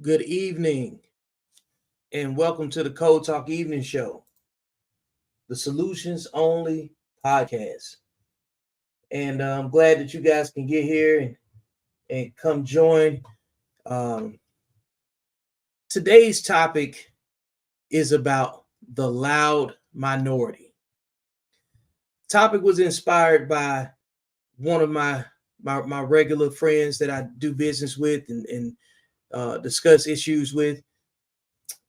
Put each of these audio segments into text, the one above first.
Good evening, and welcome to the Code Talk Evening Show, the Solutions Only podcast. And I'm glad that you guys can get here and come join. Um, Today's topic is about the loud minority. Topic was inspired by one of my regular friends that I do business with and discuss issues with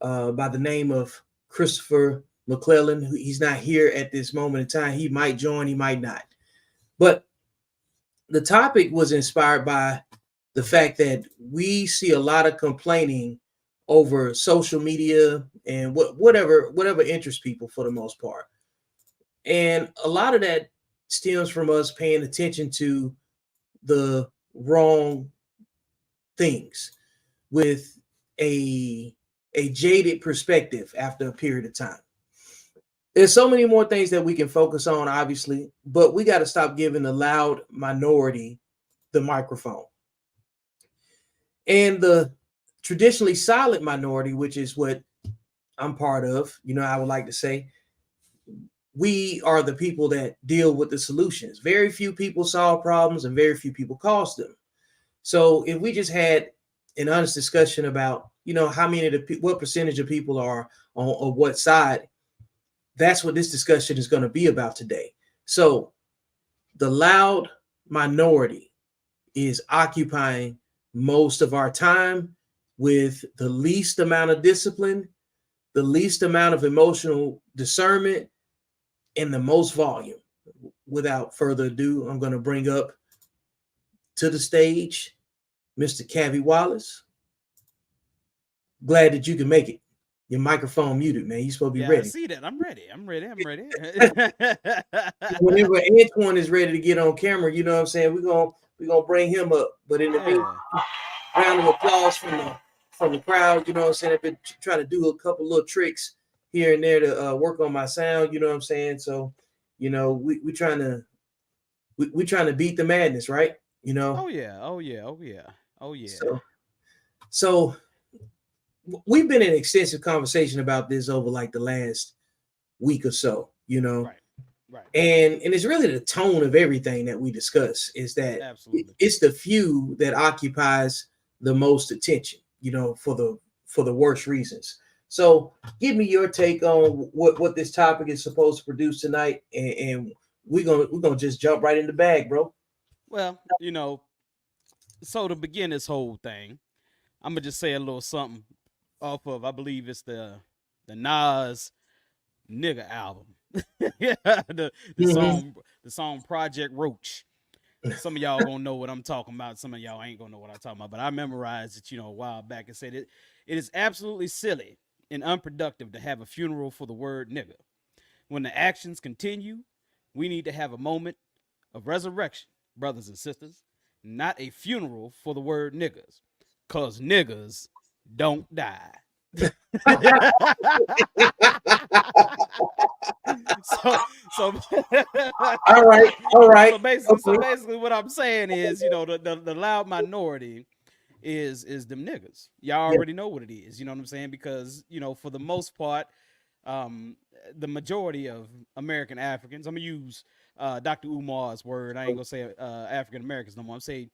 by the name of Christopher McClellan. He's not here at this moment in time. He might join, he might not. But the topic was inspired by the fact that we see a lot of complaining over social media and whatever interests people for the most part. And a lot of that stems from us paying attention to the wrong things with a a jaded perspective after a period of time. There's so many more things that we can focus on, obviously, but we got to stop giving the loud minority the microphone. And the traditionally silent minority, which is what I'm part of, I would like to say, we are the people that deal with the solutions. Very few people solve problems and very few people cause them. So if we just had an honest discussion about, how many of what percentage of people are on what side, that's what this discussion is going to be about today. So the loud minority is occupying most of our time with the least amount of discipline, the least amount of emotional discernment, and the most volume. Without further ado, I'm going to bring up to the stage Mr. Cavi Wallace. Glad that you can make it. Your microphone muted, man. You're supposed to be Yeah, I ready. see that. I'm ready. I'm ready. I'm ready. Whenever Antoine is ready to get on camera, you know what I'm saying? We're gonna bring him up. But in the meantime, Yeah. round of applause from the crowd. You know what I'm saying? I've been trying to do a couple little tricks here and there to work on my sound. You know what I'm saying? So, we trying to beat the madness, right? You know. Oh yeah. Oh yeah. Oh yeah. Oh yeah. So we've been in extensive conversation about this over like the last week or so. Right. Right. And it's really the tone of everything that we discuss is that Absolutely. it's the few that occupies the most attention, for the worst reasons. So give me your take on what this topic is supposed to produce tonight, and we're gonna just jump right in the bag, bro. Well, so to begin this whole thing, I'm gonna just say a little something off of I believe it's the Nas nigga album. Yeah, the Mm-hmm. song Project Roach. Some of y'all gonna know what I'm talking about. Some of y'all ain't gonna know what I'm talking about. But I memorized it, a while back and said it is absolutely silly and unproductive to have a funeral for the word nigga. When the actions continue, we need to have a moment of resurrection, brothers and sisters, not a funeral for the word niggas. Cause niggas don't die. so so All right, all right, so okay, basically what I'm saying is, the loud minority is them niggas. Y'all yeah, already know what it is, you know what I'm saying? Because, for the most part, um, the majority of American Africans, I'm gonna use Dr. Umar's word. I ain't gonna say African Americans no more. I'm saying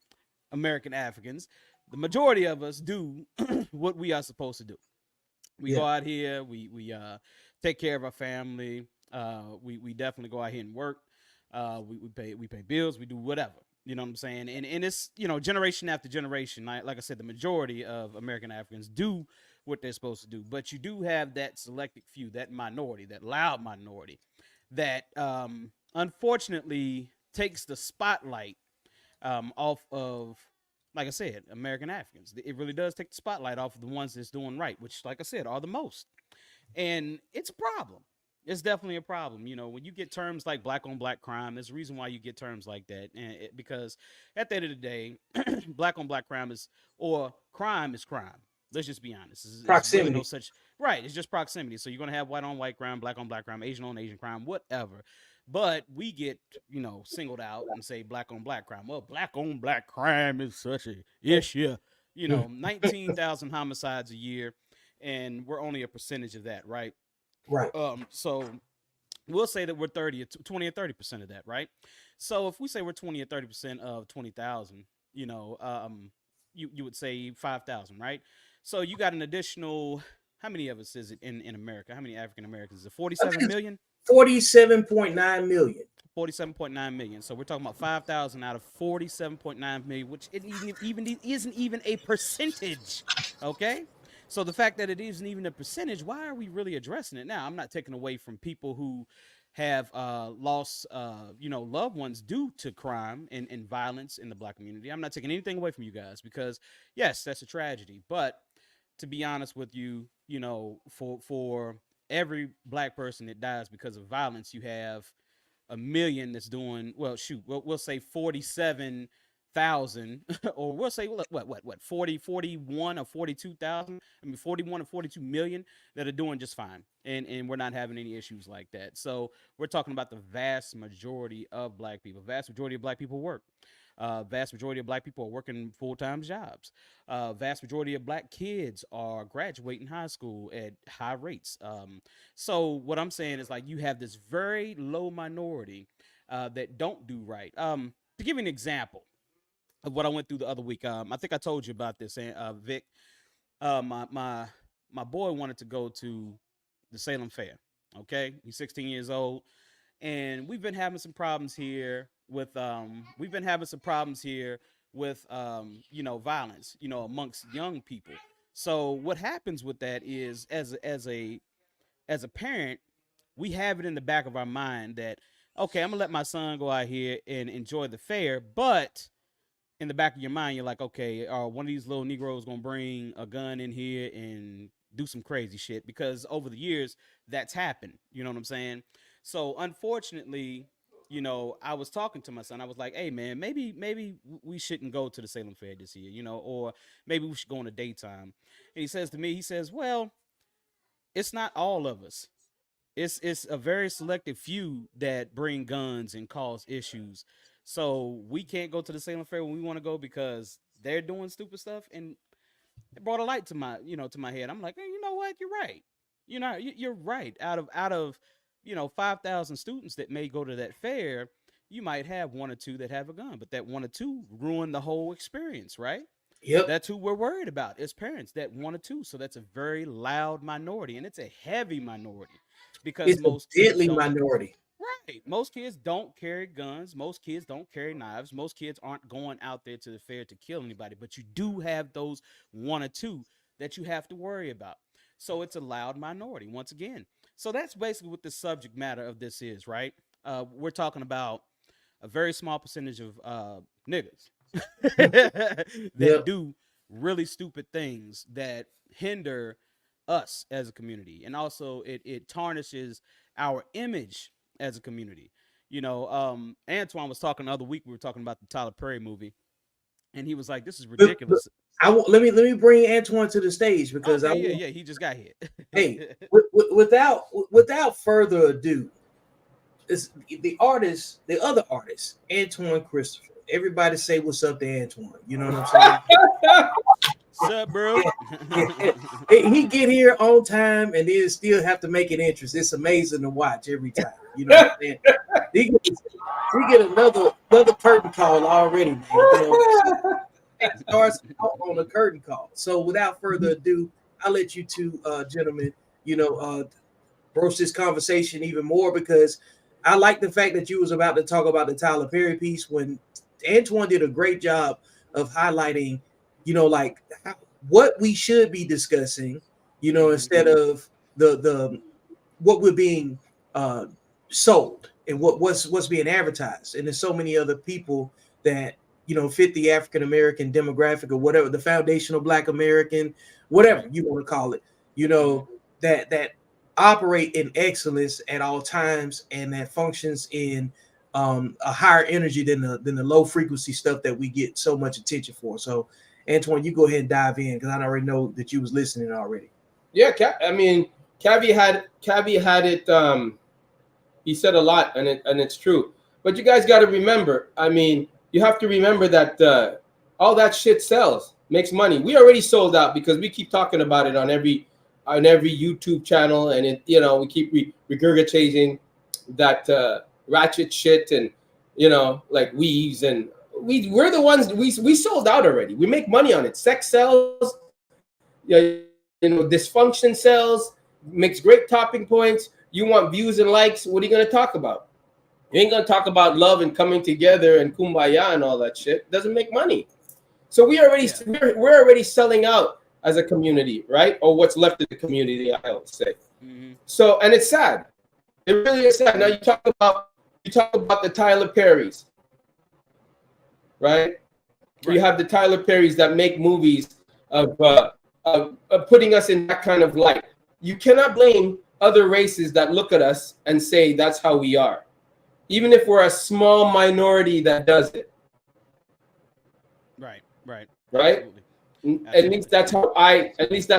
American Africans. The majority of us do what we are supposed to do. We yeah, go out here, we take care of our family. We definitely go out here and work. We pay bills. We do whatever. You know what I'm saying? And it's generation after generation. Like I said, the majority of American Africans do what they're supposed to do. But you do have that selected few, that minority, that loud minority, that unfortunately takes the spotlight off of, like I said, American Africans. It really does take the spotlight off of the ones that's doing right, which, like I said, are the most. And it's a problem. It's definitely a problem. When you get terms like black on black crime, there's a reason why you get terms like that. Because at the end of the day, black on black crime or crime is crime. Let's just be honest. It's really no proximity. such, right. It's just proximity. So you're going to have white on white crime, black on black crime, Asian on Asian crime, whatever. But we get, singled out and say black on black crime. Well, black on black crime is such a issue. You know, 19,000 homicides a year, and we're only a percentage of that, right? Right. So we'll say that we're 20 or 30% of that, right? So if we say we're 20 or 30% of 20,000, you know, you would say 5,000, right? So you got an additional. How many of us is it in America? How many African Americans? Is it I think 47 it's million? 47.9 million. 47.9 million. So we're talking about 5,000 out of 47.9 million, which it even isn't even a percentage. Okay. So the fact that it isn't even a percentage, why are we really addressing it now? I'm not taking away from people who have lost, loved ones due to crime and violence in the Black community. I'm not taking anything away from you guys because, yes, that's a tragedy. But to be honest with you, for every Black person that dies because of violence, you have a million that's doing well. Shoot, we'll say 47,000, or we'll say what 41 or 42,000. I mean 41 or 42 million that are doing just fine, and we're not having any issues like that. So we're talking about the vast majority of Black people. Vast majority of Black people work. Vast majority of Black people are working full-time jobs. Vast majority of Black kids are graduating high school at high rates. So what I'm saying is like you have this very low minority that don't do right. To give you an example of what I went through the other week, I think I told you about this, Vic. My boy wanted to go to the Salem Fair. Okay, he's 16 years old, and we've been having some problems here with violence, amongst young people. So what happens with that is as a parent, we have it in the back of our mind that okay, I'm gonna let my son go out here and enjoy the fair, but in the back of your mind, you're like, okay, one of these little Negroes gonna bring a gun in here and do some crazy shit because over the years that's happened. You know what I'm saying? So unfortunately, I was talking to my son. I was like, hey man, maybe we shouldn't go to the Salem Fair this year, or maybe we should go in the daytime. And he says to me, he says, well, it's not all of us. It's a very selective few that bring guns and cause issues. So we can't go to the Salem Fair when we want to go because they're doing stupid stuff. And it brought a light to my head. I'm like, hey, you know what? You're right. You're right. Out of 5,000 students that may go to that fair, you might have one or two that have a gun, but that one or two ruin the whole experience, right? Yep. That's who we're worried about as parents, that one or two. So that's a very loud minority, and it's a heavy minority because It's a most kids deadly don't. minority. Right. Most kids don't carry guns. Most kids don't carry knives. Most kids aren't going out there to the fair to kill anybody. But you do have those one or two that you have to worry about. So it's a loud minority once again. So that's basically what the subject matter of this is, right? We're talking about a very small percentage of niggas that Yep. do really stupid things that hinder us as a community, and also it tarnishes our image as a community. Antoine was talking the other week. We were talking about the Tyler Perry movie, and he was like, "This is But ridiculous." let me bring Antoine to the stage because I Okay, yeah, want. yeah, he just got hit. Hey, without further ado, it's the other artist, Antoine Christopher. Everybody say what's up to Antoine. You know what I'm saying? What's up, bro? He get here on time and then still have to make an entrance. It's amazing to watch every time. You know what I'm saying? He get another curtain call already, man. It starts out on a curtain call. So without further ado, I'll let you two gentlemen, broach this conversation even more because I like the fact that you was about to talk about the Tyler Perry piece when Antoine did a great job of highlighting, like what we should be discussing, instead of the what we're being uh, sold and what's being advertised. And there's so many other people that fit the African American demographic or whatever, the foundational Black American, whatever you want to call it, that operate in excellence at all times and that functions in a higher energy than the low frequency stuff that we get so much attention for. So, Antoine, you go ahead and dive in because I already know that you was listening already. Yeah, I mean, Cavi had it. He said a lot, and it's true. But you guys got to remember. I mean, you have to remember that all that shit sells. makes money. We already sold out because we keep talking about it on every YouTube channel, and it, you know, we keep regurgitating that ratchet shit, and you know, like weaves, and we're the ones we sold out already. We make money on it. Sex sells, you know, dysfunction sells, makes great topping points. You want views and likes, what are you going to talk about? You ain't going to talk about love and coming together and kumbaya and all that shit. It doesn't make money. So we're already selling out as a community, right? Or what's left of the community, I would say. Mm-hmm. So, and it's sad. It really is sad. Now you talk about the Tyler Perrys, right? You have the Tyler Perrys that make movies of putting us in that kind of light. You cannot blame other races that look at us and say that's how we are, even if we're a small minority that does it. Right. Absolutely. At least that's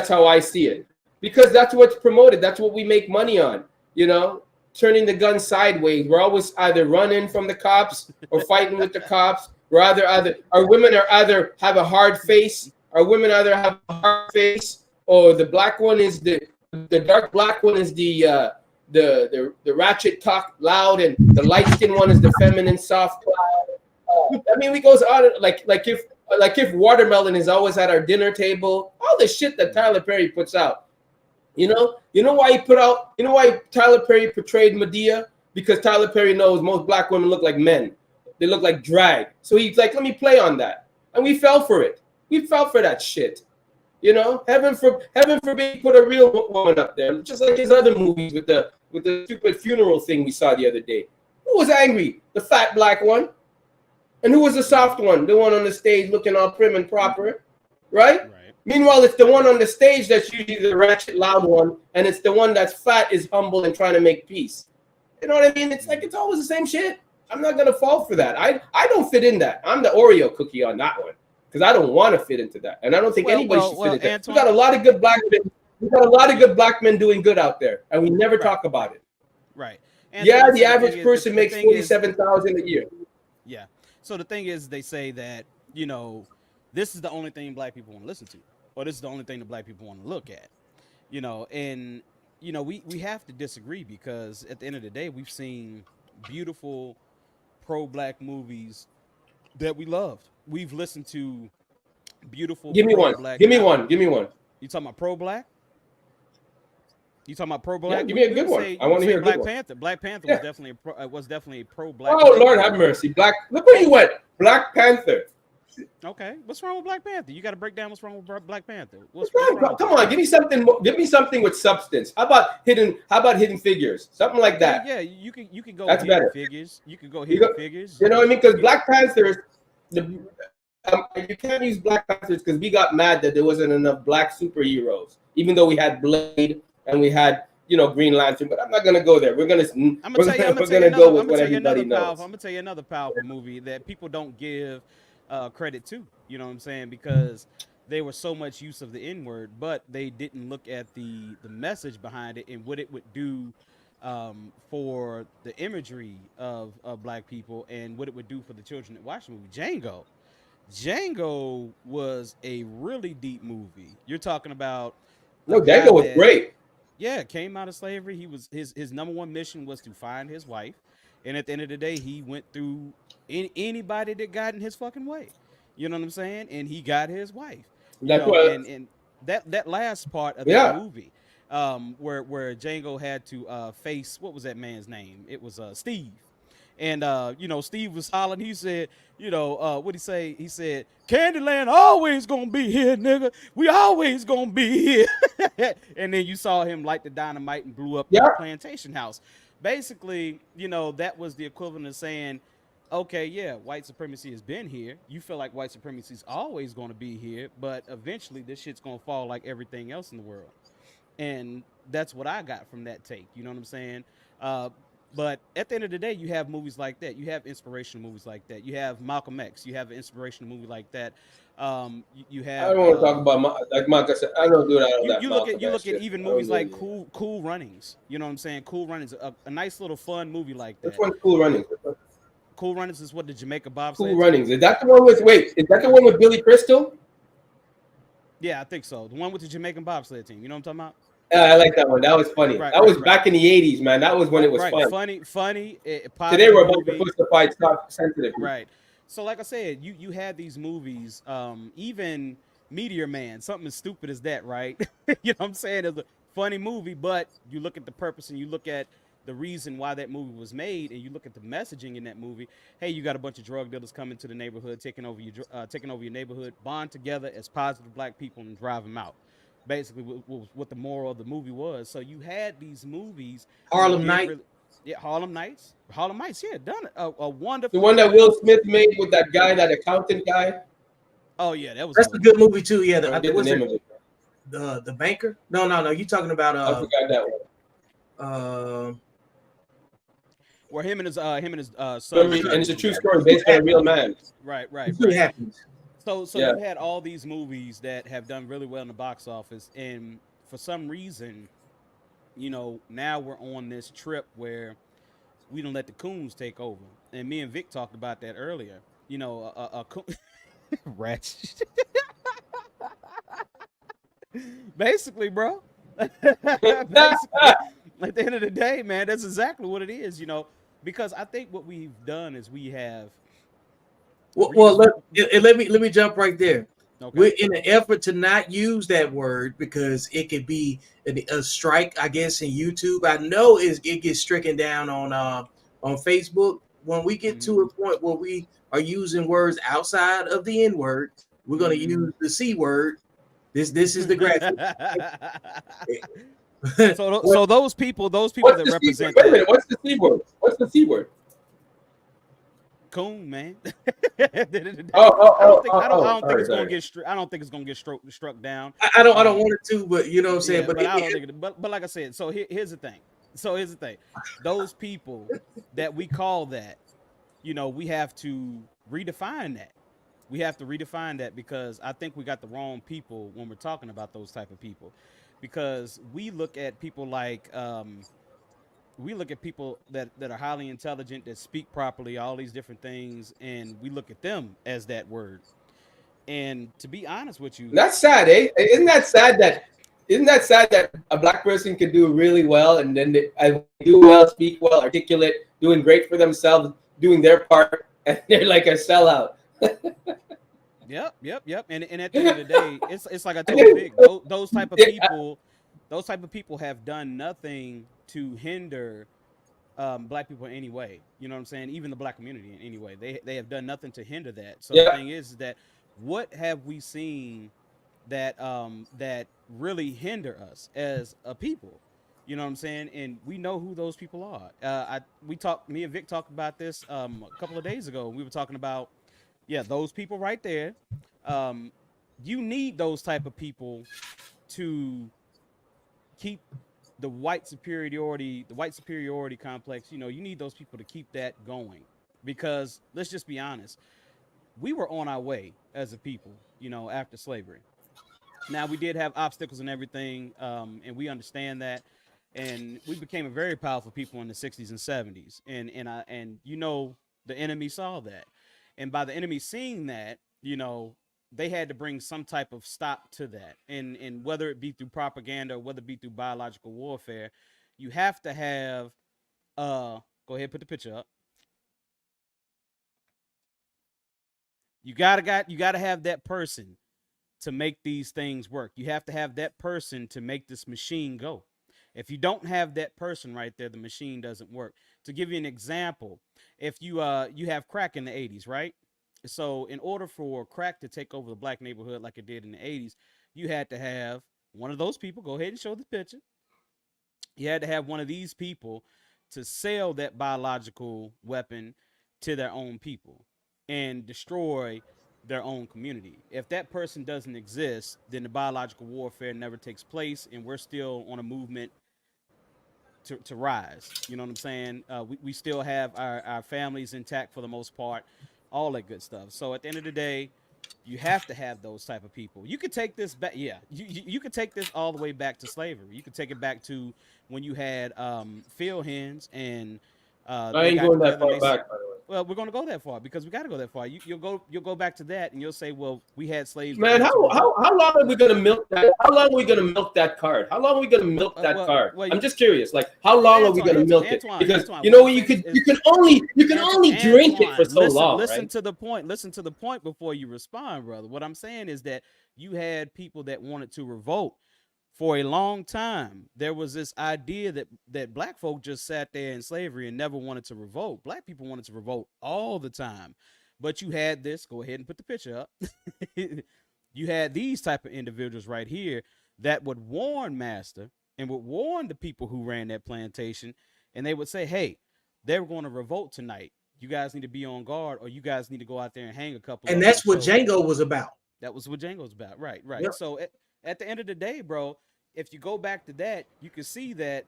how I see it, because that's what's promoted. That's what we make money on. You know, turning the gun sideways. We're always either running from the cops or fighting with the cops. We're either our women are either have a hard face. Our women either have a hard face, or the black one is the dark black one is the ratchet talk loud, and the light skinned one is the feminine soft. I mean, we goes on like if watermelon is always at our dinner table. All the shit that Tyler Perry puts out. You know why Tyler Perry portrayed Medea? Because Tyler Perry knows most black women look like men. They look like drag. So he's like, let me play on that, and we fell for it. We fell for that shit. You know, heaven forbid he put a real woman up there, just like his other movies with the stupid funeral thing we saw the other day. Who was angry? The fat black one. And who was the soft one? The one on the stage looking all prim and proper, right? Meanwhile, it's the one on the stage that's usually the ratchet loud one, and it's the one that's fat is humble and trying to make peace. You know what I mean? It's like it's always the same shit. I'm not gonna fall for that. I don't fit in that. I'm the Oreo cookie on that one, because I don't want to fit into that, and I don't think anybody should fit into that. We got a lot of good black men. We got a lot of good black men doing good out there, and we never talk about it. Right. Yeah, the average person makes $47,000 a year. Yeah. So the thing is, they say that, you know, this is the only thing black people want to listen to, or this is the only thing that black people want to look at, you know, and, you know, we have to disagree, because at the end of the day, we've seen beautiful pro-black movies that we loved. We've listened to beautiful. Give me one. Give me one. You talking about pro-black? You talking about pro-black? Yeah, give me a good one. I want to hear a good one. Panther. Black Panther was definitely a pro-black. Oh, Lord have mercy. Look where you went. Black Panther. Okay, what's wrong with Black Panther? You got to break down what's wrong with Black Panther. Come on, give me something. Give me something with substance. How about Hidden Figures? Something like that. Yeah, you can go. That's better. Figures. You can go Hidden Figures. You know what I mean? Because Black Panthers, you can't use Black Panthers because we got mad that there wasn't enough black superheroes, even though we had Blade and we had, you know, Green Lantern. But I'm not gonna go there. We're gonna go with what everybody knows. I'm gonna tell you another powerful movie that people don't give credit to. You know what I'm saying? Because they were so much use of the N-word, but they didn't look at the message behind it and what it would do for the imagery of black people and what it would do for the children that watch the movie. Django was a really deep movie. You're talking about Django was great. Yeah, came out of slavery. He was his number one mission was to find his wife, and at the end of the day, he went through anybody that got in his fucking way. You know what I'm saying? And he got his wife. And that last part of the movie, where Django had to face, what was that man's name? It was Steve. And you know, Steve was hollering. He said, you know, what'd he say? He said, Candyland always gonna be here, nigga. We always gonna be here. And then you saw him light the dynamite and blew up the plantation house. Basically, you know, that was the equivalent of saying, okay, yeah, white supremacy has been here. You feel like white supremacy is always going to be here, but eventually this shit's going to fall like everything else in the world. And that's what I got from that take. You know what I'm saying? But at the end of the day, you have movies like that. You have inspirational movies like that. You have Malcolm X. You have an inspirational movie like that. You have. I don't want to talk about like Malcolm said. I don't do that. You look at even movies like Cool Runnings. You know what I'm saying? Cool Runnings, a nice little fun movie like that. Which one's Cool Runnings? Cool Runnings is what the Jamaica Bobsled. Cool Runnings. Is that the one with? Wait, is that the one with Billy Crystal? Yeah, I think so. The one with the Jamaican bobsled team. You know what I'm talking about? I like that one. That was funny. Right, That right, was right. back in the '80s, man. That was when it was Right. fun. Funny. Today Positive we're a bunch of movie. pussified, stuff, sensitive people. Right. So, like I said, you had these movies, even Meteor Man, something as stupid as that, right? You know what I'm saying? It's a funny movie, but you look at the purpose and you look at the reason why that movie was made, and you look at the messaging in that movie. Hey, you got a bunch of drug dealers coming to the neighborhood, taking over your neighborhood, bond together as positive black people and drive them out. Basically, what the moral of the movie was. So you had these movies that Harlem did Night. really, yeah, Harlem Nights, yeah, done a The wonderful one that job. Will Smith made with that guy, that accountant guy. Oh yeah, that was That's a dope. good movie too. Yeah, I I think forget the was name it of it. the banker? No. You talking about I forgot that one. uh Where him and his son Remember, was in and it. it's a true story based on a real man. Right, It right. happens. So Yeah. you had all these movies that have done really well in the box office, and for some reason, now we're on this trip where we don't let the coons take over. And me and Vic talked about that earlier. A coon rats. Basically, bro. Basically, at the end of the day, man, that's exactly what it is. Because I think what we've done is we have. Well, let me jump right there. Okay. We're in an effort to not use that word because it could be a strike, I guess, in YouTube. I know it gets stricken down on Facebook. When we get to a point where we are using words outside of the N word, we're going to use the C word. This is the graphic. so those people What's that the C represent word? Wait a that minute. What's the C word? What's the C word? coon, man. Oh. I don't think it's gonna get. I don't think it's gonna get struck down. I don't want it to, but you know what I'm saying. Yeah, But but I don't think it. But like I said, so here's the thing. Those people that we call that, we have to redefine that. We have to redefine that because I think we got the wrong people when we're talking about those type of people, because we look at people like we look at people that are highly intelligent, that speak properly, all these different things, and we look at them as that word. And to be honest with you, That's sad, eh? Isn't that sad that a black person can do really well and then they do well, speak well, articulate, doing great for themselves, doing their part, and they're like a sellout. yep. And at the end of the day, it's like I told Vic, those type of people, have done nothing to hinder black people in any way. You know what I'm saying? Even the black community in any way. They have done nothing to hinder that. So the thing is that what have we seen that really hinder us as a people? You know what I'm saying? And we know who those people are. Me and Vic talked about this a couple of days ago. We were talking about, yeah, those people right there. Um, you need those type of people to keep the white superiority complex. You need those people to keep that going, because let's just be honest, we were on our way as a people, after slavery. Now we did have obstacles and everything, and we understand that, and we became a very powerful people in the 60s and 70s, and the enemy saw that, and by the enemy seeing that, they had to bring some type of stop to that, and whether it be through propaganda or whether it be through biological warfare, you have to have go ahead, put the picture up. You gotta have that person to make these things work. You have to have that person to make this machine go. If you don't have that person right there, the machine doesn't work. To give you an example, if you have crack in the 80s, right? So in order for crack to take over the black neighborhood like it did in the 80s, you had to have one of those people. Go ahead and show the picture. You had to have one of these people to sell that biological weapon to their own people and destroy their own community. If that person doesn't exist, then the biological warfare never takes place, and we're still on a movement to rise. You know what I'm saying? We still have our families intact for the most part, all that good stuff. So at the end of the day, you have to have those type of people. You could take this back. Yeah, you could take this all the way back to slavery. You could take it back to when you had field hens, and I they ain't got going that together. far back, by the way. Well, we're going to go that far because we got to go that far. You'll go back to that and you'll say, well, we had slaves. Man, how long are we gonna milk that? How long are we gonna milk that card? How long are we gonna milk that card? I'm just curious. Like, how long are we gonna milk it? Because you know, you can only drink it for so long. Listen right? to the point. Listen to the point before you respond, brother. What I'm saying is that you had people that wanted to revolt. For a long time, there was this idea that black folk just sat there in slavery and never wanted to revolt. Black people wanted to revolt all the time. But you had this, go ahead and put the picture up. You had these type of individuals right here that would warn master and would warn the people who ran that plantation. And they would say, hey, they're going to revolt tonight. You guys need to be on guard, or you guys need to go out there and hang a couple. And that's what Django was about. That was what Django's about. Right. Yep. So at the end of the day, bro, if you go back to that, you can see that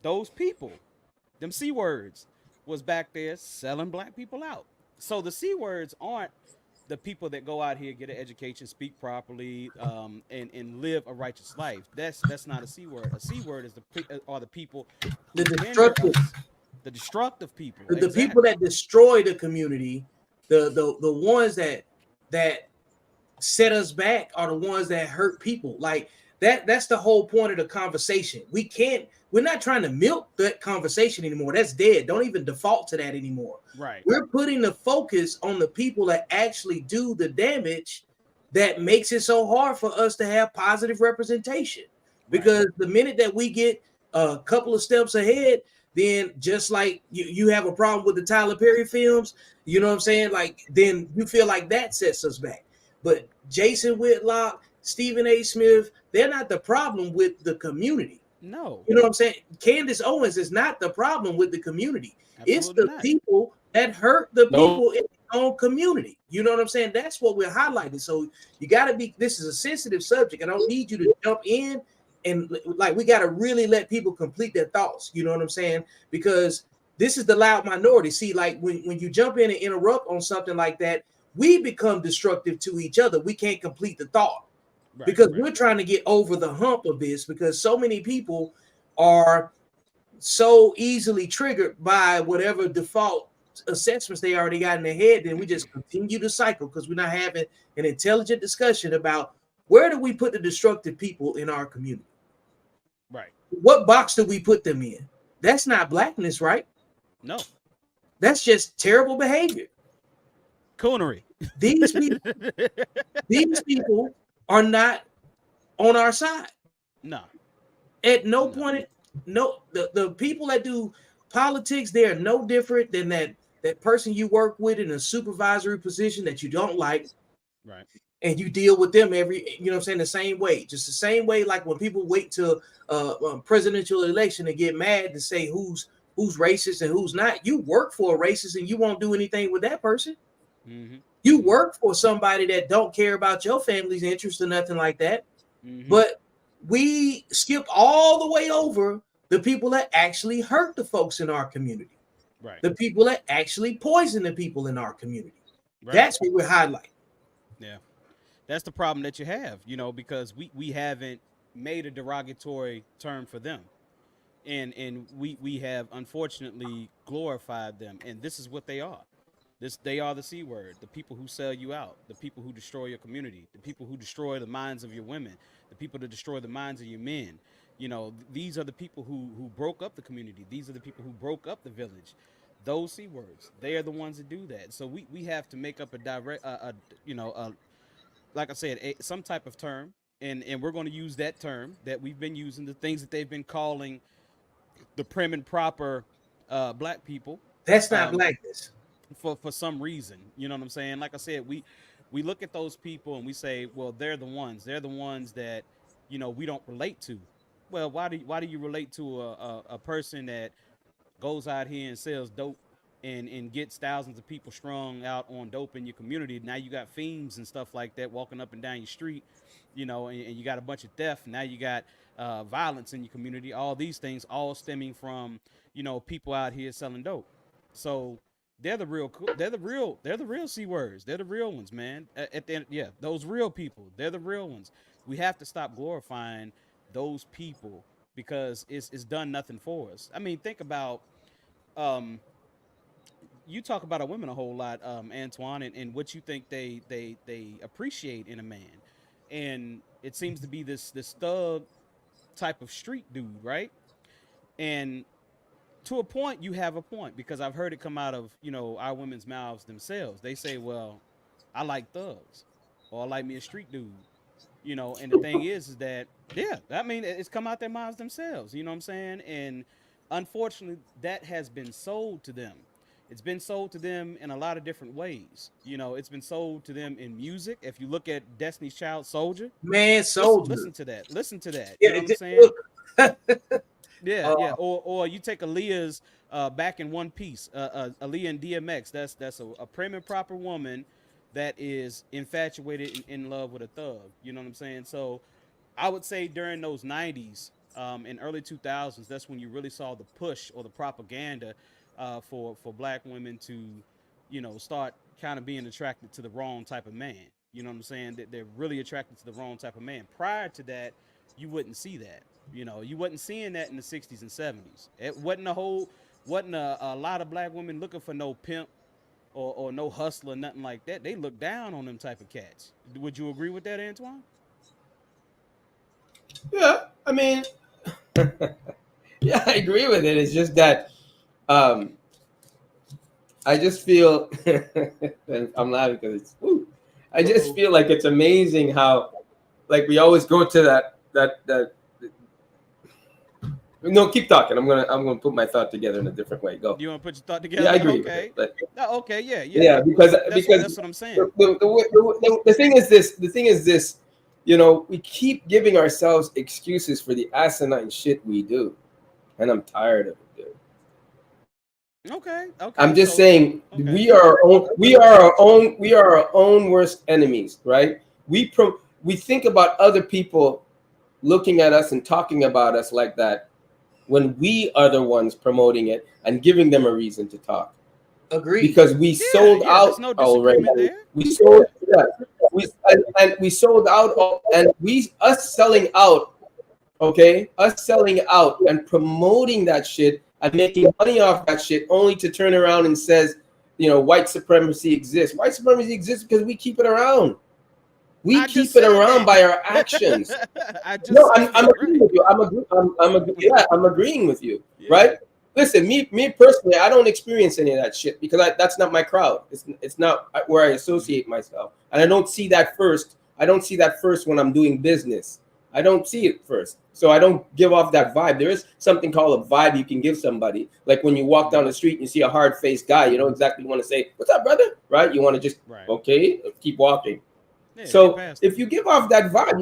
those people, them C words, was back there selling black people out. So the C words aren't the people that go out here, get an education, speak properly, and live a righteous life. That's not a C word. A C word is the people, the destructive people, the people that destroy the community, the ones that set us back are the ones that hurt people. Like that's the whole point of the conversation. We're not trying to milk that conversation anymore. That's dead. Don't even default to that anymore. Right. We're putting the focus on the people that actually do the damage that makes it so hard for us to have positive representation. Because the minute that we get a couple of steps ahead, then just like you have a problem with the Tyler Perry films, you know what I'm saying? Like, then you feel like that sets us back. But Jason Whitlock, Stephen A. Smith, they're not the problem with the community. No. You know what I'm saying? Candace Owens is not the problem with the community. Absolutely it's the not. people that hurt the people in their own community. You know what I'm saying? That's what we're highlighting. So you got to be, this is a sensitive subject. I don't need you to jump in and like, we got to really let people complete their thoughts. You know what I'm saying? Because this is the loud minority. See, like when you jump in and interrupt on something like that, we become destructive to each other. We can't complete the thought. Because we're trying to get over the hump of this, because so many people are so easily triggered by whatever default assessments they already got in their head. Then we just continue to cycle because we're not having an intelligent discussion about where do we put the destructive people in our community? Right. What box do we put them in? That's not blackness, right? No. That's just terrible behavior. Coonery. These people are not on our side. No. At no point, the people that do politics, they are no different than that person you work with in a supervisory position that you don't like. Right. And you deal with them the same way. Just the same way, like when people wait till presidential election to get mad to say who's racist and who's not. You work for a racist and you won't do anything with that person. Mm-hmm. You work for somebody that don't care about your family's interest or nothing like that. Mm-hmm. But we skip all the way over the people that actually hurt the folks in our community. Right. The people that actually poison the people in our community. Right. That's what we're highlighting. Yeah. That's the problem that you have, because we haven't made a derogatory term for them. And we have unfortunately glorified them. And this is what they are. They are the C word, the people who sell you out, the people who destroy your community, the people who destroy the minds of your women, the people that destroy the minds of your men. These are the people who broke up the community. These are the people who broke up the village. Those C words, they are the ones that do that. So we have to make up like I said, some type of term, and we're going to use that term that we've been using, the things that they've been calling the prim and proper black people. That's not blackness. For some reason, you know what I'm saying? Like I said, we look at those people and we say, well, they're the ones that, we don't relate to. Well, why do you relate to a person that goes out here and sells dope and gets thousands of people strung out on dope in your community? Now you got fiends and stuff like that walking up and down your street, and you got a bunch of theft. Now you got violence in your community. All these things all stemming from, people out here selling dope. So they're the real C words. They're the real ones, man. At the end, those real people. They're the real ones. We have to stop glorifying those people because it's done nothing for us. I mean, think about you talk about a women a whole lot, Antoine, and what you think they appreciate in a man, and it seems to be this thug type of street dude, right? And to a point, you have a point because I've heard it come out of our women's mouths themselves. They say, "Well, I like thugs, or I like me a street dude." And the thing is that yeah, I mean it's come out their mouths themselves. You know what I'm saying? And unfortunately, that has been sold to them. It's been sold to them in a lot of different ways. It's been sold to them in music. If you look at Destiny's Child, Soldier, Man, soldier. listen to that. Listen to that. Yeah, You know what I'm it- saying? look, Yeah, uh, yeah. Or you take Aaliyah's back in one piece. Aaliyah and DMX. That's a prim and proper woman that is infatuated and in love with a thug. You know what I'm saying? So I would say during those '90s and early 2000s, that's when you really saw the push or the propaganda for black women to, start kind of being attracted to the wrong type of man. You know what I'm saying? That they're really attracted to the wrong type of man. Prior to that, you wouldn't see that. You wasn't seeing that in the '60s and '70s. It wasn't a lot of black women looking for no pimp or no hustler, nothing like that. They look down on them type of cats. Would you agree with that, Antoine? Yeah, I mean, yeah, I agree with it. It's just that um, I just feel, and I'm laughing because it's, woo, I just feel like it's amazing how, like, we always go to that. No, keep talking. I'm gonna put my thought together in a different way. Go. You want to put your thought together? Yeah, I agree. Okay. With it, No, okay. Yeah. yeah, because That's what I'm saying. the thing is this. The thing is this. We keep giving ourselves excuses for the asinine shit we do, and I'm tired of it, dude. Okay. I'm just saying we are our own worst enemies, right? We think about other people looking at us and talking about us like that when we are the ones promoting it and giving them a reason to talk. agreed. Because we sold out no already. there. We sold, we sold out, and us selling out. Okay, us selling out and promoting that shit and making money off that shit, only to turn around and says, white supremacy exists. White supremacy exists because we keep it around. We keep it around by our actions. I'm agreeing with you. I'm agreeing with you, right? Listen, me personally, I don't experience any of that shit because that's not my crowd. It's not where I associate myself, and I don't see that first. I don't see that first when I'm doing business. I don't see it first, so I don't give off that vibe. There is something called a vibe you can give somebody, like when you walk down the street and you see a hard-faced guy. You don't exactly want to say, "What's up, brother?" Right? You want to just okay, keep walking. Yeah, so if you give off that vibe,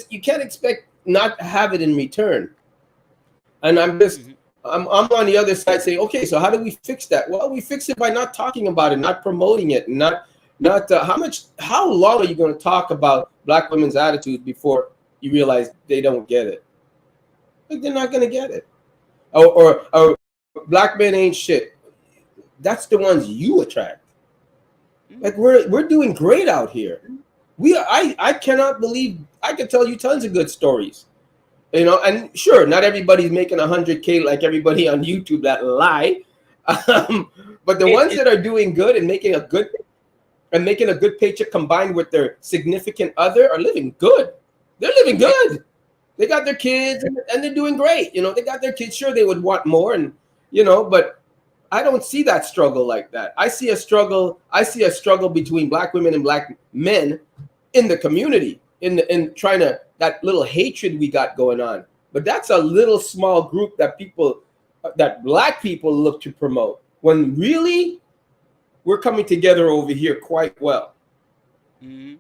you can't expect not to have it in return. And I'm on the other side saying, okay, so how do we fix that? Well, we fix it by not talking about it, not promoting it, not how long are you going to talk about black women's attitude before you realize they don't get it? Like, they're not going to get it. Or black men ain't shit. That's the ones you attract. Like, we're doing great out here. I cannot believe, I could tell you tons of good stories. And sure, not everybody's making 100K like everybody on YouTube that lie. But the ones that are doing good and making a good paycheck combined with their significant other are living good. They're living good. They got their kids and they're doing great. They got their kids. Sure, they would want more, and but I don't see that struggle like that. I see a struggle between black women and black men in the community, in trying to, that little hatred we got going on. But that's a little small group that black people look to promote, when really we're coming together over here quite well.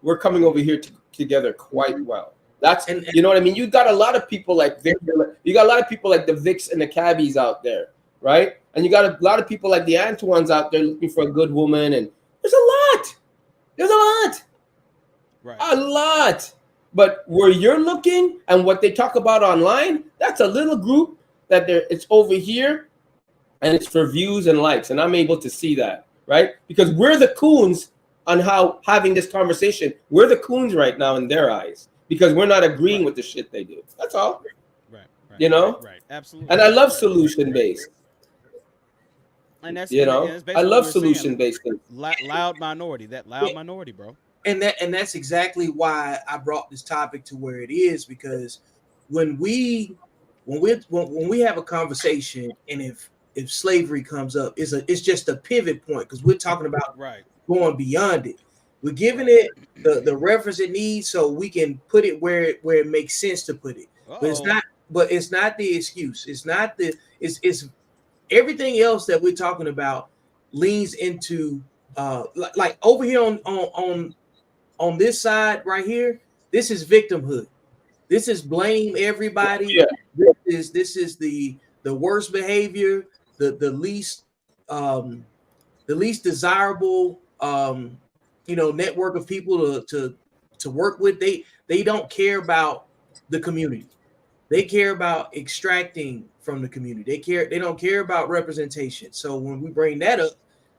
We're coming over here together quite well. That's, you know what I mean? You got a lot of people like Vic, you got a lot of people like the Vics and the Cabbies out there, right? And you got a lot of people like the Antoines out there looking for a good woman, and there's a lot. But where you're looking and what they talk about online, that's a little group that it's over here, and it's for views and likes, and I'm able to see that, right? Because we're the coons on how having this conversation. We're the coons right now in their eyes because we're not agreeing with the shit they do. That's all. Right. Right, absolutely. And I love solution based. You know, that's I basically what love we're saying. solution-based things. Loud minority, that loud minority, bro. And that's exactly why I brought this topic to where it is, because when we have a conversation, and if slavery comes up, it's just a pivot point, because we're talking about Right, going beyond it. We're giving right. it the reference it needs, so we can put it where it makes sense to put it. But it's Uh-oh. not. But it's not the excuse. It's not the. It's everything else that we're talking about leans into like over here on this side right here. This is victimhood. This is blame everybody. Yeah, This is the worst behavior, the um least desirable network of people to work with. They don't care about the community. They care about extracting from the community. They don't care about representation. So when we bring that up,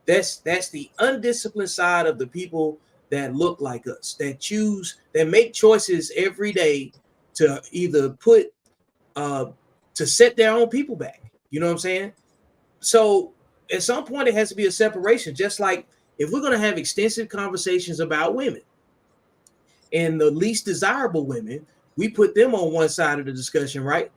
that's the undisciplined side of the people that look like us, that make choices every day to either put uh to set their own people back. You know what I'm saying? So at some point it has to be a separation. Just like if we're going to have extensive conversations about women and the least desirable women, we put them on one side of the discussion, right?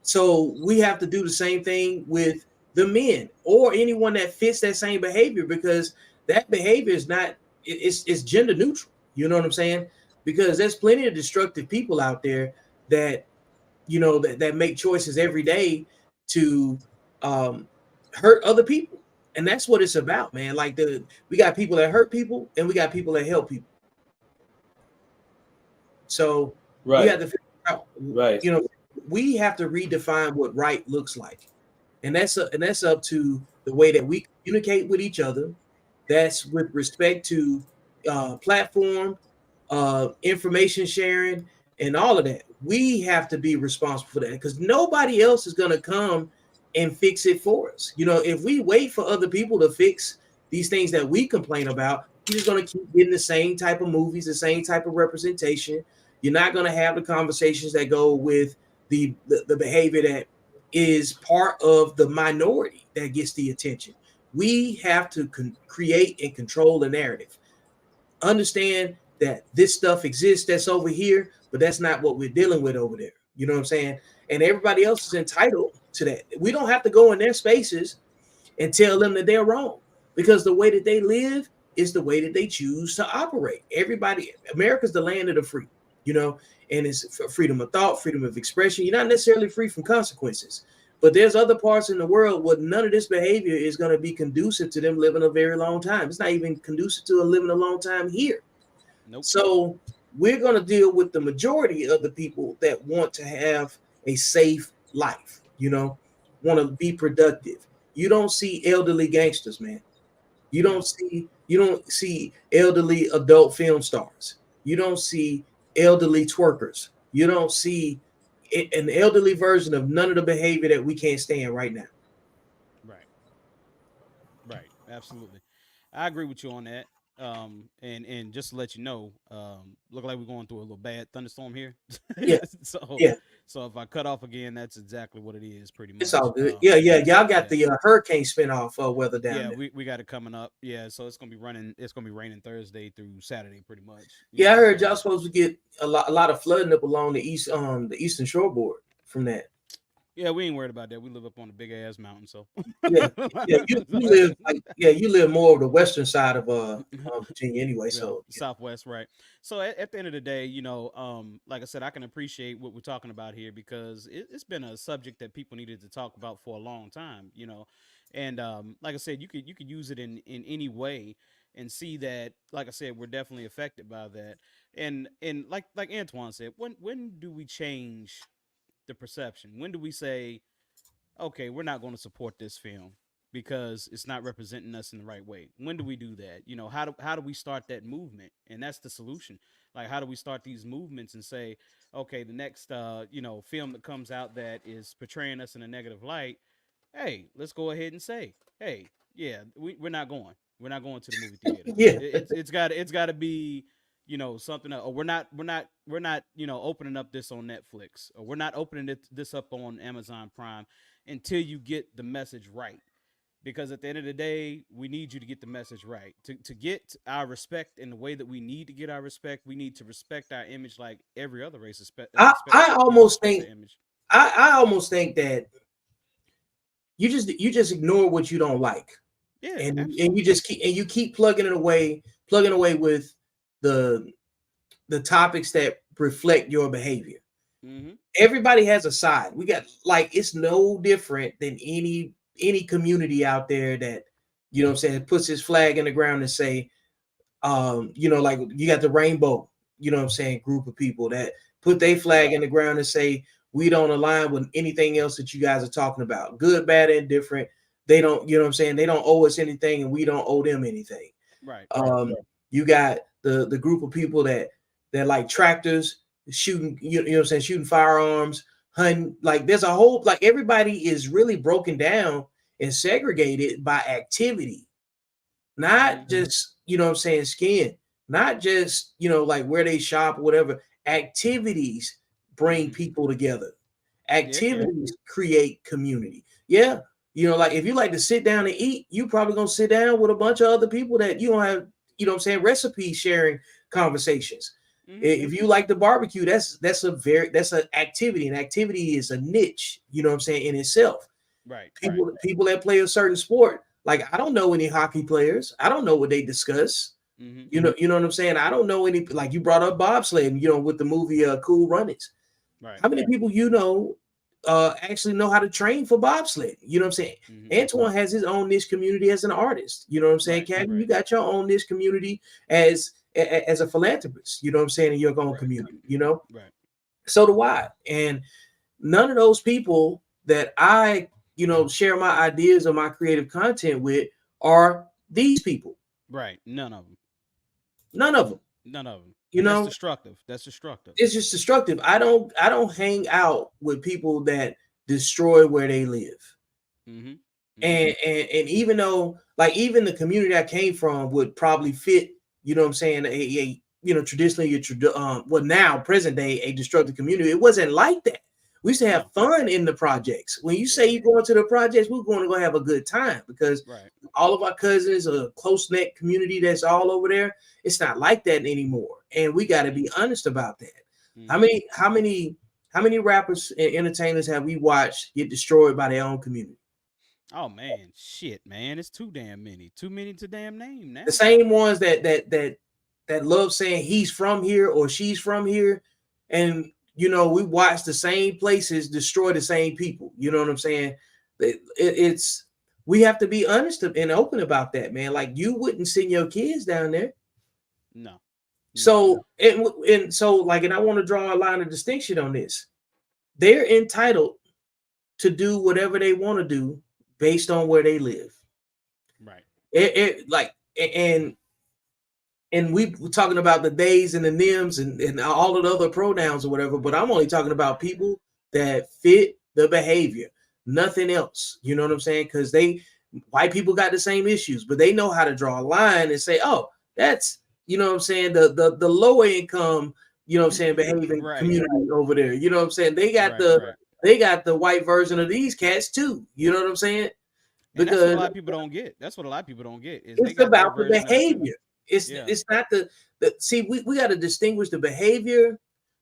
So we have to do the same thing with the men or anyone that fits that same behavior, because that behavior is not it's gender neutral. You know what I'm saying? Because there's plenty of destructive people out there that that make choices every day to um, hurt other people, and that's what it's about, man. Like we got people that hurt people, and we got people that help people. So we right, have to figure out, right. you know, we have to redefine what right looks like, and that's up to the way that we communicate with each other. That's with respect to platform, information sharing, and all of that. We have to be responsible for that, because nobody else is going to come and fix it for us. If we wait for other people to fix these things that we complain about, we're just going to keep getting the same type of movies, the same type of representation. You're not going to have the conversations that go with the behavior that is part of the minority that gets the attention. We have to create and control the narrative. Understand that this stuff exists that's over here, but that's not what we're dealing with over there. You know what I'm saying? And everybody else is entitled to that. We don't have to go in their spaces and tell them that they're wrong, because the way that they live is the way that they choose to operate. America's the land of the free, you know, and it's freedom of thought, freedom of expression. You're not necessarily free from consequences, but there's other parts in the world where none of this behavior is going to be conducive to them living a very long time. It's not even conducive to living a long time here. Nope. So we're going to deal with the majority of the people that want to have a safe life, want to be productive. You don't see elderly gangsters, man. No. You don't see elderly adult film stars. You don't see elderly twerkers. You don't see an elderly version of none of the behavior that we can't stand right now. Right. Right. Absolutely. I agree with you on that. And just to let you know, look like we're going through a little bad thunderstorm here. Yeah, so yeah, so if I cut off again, that's exactly what it is, pretty it's all much. good. Yeah, yeah, y'all got Yeah. the hurricane spinoff weather down Yeah, there. we got it coming up. Yeah, so it's gonna be running. It's gonna be raining Thursday through Saturday, pretty much. Yeah, I heard y'all So supposed to get a lot of flooding up along the eastern shoreboard from that. yeah, we ain't worried about that. We live up on a big ass mountain, so Yeah, yeah, you live more of the western side of Virginia anyway. yeah, So yeah, Southwest, right? So at the end of the day, like I said, I can appreciate what we're talking about here because it's been a subject that people needed to talk about for a long time, and like I said, you could use it in any way and see that, like I said, we're definitely affected by that, and like Antoine said, when do we change the perception? When do we say, okay, we're not going to support this film because it's not representing us in the right way? When do we do that? How do we start that movement? And that's the solution. Like, how do we start these movements and say, okay, the next film that comes out that is portraying us in a negative light, hey, let's go ahead and say, hey, yeah, we're not going. We're not going to the movie theater. yeah, It's got to be something or we're not opening up this on Netflix, or we're not opening this up on Amazon Prime until you get the message right. because at the end of the day, we need you to get the message right. To get our respect in the way that we need to get our respect, we need to respect our image like every other race I almost respect their think image. I almost think that you just ignore what you don't like, Yeah, and you absolutely. just keep plugging away with the the topics that reflect your behavior. Hmm. Everybody has a side. We got, like, it's no different than any community out there that, you know what I'm saying, puts his flag in the ground and say, like, you got the rainbow, you know what I'm saying, group of people that put their Right. flag in the ground and say, we don't align with anything else that you guys are talking about, good, bad, and different. They don't, you know what I'm saying, they don't owe us anything and we don't owe them anything. Right. You got the group of people that like tractors, shooting, you know what I'm saying, shooting firearms, hunting. Like, there's a whole, like, everybody is really broken down and segregated by activity, not Hmm. just, you know what I'm saying, skin, not just, like, where they shop or whatever. Activities bring Hmm. people together. Yeah, it can. Activities create community. Yeah. Like, if you like to sit down and eat, you probably gonna sit down with a bunch of other people that you don't have, you know what I'm saying, recipe sharing conversations. Hmm. If you like the barbecue, that's an activity. And activity is a niche, you know what I'm saying, in itself. Right. Right. People that play a certain sport, like, I don't know any hockey players. I don't know what they discuss. Hmm. You know what I'm saying? I don't know any, like, you brought up bobsledding, with the movie Cool Runnings. Right. How many people actually know how to train for bobsled? You know what I'm saying? Hmm. Antoine has his own niche community as an artist. You know what I'm saying, Right. Kevin? You Right. got your own niche community as a philanthropist. You know what I'm saying, in your own community. Right. So do I. And none of those people that I, share my ideas or my creative content with are these people. Right. None of them. None of them. None of them. You And that's know, destructive. That's destructive. it's just destructive. I don't hang out with people that destroy where they live. Hmm. Hmm. And even though, like, even the community I came from would probably fit, you know what I'm saying, traditionally, well, now present day, a destructive community, it wasn't like that. We used to have No. fun in the projects. When you say Yeah. you're going to the projects, we're going to go have a good time, because Right. all of our cousins, a close-knit community that's all over there. It's not like that anymore, and we got to Hmm. be honest about that. how Hmm. many how many how many rappers and entertainers have we watched get destroyed by their own community? Oh man, shit, man, it's too damn many. Too many to damn name The now. same ones that love saying he's from here or she's from here, and we watch the same places destroy the same people. You know what I'm saying? It's We have to be honest and open about that, man. Like, you wouldn't send your kids down there. No. No. So I want to draw a line of distinction on this. They're entitled to do whatever they want to do based on where they live. Right. It like and we're talking about the days and the nims and all of the other pronouns or whatever, but I'm only talking about people that fit the behavior, nothing else. You know what I'm saying? Because white people got the same issues, but they know how to draw a line and say, oh, that's, you know what I'm saying, the lower income, you know what I'm saying, behaving Right. community over there. You know what I'm saying? They got Right. the Right. they got the white version of these cats too. You know what I'm saying? And that's what a Because lot of people don't get. That's what a lot of people don't get is they it's got their about the version of it too. behavior. It's Yeah. it's not the see, we got to distinguish the behavior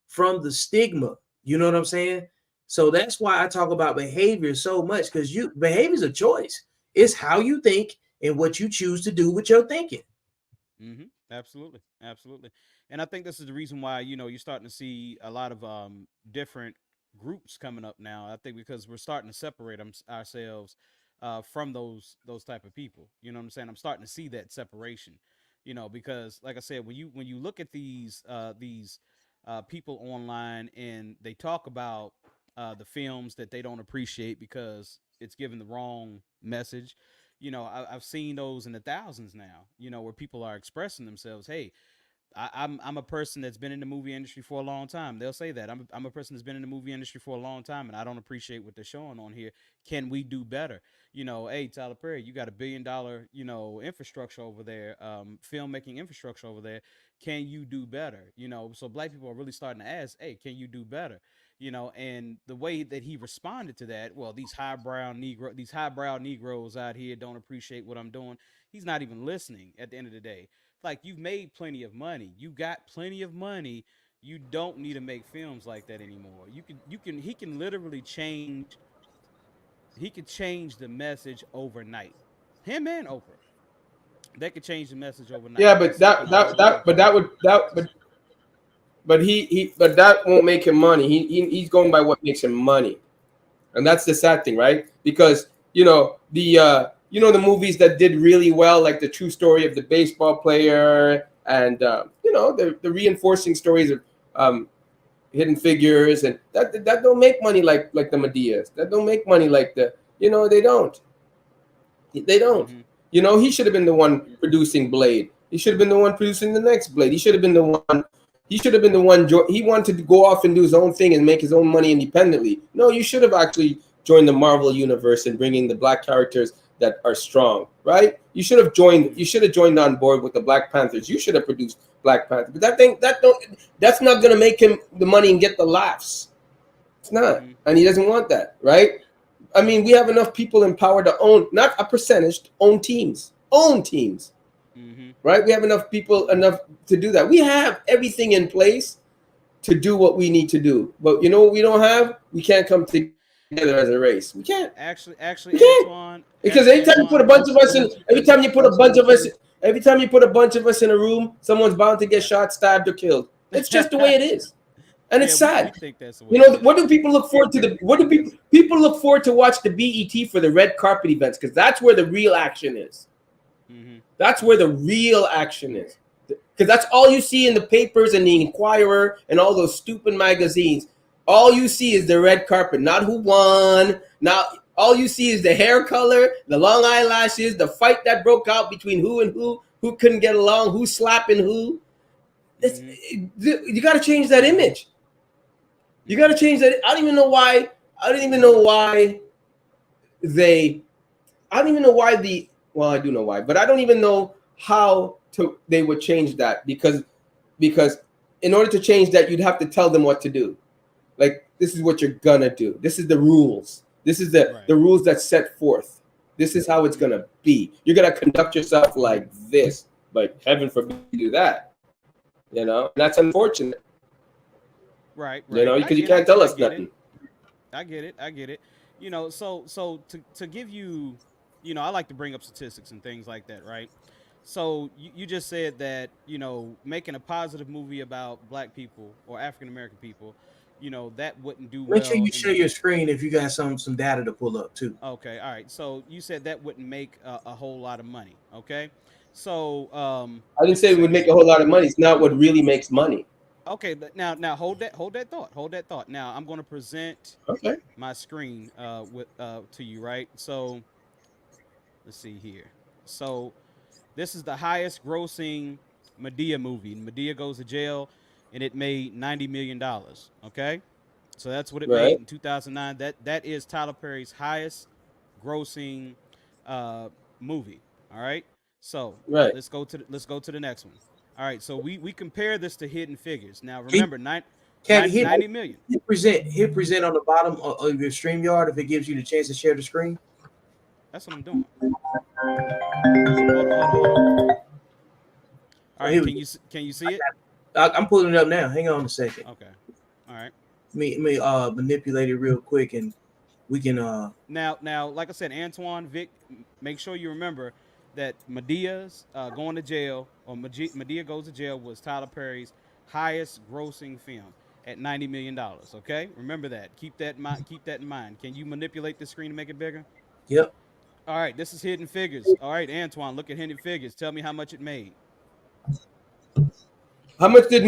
from the stigma. You know what I'm saying? So that's why I talk about behavior so much, because behavior is a choice. It's how you think and what you choose to do with your thinking. Hmm. Absolutely. Absolutely. And I think this is the reason why you're starting to see a lot of different groups coming up now. I think because we're starting to separate ourselves from those type of people. You know what I'm saying? I'm starting to see that separation. Because like I said, when you look at these people online and they talk about the films that they don't appreciate because it's giving the wrong message. I've seen those in the thousands now. Where people are expressing themselves. Hey, I'm a person that's been in the movie industry for a long time. They'll say that I'm a person that's been in the movie industry for a long time, and I don't appreciate what they're showing on here. Can we do better? Hey, Tyler Perry, you got $1 billion infrastructure over there, filmmaking infrastructure over there. can you do better? So black people are really starting to ask, hey, can you do better? And the way that he responded to that, well, these highbrow Negroes out here don't appreciate what I'm doing. He's not even listening at the end of the day. Like, you've made plenty of money. You got plenty of money. You don't need to make films like that anymore. He can literally change the message overnight. Him and Oprah. They could change the message overnight. Yeah, but but that won't make him money. He's going by what makes him money, and that's the sad thing, right? Because the movies that did really well, like the true story of the baseball player, and the reinforcing stories of Hidden Figures, and that don't make money like the Medeas. That don't make money like they don't. Mm-hmm. He should have been the one producing Blade. He should have been the one producing the next Blade. He should have been the one. He should have been the one. He wanted to go off and do his own thing and make his own money independently. No, you should have actually joined the Marvel universe and bringing the black characters that are strong, right? You should have joined. You should have joined on board with the Black Panthers. You should have produced Black Panther. But that's not going to make him the money and get the laughs. It's not, Mm-hmm. and he doesn't want that, right? I mean, we have enough people in power to own, not a percentage, own teams, Mm-hmm. right? We have enough to do that. We have everything in place to do what we need to do. But you know what we don't have? We can't come together as a race. We can't. Actually, We can't. Antoine. Because anytime you put a bunch of us in, every time you put a bunch of us in a room, someone's bound to get shot, stabbed, or killed. It's just the way it is. And it's sad. We think that's the way What do people look forward to? What do people look forward to watch the BET for the red carpet events? Because that's where the real action is. Mm-hmm. That's where the real action is. Because that's all you see in the papers and the Inquirer and all those stupid magazines. All you see is the red carpet, not who won. Not all you see is the hair color, the long eyelashes, the fight that broke out between who and who couldn't get along, who's slapping who. You got to change that image. You got to change that. I don't even know why. Well, I do know why, but I don't even know how they would change that because in order to change that, you'd have to tell them what to do. Like, this is what you're gonna do. This is the rules. This is the rules that's set forth. This is how it's gonna be. You're gonna conduct yourself like this, but heaven forbid you do that. And that's unfortunate. Right. Because you can't tell us nothing. I get it. So to give you, I like to bring up statistics and things like that, right? So you just said that, making a positive movie about black people or African American people, that wouldn't do well. Make sure you share your screen if you got some data to pull up too. Okay, all right. So you said that wouldn't make a whole lot of money, okay? So I didn't say it would make a whole lot of money. It's not what really makes money. Okay, now hold that thought. Now I'm going to present my screen to you, right? So let's see here. So this is the highest grossing Madea movie. Madea Goes to Jail, and it made $90 million. Okay, so that's what it made in 2009. That is Tyler Perry's highest grossing movie. All right. So let's go to the next one. All right. So we compare this to Hidden Figures. Now remember, 90 million. Hit present on the bottom of your StreamYard if it gives you the chance to share the screen. That's what I'm doing. Hold on. All right, can you see it? I'm pulling it up now. Hang on a second. Okay. All right. Let me manipulate it real quick and we can Now, like I said, Antoine, Vic, make sure you remember that Medea's Going to Jail or Madea Goes to Jail was Tyler Perry's highest grossing film at $90 million. Okay? Remember that. Keep that in mind. Can you manipulate the screen to make it bigger? Yep. All right, this is Hidden Figures. All right, Antoine, look at Hidden Figures. Tell me how much it made. How much did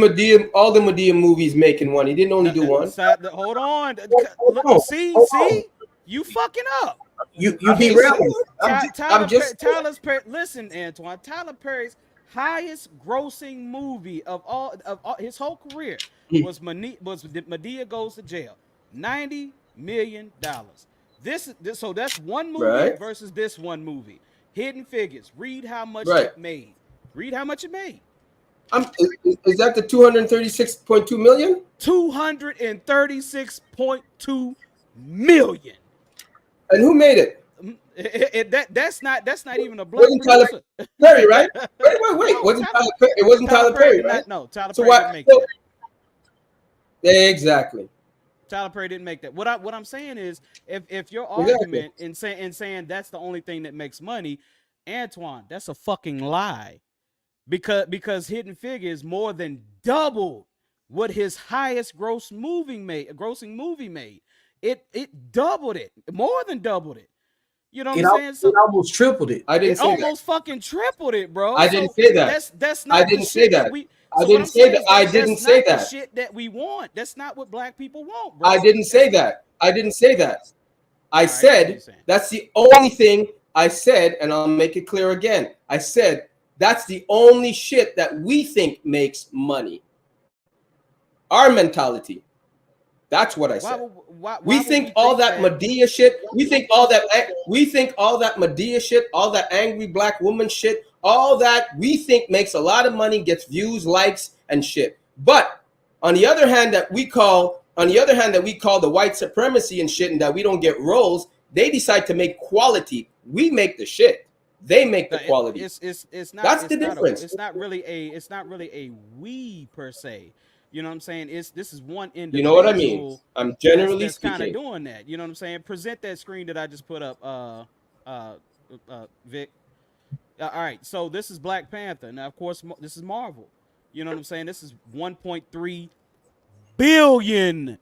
all the Madea movies make in one? He didn't only do one. Hold on. See? You fucking up. You derailed. Listen, Antoine. Tyler Perry's highest grossing movie of all his whole career was Madea Goes to Jail. $90 million. So that's one movie versus this one movie. Hidden Figures. Read how much it made. Is that the 236.2 million? 236.2 million. And who made it? That's not even a black Wasn't Tyler producer. Perry, right? Wait. No, Wasn't Tyler Perry? It wasn't Tyler Perry, did right? not. No, Tyler So Perry didn't why? make So, that. exactly. Tyler Perry didn't make that. What I'm saying is, if your Exactly. argument in saying that's the only thing that makes money, Antoine, that's a fucking lie. Because Hidden Figures more than doubled what his highest grossing movie made. It doubled it, more than doubled it. You know what I'm saying? So it almost tripled it. I didn't it say almost fucking tripled it, bro. I didn't say that. That's I not the didn't say shit that that. we. I So what didn't I'm say saying that. is I that didn't that's say not the that. shit that we want. That's not what black people want, bro. I didn't say that. I didn't say that. I All right, what are you said saying? that's the only thing I said, and I'll make it clear again. I said that's the only shit that we think makes money. Our mentality. That's what I said. Why We would think we all think that Medea shit. We think all that Medea shit, all that angry black woman shit, all that we think makes a lot of money, gets views, likes, and shit. But on the other hand, that we call the white supremacy and shit, and that we don't get roles, they decide to make quality. We make the shit. They make the quality. It's not. That's It's the not difference. it's not really a we per se. You know what I'm saying? This is one individual. You know what I mean? I'm generally that's kind of speaking. doing that. You know what I'm saying? Present that screen that I just put up, Vic. All right, so this is Black Panther. Now, of course, this is Marvel. You know what I'm saying? This is $1.3 billion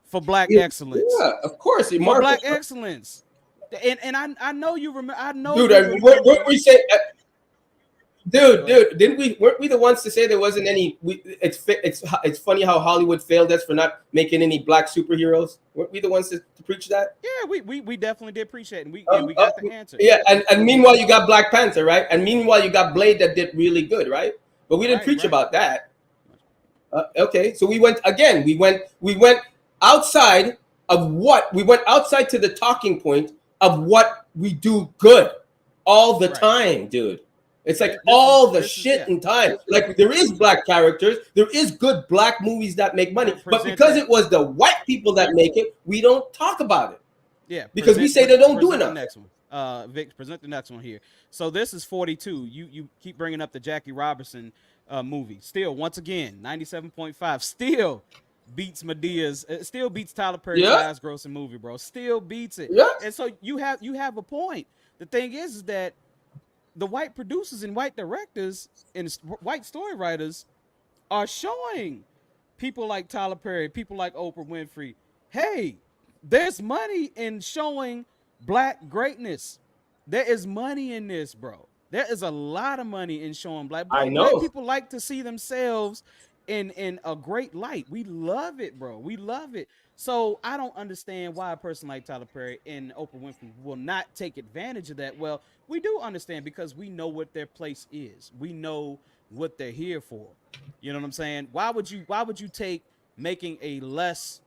for Black excellence. Yeah, of course. For Marvel. Black excellence. And I know you remember. I know Dude, you remember. what we say? Dude, weren't we the ones to say there wasn't any? It's funny how Hollywood failed us for not making any black superheroes. Weren't we the ones to preach that? Yeah, we definitely did appreciate it. And we got the answer. Yeah, and meanwhile you got Black Panther, right? And meanwhile you got Blade that did really good, right? But we didn't preach about that. Okay, so we went again. We went outside of what we went outside to the talking point of what we do good all the time, dude. It's like all the shit in time. Like there is black characters, there is good black movies that make money, but because it was the white people that make it, we don't talk about it. Yeah, because we say they don't do enough. The next one, Vic, present the next one here. So this is 42. You keep bringing up the Jackie Robinson movie. Still, once again, 97.5. Still beats Medea's. Still beats Tyler Perry's highest grossing movie, bro. Still beats it. Yeah. And so you have a point. The thing is that the white producers and white directors and white story writers are showing people like Tyler Perry, people like Oprah Winfrey, hey, there's money in showing black greatness. There is money in this, bro. There is a lot of money in showing black. I know. Black people like to see themselves in a great light. We love it, bro. We love it. So I don't understand why a person like Tyler Perry and Oprah Winfrey will not take advantage of that. Well, we do understand because we know what their place is. We know what they're here for. You know what I'm saying? Why would you take making less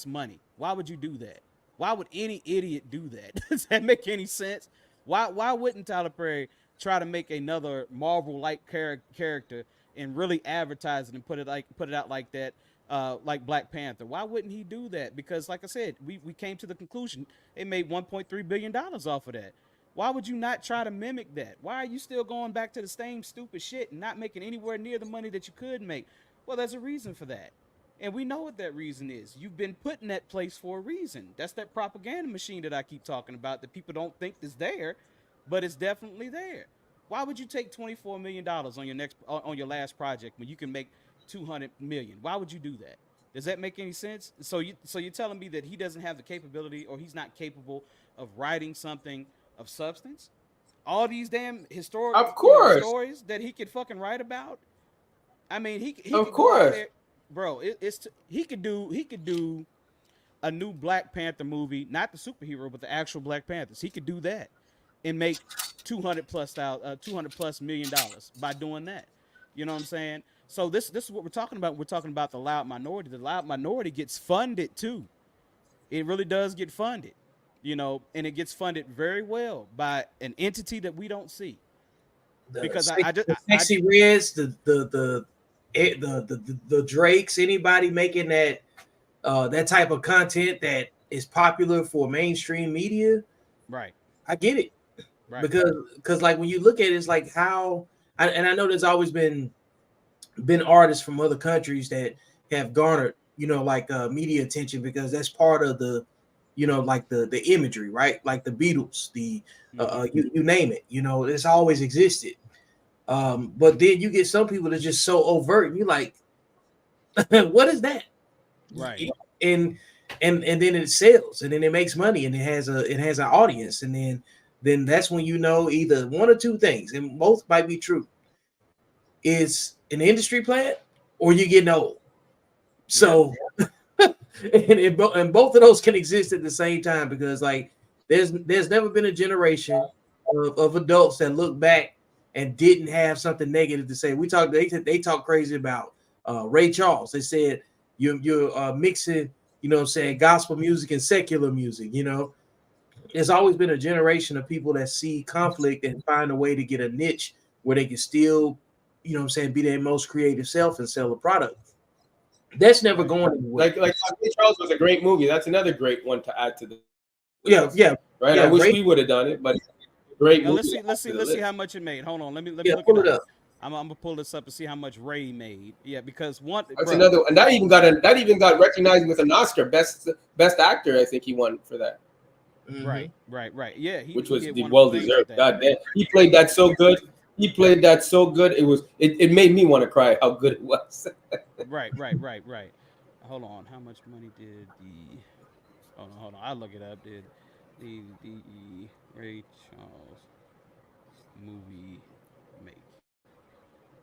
money? Why would you do that? Why would any idiot do that? Does that make any sense? Why wouldn't Tyler Perry try to make another Marvel-like character and really advertise it and put it out like that, like Black Panther? Why wouldn't he do that? Because, like I said, we came to the conclusion it made $1.3 billion off of that. Why would you not try to mimic that? Why are you still going back to the same stupid shit and not making anywhere near the money that you could make? Well, there's a reason for that. And we know what that reason is. You've been put in that place for a reason. That's that propaganda machine that I keep talking about that people don't think is there, but it's definitely there. Why would you take $24 million on your last project when you can make $200 million? Why would you do that? Does that make any sense? So you're telling me that he doesn't have the capability or he's not capable of writing something of substance? All these damn historical stories that he could fucking write about? I mean, he of could course. Go out there, bro, he could do a new Black Panther movie, not the superhero, but the actual Black Panthers. He could do that and make $200 plus million by doing that. You know what I'm saying? So this is what we're talking about. We're talking about the loud minority. The loud minority gets funded too. It really does get funded, you know, and it gets funded very well by an entity that we don't see. the, because the sexy reds, the Drakes, anybody making that type of content that is popular for mainstream media, right, I get it. right, Because like when you look at it, it's like how and I know there's always been artists from other countries that have garnered, like media attention because that's part of the, like the imagery, right? Like the Beatles, the mm-hmm. you name it, it's always existed. But then you get some people that's just so overt, and you're like, what is that? Right, And and then it sells, and then it makes money, and it has an audience, and then that's when either one or two things, and both might be true. Is an industry plan, or you're getting old. yeah, So and both of those can exist at the same time because like there's never been a generation of adults that look back and didn't have something negative to say. They talk crazy about Ray Charles. They said you're mixing, what I'm saying, gospel music and secular music. There's always been a generation of people that see conflict and find a way to get a niche where they can still, what I'm saying, be their most creative self and sell a product. That's never Right. going anywhere. Like Ray Charles was a great movie. That's another great one to add to the Yeah, list. yeah, Right. yeah. I wish Ray, we would have done it, but great now movie let's to see, add to the let's see how list. much it made. Hold on, let me yeah, look it pull it up. up. I'm gonna pull this up and see how much Ray made. Yeah, because one, That's bro, another, and that even got recognized with an Oscar, best actor. I think he won for that, Mm-hmm. right. Yeah, which he was did wonderful well things with deserved. that. God damn, he played that so good. He played that so good. It made me want to cry how good it was. Right. Hold on, how much money did the? Hold on. I'll look it up. Did the Ray Charles movie make?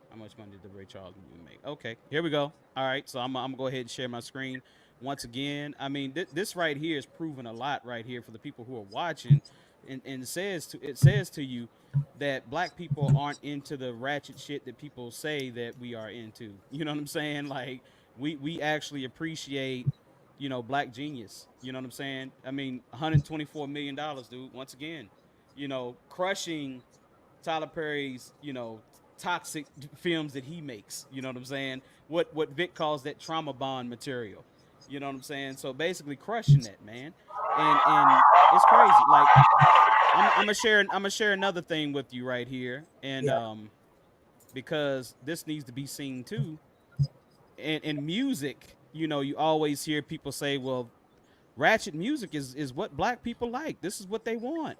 How much money did the Ray Charles movie make? Okay, here we go. All right, so I'm gonna go ahead and share my screen once again. I mean, this right here is proving a lot right here for the people who are watching, and it says to you that black people aren't into the ratchet shit that people say that we are into. You know what I'm saying? Like we actually appreciate, black genius. You know what I'm saying? I mean, 124 million dollars, dude. Once again, crushing Tyler Perry's, toxic films that he makes. You know what I'm saying? What Vic calls that trauma bond material. You know what I'm saying? So basically crushing that, man. And it's crazy. Like I'm gonna share another thing with you right here. And Yeah, because this needs to be seen too. And in music, you always hear people say, well, ratchet music is what black people like. This is what they want.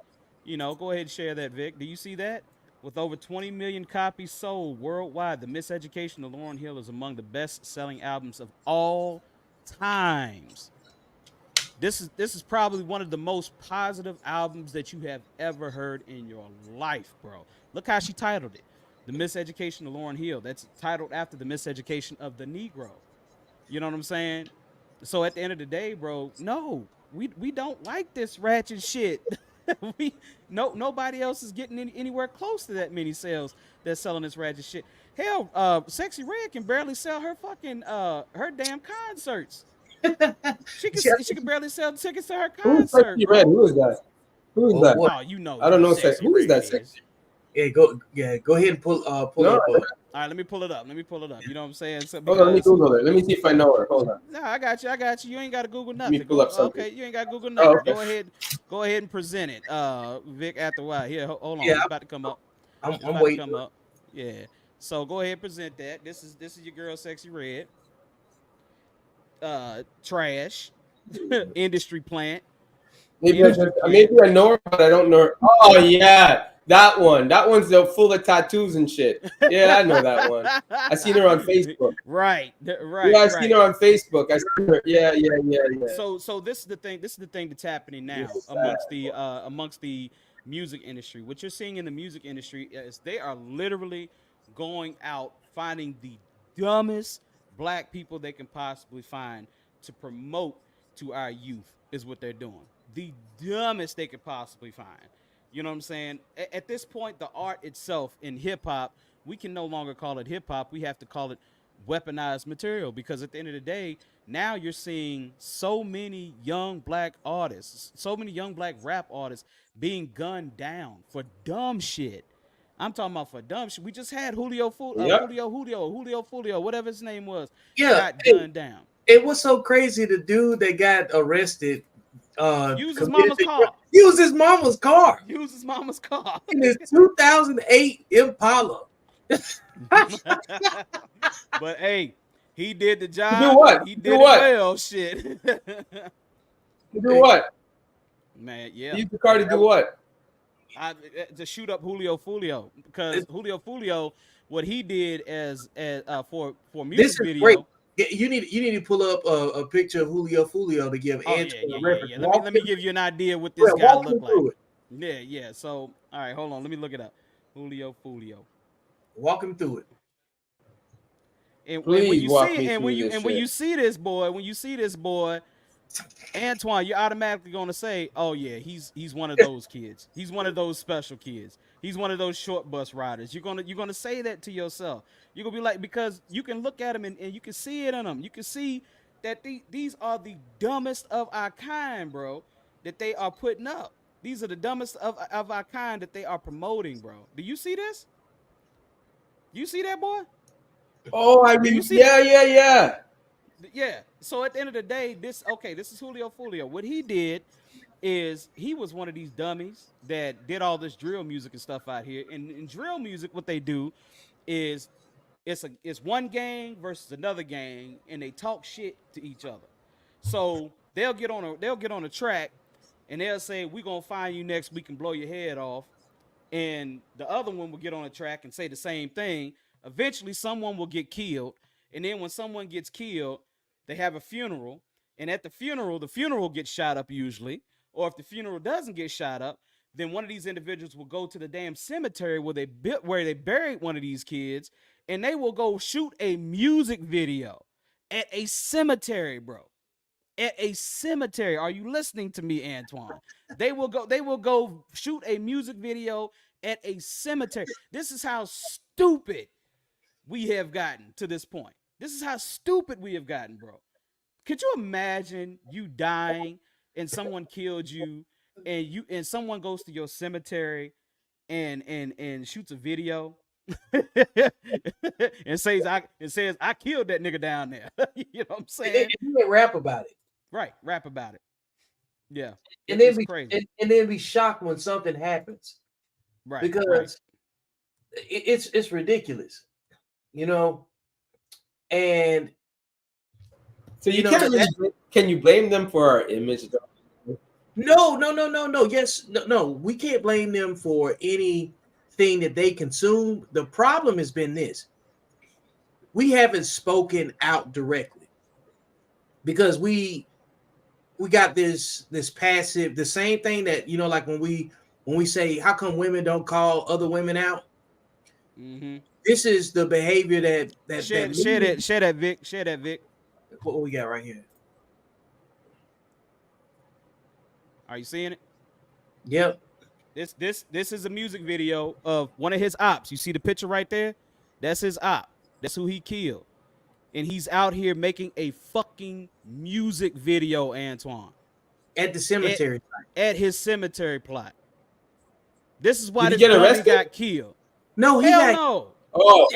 Go ahead and share that, Vic. Do you see that? With over 20 million copies sold worldwide, The Miseducation of Lauryn Hill is among the best-selling albums of all times. This is probably one of the most positive albums that you have ever heard in your life, bro. Look how she titled it. The Miseducation of Lauryn Hill. That's titled after the miseducation of the Negro. You know what I'm saying? So at the end of the day, bro, no, we don't like this ratchet shit. we nobody else is getting anywhere close to that many sales that's selling this ratchet shit. Hell, Sexy Red can barely sell her fucking her damn concerts. She can barely sell tickets to her Who is concert, Sexy Red? bro. Who is that? Who is oh that? boy. Oh, you know I don't who know. Sexy Who is Red that? is. Go ahead and pull No, up. All right, let me pull it up. You know what I'm saying? So hold on. Let me because Google it. Let me see if I know her. Hold on. no, I got you. You ain't got to Google Let me nothing. pull up something. Okay, you ain't got to Google Oh, nothing. okay. Go ahead and present it. Vic after a while. Here, hold on. Yeah, It's about to come up. It's I'm about to waiting. come up. Yeah. So go ahead and present that. This is your girl, Sexy Red. Trash. Industry plant. Industry plant. Maybe I know her, but I don't know her. Oh yeah, that one. That one's full of tattoos and shit. Yeah, I know that one. I seen her on Facebook. Right. Yeah, Right. I seen Right. her on Facebook. I seen her. Yeah. So this is the thing. This is the thing that's happening now It's amongst the music industry. What you're seeing in the music industry is they are literally going out finding the dumbest black people they can possibly find to promote to our youth is what they're doing. The dumbest they could possibly find. You know what I'm saying? At this point, the art itself in hip hop, we can no longer call it hip hop. We have to call it weaponized material because at the end of the day, now you're seeing so many young black artists, so many young black rap artists being gunned down for dumb shit. I'm talking about for dumb shit. We just had Julio Julio, whatever his name was, got gunned down. It was so crazy. The dude that got arrested used his mama's car. Used his mama's car. Used his mama's car. In his 2008 Impala. But hey, he did the job. Do what? He did it well. Shit. Do what? Man, yeah. He used the car to do what? To shoot up Julio, because Julio, what he did as for music video. Great. You need to pull up a picture of Julio to give Antoine a reference. Yeah. Let me give you an idea what this guy looked like. Yeah. So, all right, hold on. Let me look it up. Julio. Walk him through it. And when you see this boy, Antoine, you're automatically gonna say, "Oh yeah, he's one of those kids. He's one of those special kids. He's one of those short bus riders." You're gonna say that to yourself. You're gonna be like, because you can look at him and you can see it in them. You can see that these are the dumbest of our kind, bro. That they are putting up. These are the dumbest of our kind that they are promoting, bro. Do you see this? You see that, boy? Oh, I mean, yeah. Yeah. So at the end of the day, this is Julio. What he did is he was one of these dummies that did all this drill music and stuff out here. And in drill music, what they do is it's one gang versus another gang, and they talk shit to each other. So they'll get on a track, and they'll say, "We're gonna find you next week and blow your head off." And the other one will get on a track and say the same thing. Eventually, someone will get killed, and then when someone gets killed, they have a funeral, and at the funeral gets shot up usually, or if the funeral doesn't get shot up, then one of these individuals will go to the damn cemetery where they buried one of these kids, and they will go shoot a music video at a cemetery, bro. At a cemetery. Are you listening to me, Antoine? They will go shoot a music video at a cemetery. This is how stupid we have gotten to this point. This is how stupid we have gotten, bro. Could you imagine you dying and someone killed you, and someone goes to your cemetery and shoots a video and says I killed that nigga down there. You know what I'm saying? You can rap about it. Right, rap about it. Yeah. And then crazy. And then be shocked when something happens. Right. Because it's ridiculous. You know. And so can you blame them for our image? No. Yes, no. We can't blame them for anything that they consume. The problem has been this: we haven't spoken out directly because we got this passive, the same thing that, you know, like when we say, how come women don't call other women out? Mm-hmm. This is the behavior that share that Vic. What we got right here? Are you seeing it? Yep. This is a music video of one of his ops. You see the picture right there? That's his op. That's who he killed. And he's out here making a fucking music video, Antoine. At the cemetery. At his cemetery plot. This is why this guy got killed. No, no. Oh,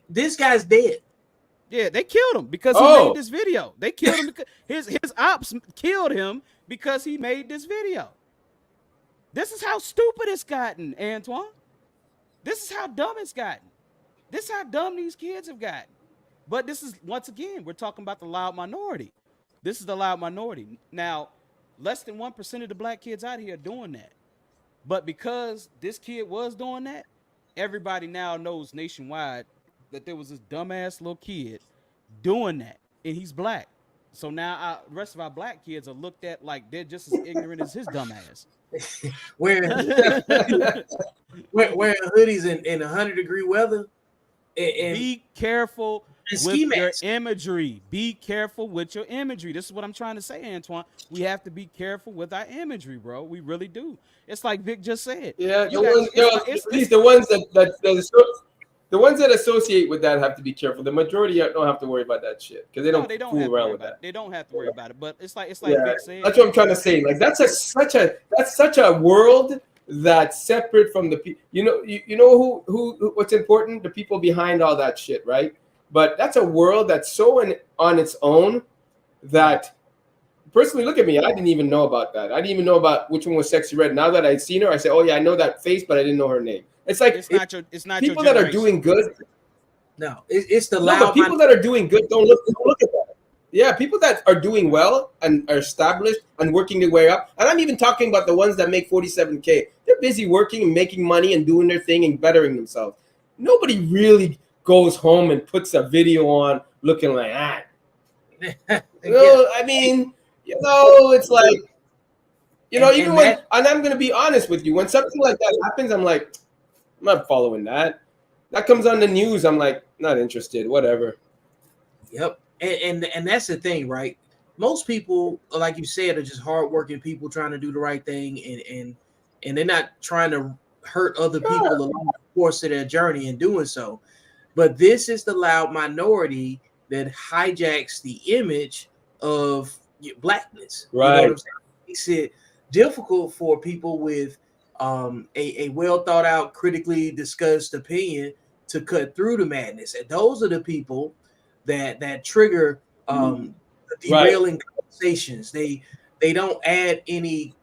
this guy's dead. Yeah, they killed him because he made this video. They killed him because his ops killed him because he made this video. This is how stupid it's gotten, Antoine. This is how dumb it's gotten. This is how dumb these kids have gotten. But this is, once again, we're talking about the loud minority. This is the loud minority. Now, less than 1% of the black kids out here are doing that. But because this kid was doing that, everybody now knows nationwide that there was this dumbass little kid doing that, and he's black. So now the rest of our black kids are looked at like they're just as ignorant as his dumbass. wearing hoodies in 100-degree weather. And be careful with your imagery. Be careful with your imagery. This is what I'm trying to say, Antoine. We have to be careful with our imagery, bro. We really do. It's like Vic just said. Yeah, the ones that associate with that have to be careful. The majority don't have to worry about that shit because they don't fool around with that. They don't have to worry about it. But it's like yeah, Vic said. That's what I'm trying to say. Like that's such a world that's separate from the people. You know who what's important? The people behind all that shit, right? But that's a world that's so on its own that personally, look at me. I didn't even know about that. I didn't even know about which one was Sexy Red. Now that I'd seen her, I say, oh yeah, I know that face, but I didn't know her name. It's like It's not your people that are doing good. No, it's the No, loud. but people that are doing good don't look at that. Yeah, people that are doing well and are established and working their way up. And I'm even talking about the ones that make 47K. They're busy working and making money and doing their thing and bettering themselves. Nobody really goes home and puts a video on looking like that. I mean, it's like, even when, and I'm going to be honest with you, when something like that happens, I'm like, I'm not following that. That comes on the news. I'm like, not interested, whatever. Yep. And that's the thing, right? Most people, like you said, are just hardworking people trying to do the right thing, and they're not trying to hurt other people along the course of their journey in doing so. But this is the loud minority that hijacks the image of blackness. Right. You know what I'm saying? It makes it difficult for people with a well thought out, critically discussed opinion to cut through the madness. And those are the people that trigger derailing conversations. They don't add any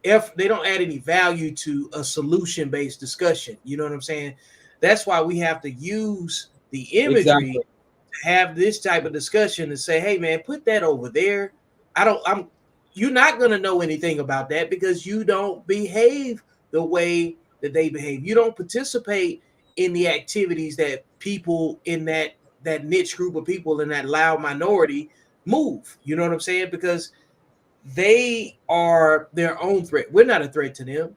value to a solution based discussion. You know what I'm saying? That's why we have to use the imagery to have this type of discussion and say, hey man, put that over there. You're not going to know anything about that because you don't behave the way that they behave. You don't participate in the activities that people in that niche group of people in that loud minority move. You know what I'm saying? Because they are their own threat. We're not a threat to them.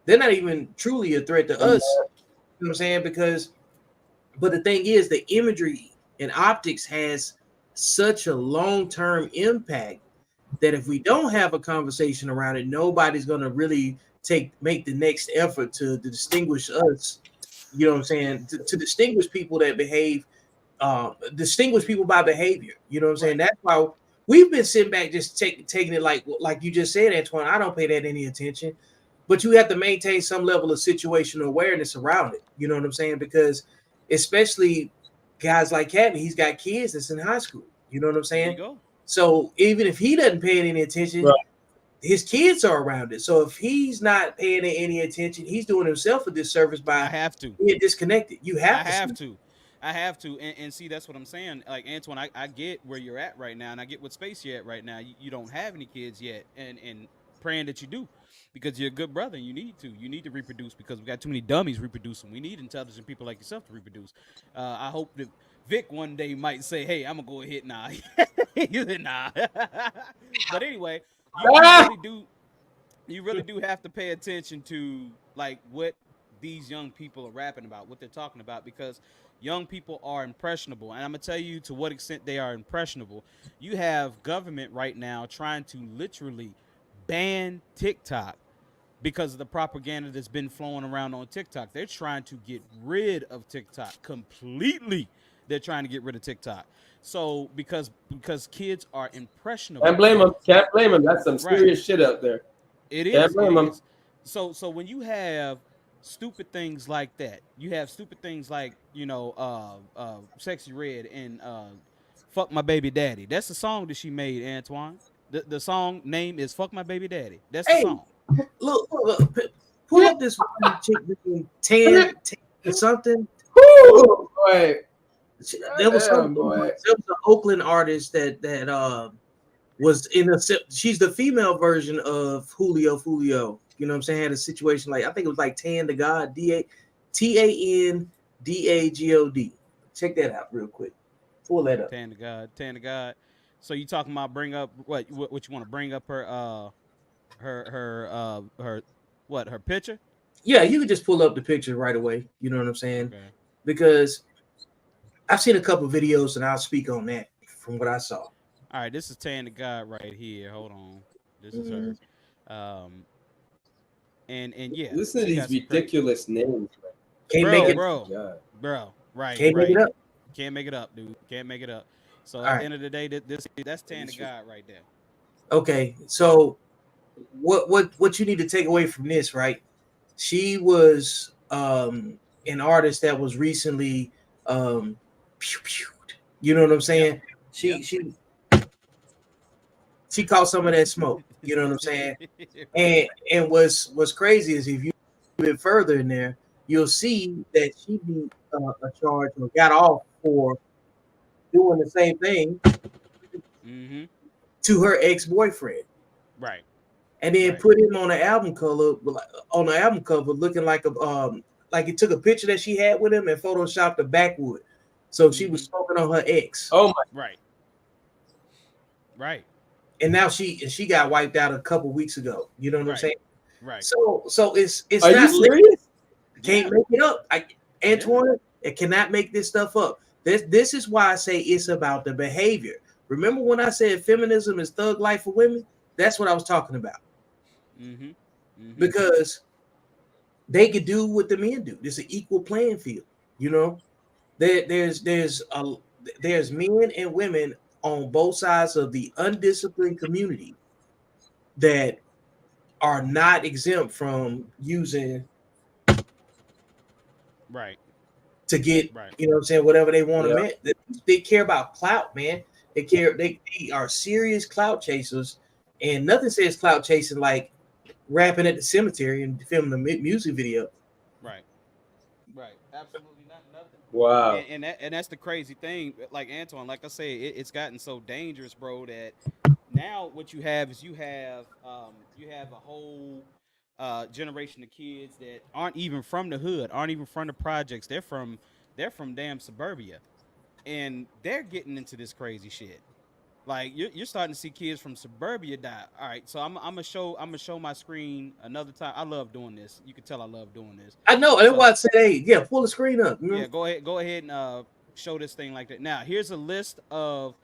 They're not even truly a threat to us. You know what I'm saying? But the thing is, the imagery and optics has such a long-term impact that if we don't have a conversation around it, nobody's going to really make the next effort to distinguish us. You know what I'm saying? To distinguish people that behave, distinguish people by behavior. You know what I'm saying? That's why we've been sitting back just taking it like you just said, Antoine. I don't pay that any attention, but you have to maintain some level of situational awareness around it. You know what I'm saying? Because especially guys like Kevin, he's got kids that's in high school. You know what I'm saying? There you go. So even if he doesn't pay any attention, his kids are around it. So if he's not paying any attention, he's doing himself a disservice by being disconnected. I have to. And see, that's what I'm saying. Like, Antoine, I get where you're at right now, and I get what space you're at right now. You don't have any kids yet, and praying that you do, because you're a good brother and you need to reproduce, because we got too many dummies reproducing. We need intelligent people like yourself to reproduce. I hope that Vic one day might say, hey, I'm gonna go ahead. Nah. You said nah. But anyway, you really do have to pay attention to like what these young people are rapping about, what they're talking about, because young people are impressionable. And I'm gonna tell you to what extent they are impressionable. You have government right now trying to literally ban TikTok because of the propaganda that's been flowing around on TikTok. They're trying to get rid of TikTok completely. They're trying to get rid of TikTok. So because kids are impressionable. Can't blame them. That's some serious shit out there. It is. Can't blame them. So when you have stupid things like that, you have stupid things like, Sexy Red and Fuck My Baby Daddy. That's the song that she made, Antoine. The song name is Fuck My Baby Daddy. That's the song. Look, pull up this chick between 10 or something. Ooh, boy. There was an Oakland artist that was she's the female version of Julio. You know what I'm saying? Had a situation like, I think it was like Tan to God, TANDAGOD. Check that out real quick. Pull that up. Tan to God. So you talking about bring up what you want to bring up her picture? Yeah, you can just pull up the picture right away. You know what I'm saying? Okay. Because I've seen a couple of videos and I'll speak on that from what I saw. All right, this is Tan to God right here. Hold on. This is her. And yeah. Listen to these ridiculous names. Bro. Right. Can't make it up. Can't make it up, dude. Can't make it up. So at the end of the day, that's Tan to God right there. Okay. So what you need to take away from this, right, She was an artist that was recently pew, pew, you know what I'm saying? Yeah. She caught some of that smoke, you know what I'm saying? And what's crazy is if you a bit further in there, you'll see that she beat a charge or got off for doing the same thing Mm-hmm. to her ex-boyfriend, Right. and then Right. put him on the album cover looking like it took a picture that she had with him and photoshopped the backwood, so she was Mm-hmm. smoking on her ex. Oh my. Right. Right. And now she got wiped out a couple weeks ago. You know what I'm Right. saying? Right. So it's Are you not lit. serious? Can't Yeah. make it up. Yeah. Antoine, it cannot make this stuff up. This is why I say it's about the behavior. Remember when I said feminism is thug life for women? That's what I was talking about. Mm-hmm. Mm-hmm. Because they could do what the men do. It's an equal playing field. You know, there's men and women on both sides of the undisciplined community that are not exempt from using Right. to get, Right. you know what I'm saying, whatever they want to Yeah. man. They care about clout, man. They are serious clout chasers, and nothing says clout chasing like rapping at the cemetery and filming a music video. Right. Right. Absolutely not nothing. Wow. And that's the crazy thing. Like Antoine, like I say, it's gotten so dangerous, bro, that now what you have is you have a whole generation of kids that aren't even from the hood, aren't even from the projects. They're from damn suburbia, and they're getting into this crazy shit. Like you're starting to see kids from suburbia die. All right, so I'm gonna show my screen another time. I love doing this. You can tell I love doing this. I know, that's why So I said, hey, yeah, pull the screen up. You know? yeah, go ahead and show this thing like that. Now here's a list of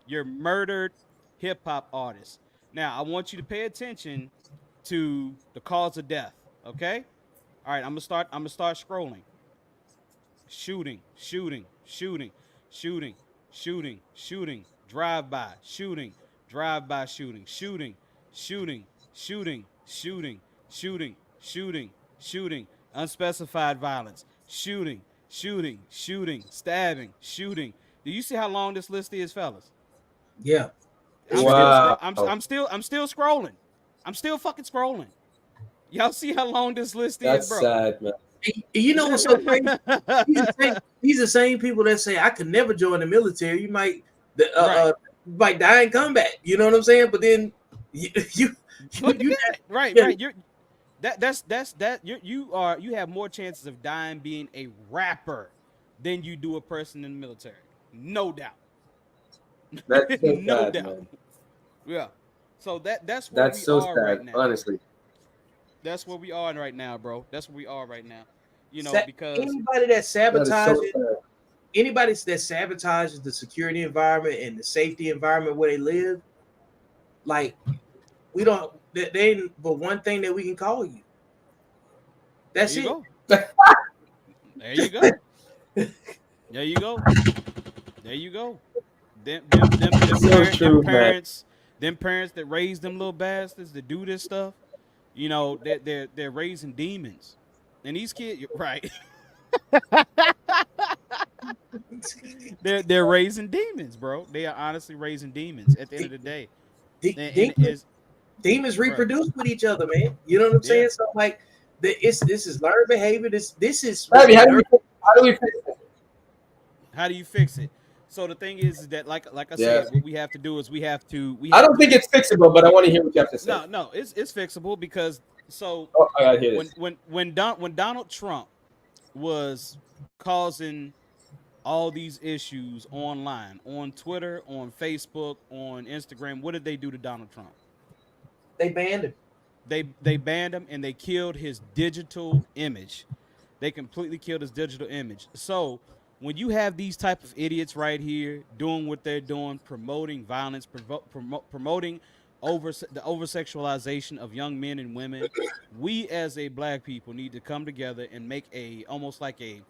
your murdered hip hop artists. Now I want you to pay attention to the cause of death. Okay. All right. I'm gonna start scrolling. Shooting, shooting, shooting, shooting, shooting, shooting, drive-by, shooting, drive-by shooting, shooting, shooting, shooting, shooting, shooting, shooting, shooting, unspecified violence, shooting, shooting, shooting, stabbing, shooting. Do you see how long this list is, fellas? Yeah. It's I'm still ridiculous. scroll. Wow. I'm still scrolling. I'm still fucking scrolling. Y'all see how long this list is, That's bro? sad, man. You know what's so crazy? These are the same people that say I could never join the military. Right. You might die in combat. You know what I'm saying? But then you you, Look at you that. Right, yeah, right. You have more chances of dying being a rapper than you do a person in the military. No doubt. That's so No sad, doubt. man. Yeah. So that's where That's we so are right sad, now. honestly. That's where we are right now, bro. That's where we are right now. sa- Because anybody that That is so sabotages sad. anybody that sabotages the security environment and the safety environment where they live, like we don't. They ain't but one thing that we can call you. there That's you it. go. There you go. There you go. There you go. So true, man. Them parents that raise them little bastards that do this stuff, they're raising demons, and these kids, right? They're raising demons, bro. They are honestly raising demons at the end of the day, and Demons, is demons right, reproduce with each other, man. You know what I'm yeah. saying? So like, this is learned behavior. This is Abby, learned. how do we fix it? How do you fix it? So the thing is that like I Yeah. said, what we have to do is we I have don't to think it's fixable, but I want to hear what you have to say. no, it's fixable because so Oh, I gotta hear when this. when Donald Trump was causing all these issues online, on Twitter, on Facebook, on Instagram, what did they do to Donald Trump? They banned him. They banned him and they killed his digital image. They completely killed his digital image. So when you have these type of idiots right here doing what they're doing, promoting violence, promoting the over sexualization of young men and women, we as a black people need to come together and make a almost like a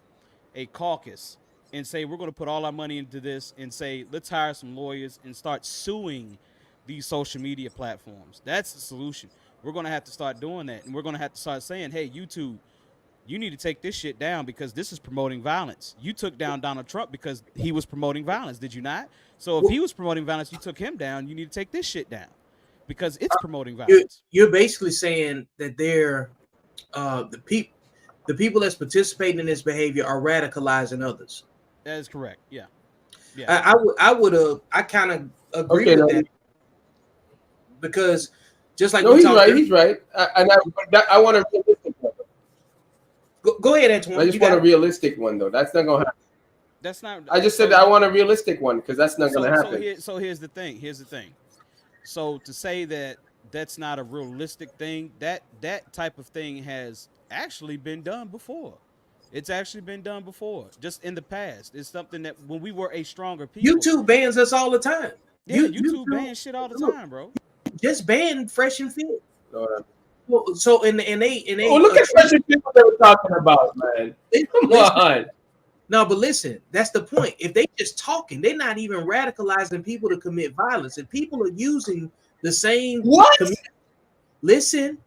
caucus and say we're going to put all our money into this and say let's hire some lawyers and start suing these social media platforms. That's the solution. we're going to have to start doing that, and we're going to have to start saying, hey, YouTube, you need to take this shit down because this is promoting violence. You took down Donald Trump because he was promoting violence, did you not? So if he was promoting violence, you took him down. You need to take this shit down because it's promoting violence. You're basically saying that they're the people that's participating in this behavior are radicalizing others. That is correct. Yeah. I kind of agree with that, because just like he's right. I want a realistic one. Go ahead, Antoine. I just want a realistic one, though. That's not gonna happen. That's not. I just said I want a realistic one because that's not gonna happen. So here's the thing. So to say that that's not a realistic thing, that type of thing has actually been done before. It's actually been done before, just in the past. It's something that when we were a stronger people. YouTube bans us all the time. Yeah, YouTube bans shit all the time, bro. Just ban Fresh and Fit. Well, so and they look at Fresh and Fit what they were talking about, man. Come on. No, but listen, that's the point. If they just talking, they're not even radicalizing people to commit violence. If people are using the same listen,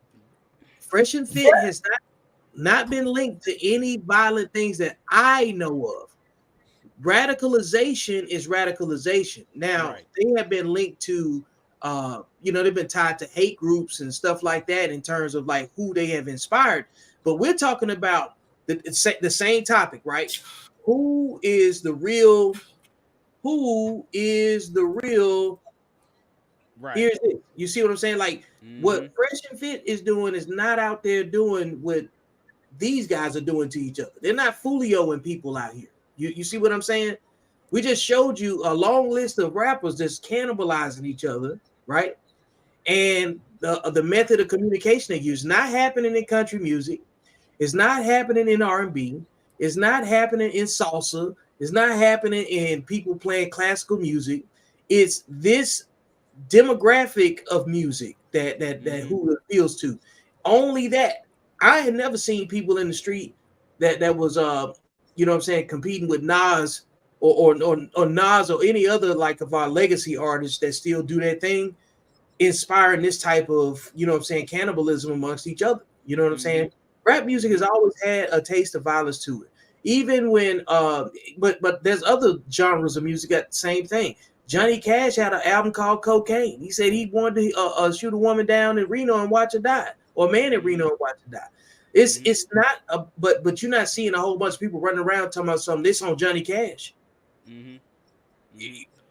Fresh and Fit has not been linked to any violent things that I know of. Radicalization is radicalization. Now, they have been linked to they've been tied to hate groups and stuff like that in terms of like who they have inspired. But we're talking about the same topic, right? Who is the real? Right. Here's it. You see what I'm saying? Like what Fresh and Fit is doing is not out there doing what these guys are doing to each other. They're not folioing people out here. You see what I'm saying? We just showed you a long list of rappers just cannibalizing each other, right? And the method of communication they use not happening in country music. It's not happening in R&B. It's not happening in salsa. It's not happening in people playing classical music. It's this demographic of music that who it appeals to. Only that. I had never seen people in the street that was competing with Nas or Nas or any other like of our legacy artists that still do that thing, inspiring this type of cannibalism amongst each other. You know what I'm saying? Rap music has always had a taste of violence to it. Even when but there's other genres of music that same thing. Johnny Cash had an album called Cocaine. He said he wanted to shoot a woman down in Reno and watch her die, or a man in Reno and watch her die. It's not but you're not seeing a whole bunch of people running around talking about something. This on Johnny Cash.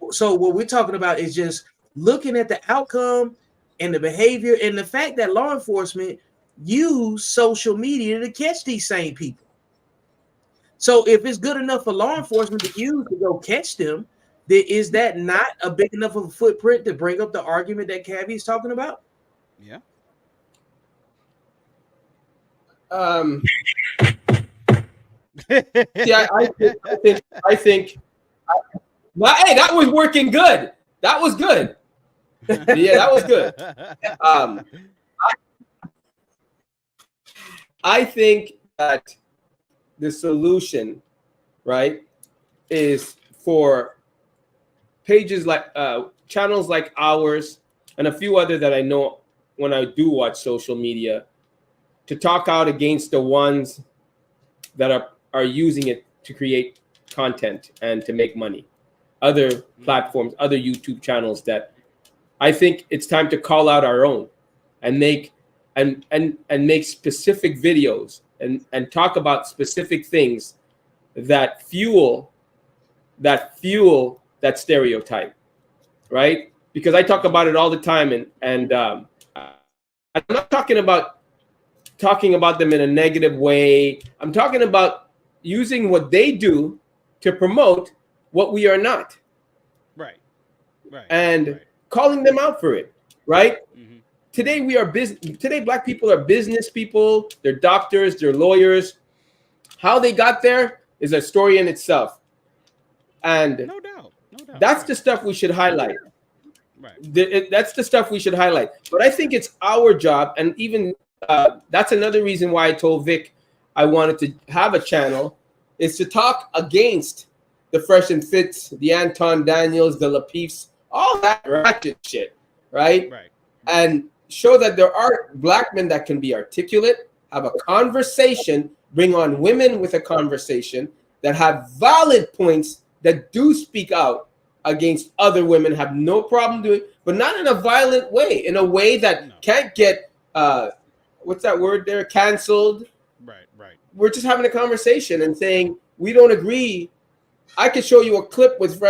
So what we're talking about is just looking at the outcome and the behavior and the fact that law enforcement use social media to catch these same people. So if it's good enough for law enforcement to use to go catch them, then is that not a big enough of a footprint to bring up the argument that Cavi is talking about? Yeah. Yeah, I think. Hey, that was working good. That was good. Yeah, that was good. I think that the solution, right, is for pages like channels like ours and a few other that I know when I do watch social media to talk out against the ones that are using it to create content and to make money. Other platforms, other YouTube channels that I think it's time to call out our own and make and make specific videos and talk about specific things that fuel that stereotype, right? Because I talk about it all the time, and I'm not talking about them in a negative way. I'm talking about using what they do to promote what we are not, right, and calling them out for it, right? Today Today, Black people are business people. They're doctors. They're lawyers. How they got there is a story in itself, and no doubt. That's the stuff we should highlight. Right. That's the stuff we should highlight. But I think it's our job, and even that's another reason why I told Vic I wanted to have a channel, is to talk against the Fresh and Fits, the Anton Daniels, the Lapeefs, all that ratchet shit, right? Right. And show that there are black men that can be articulate, have a conversation, bring on women with a conversation that have valid points that do speak out against other women, have no problem doing, but not in a violent way, in a way that No. can't get what's that word there? Canceled. Right, right. We're just having a conversation and saying we don't agree. I could show you a clip with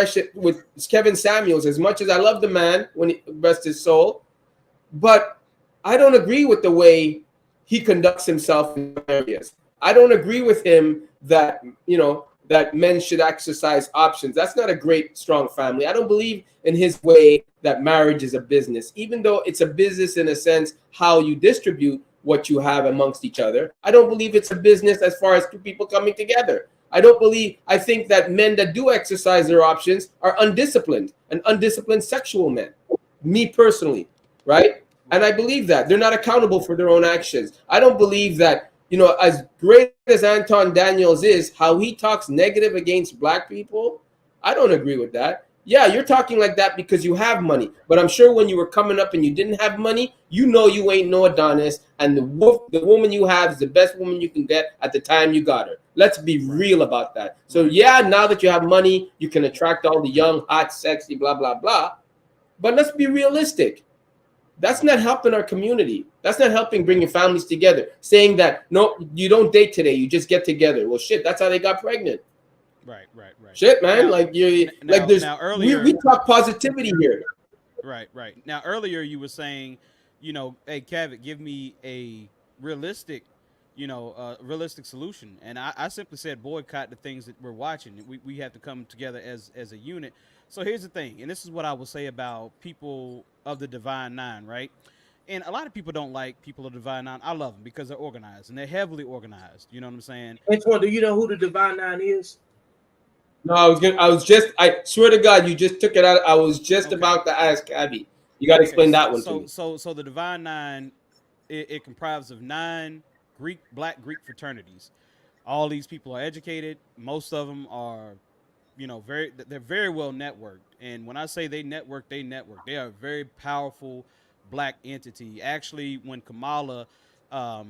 Kevin Samuels. As much as I love the man, when he rest his soul, but I don't agree with the way he conducts himself in areas. I don't agree with him that that men should exercise options. That's not a great, strong family. I don't believe in his way that marriage is a business, even though it's a business in a sense how you distribute what you have amongst each other. I don't believe it's a business as far as two people coming together. I think that men that do exercise their options are undisciplined and undisciplined sexual men. Me personally, right? And I believe that they're not accountable for their own actions. I don't believe that, as great as Anton Daniels is, how he talks negative against black people, I don't agree with that. Yeah, you're talking like that because you have money. But I'm sure when you were coming up and you didn't have money, you ain't no Adonis. And the woman you have is the best woman you can get at the time you got her. Let's be real about that. So yeah, now that you have money, you can attract all the young, hot, sexy, blah, blah, blah. But let's be realistic. That's not helping our community. That's not helping bringing families together. Saying that, no, you don't date today, you just get together. Well, shit, that's how they got pregnant. Right. Shit, man. Now, earlier, we talk positivity here. Right. Now, earlier you were saying, hey, Kevin, give me a realistic, realistic solution. And I simply said boycott the things that we're watching. We have to come together as a unit. So here's the thing, and this is what I will say about people of the Divine Nine, right? And a lot of people don't like people of the Divine Nine. I love them because they're organized and they're heavily organized. You know what I'm saying? Antoine, do you know who the Divine Nine is? No, I swear to God, you just took it out. I was just about to ask Abby. You got to explain that one to me. So the Divine Nine, it comprises of 9 Black Greek fraternities. All these people are educated. Most of them are, they're very well networked. And when I say they network. They are a very powerful black entity. Actually, when Kamala,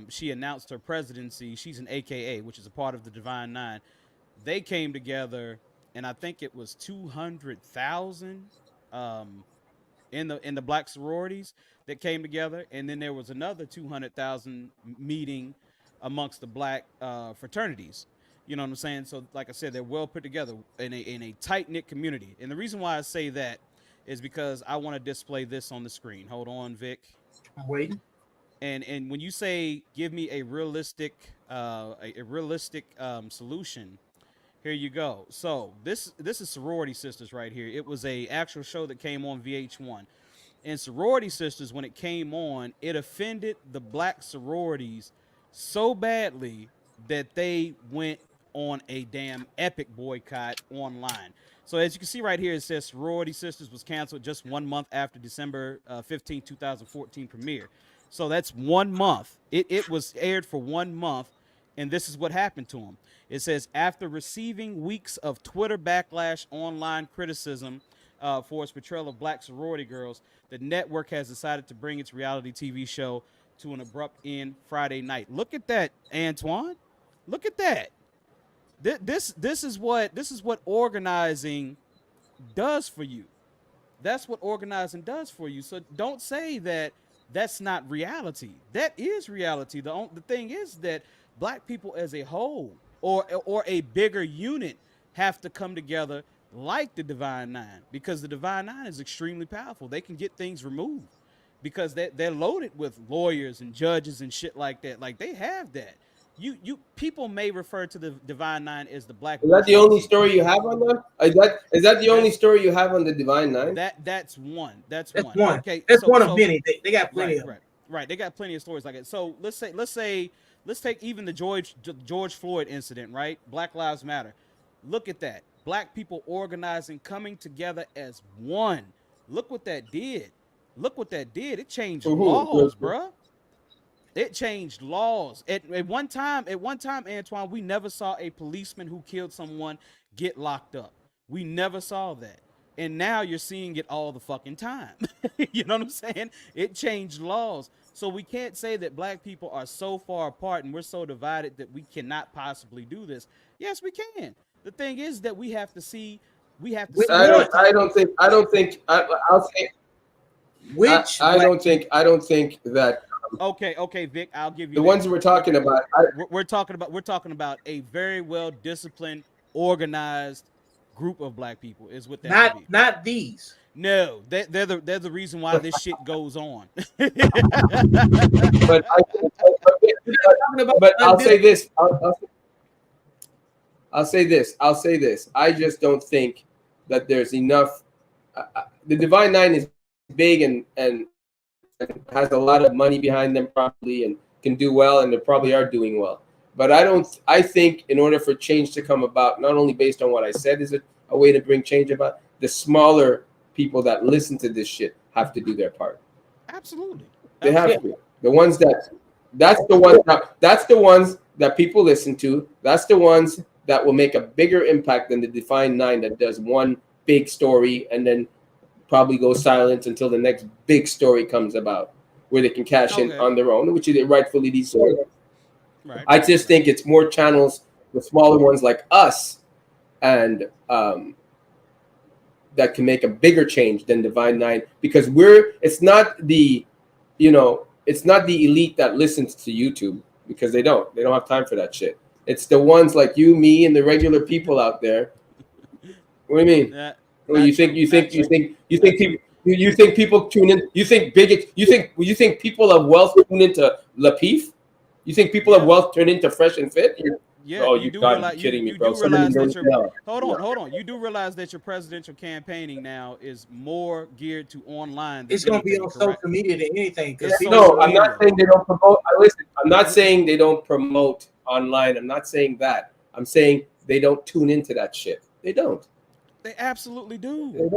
she announced her presidency, she's an AKA, which is a part of the Divine Nine. They came together, and I think it was 200,000 in the black sororities that came together, and then there was another 200,000 meeting amongst the black fraternities. You know what I'm saying? So, like I said, they're well put together in a tight knit community. And the reason why I say that is because I want to display this on the screen. Hold on, Vic. I'm waiting. And when you say give me a realistic solution, here you go. So this is Sorority Sisters right here. It was a actual show that came on VH1. And Sorority Sisters, when it came on, it offended the black sororities so badly that they went on a damn epic boycott online. So as you can see right here, it says Sorority Sisters was canceled just 1 month after December 15, 2014 premiere. So that's 1 month. It was aired for 1 month, and this is what happened to them. It says, after receiving weeks of Twitter backlash, online criticism for its portrayal of black sorority girls, the network has decided to bring its reality TV show to an abrupt end Friday night. Look at that, Antoine. Look at that. This is what organizing does for you. That's what organizing does for you. So don't say that that's not reality. That is reality. The thing is that black people as a whole or a bigger unit have to come together like the Divine Nine, because the Divine Nine is extremely powerful. They can get things removed because they're loaded with lawyers and judges and shit like that. Like, they have that. You people may refer to the Divine Nine as the black. Is that the only story you have on them? Is that the only story you have on the Divine Nine? That's one. That's one. Okay, that's one of many. They got plenty of them. Right. They got plenty of stories like it. So let's take even the George Floyd incident, right? Black Lives Matter. Look at that. Black people organizing, coming together as one. Look what that did. It changed laws, bruh. It changed laws. At one time, Antoine, we never saw a policeman who killed someone get locked up. We never saw that. And now you're seeing it all the fucking time. You know what I'm saying? It changed laws. So we can't say that black people are so far apart and we're so divided that we cannot possibly do this. Yes, we can. The thing is that we have to see Which I one? I'll say Which I black don't think that Okay, Vic, I'll give you the that. ones we're talking about. We're talking about a very well disciplined, organized group of black people is what that would be. not these. No, they're the reason why this shit goes on. But Talking about I'll say undisciplined. this. I'll say this. I just don't think that there's enough. The Divine Nine is big and has a lot of money behind them probably and can do well, and they probably are doing well. But I think in order for change to come about, not only based on what I said, is it a way to bring change about, the smaller people that listen to this shit have to do their part. Absolutely. They have to. The ones that's the ones that people listen to. That's the ones that will make a bigger impact than the Defined Nine that does one big story and then probably go silent until the next big story comes about where they can cash in on their own, which they rightfully deserve. Right. I just think it's more channels, the smaller ones like us, and that can make a bigger change than Divine Nine, because it's not the elite that listens to YouTube, because they don't have time for that shit. It's the ones like you, me, and the regular people out there. What do you mean? Well, you think people tune in? You think people of wealth tune into Lapeef? You think people of wealth turn into Fresh and Fit? Yeah, Oh, you you gotta be kidding me, bro. hold on. You do realize that your presidential campaigning now is more geared to online than It's going to be on correct? social media than anything. No, I'm not saying they don't promote. Listen, I'm not saying they don't promote online. I'm not saying that. I'm saying they don't tune into that shit. They don't. They absolutely do. They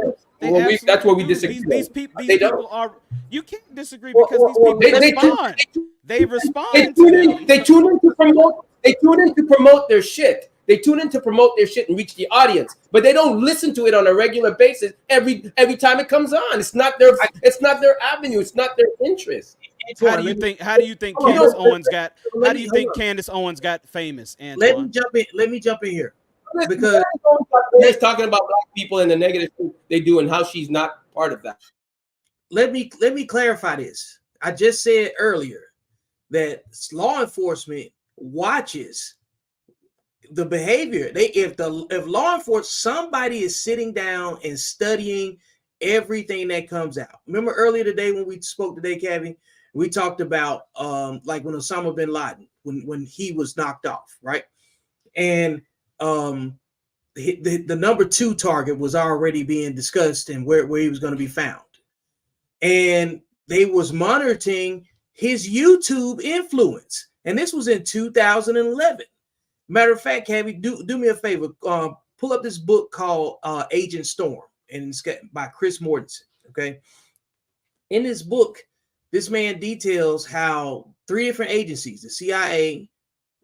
don't. That's what we disagree. These people are. You can't disagree because these people respond. They respond to them. They tune in to promote. They tune in to promote their shit. They tune in to promote their shit and reach the audience, but they don't listen to it on a regular basis every time it comes on. It's not their avenue. It's not their interest. How do you think Candace Owens got? How do you think Candace Owens got famous? Antoine? Let me jump in here, because she's talking about black people and the negative things they do and how she's not part of that. Let me clarify this. I just said earlier that law enforcement watches the behavior. If law enforcement, somebody is sitting down and studying everything that comes out. Remember earlier today when we spoke today, Kevin, we talked about like when Osama bin Laden, when he was knocked off, right? And the number 2 target was already being discussed and where he was going to be found. And they was monitoring his YouTube influence. And this was in 2011. Matter of fact, Kevin, do me a favor. Pull up this book called Agent Storm, and it's by Chris Mortensen. Okay. In this book, this man details how 3 different agencies, the CIA,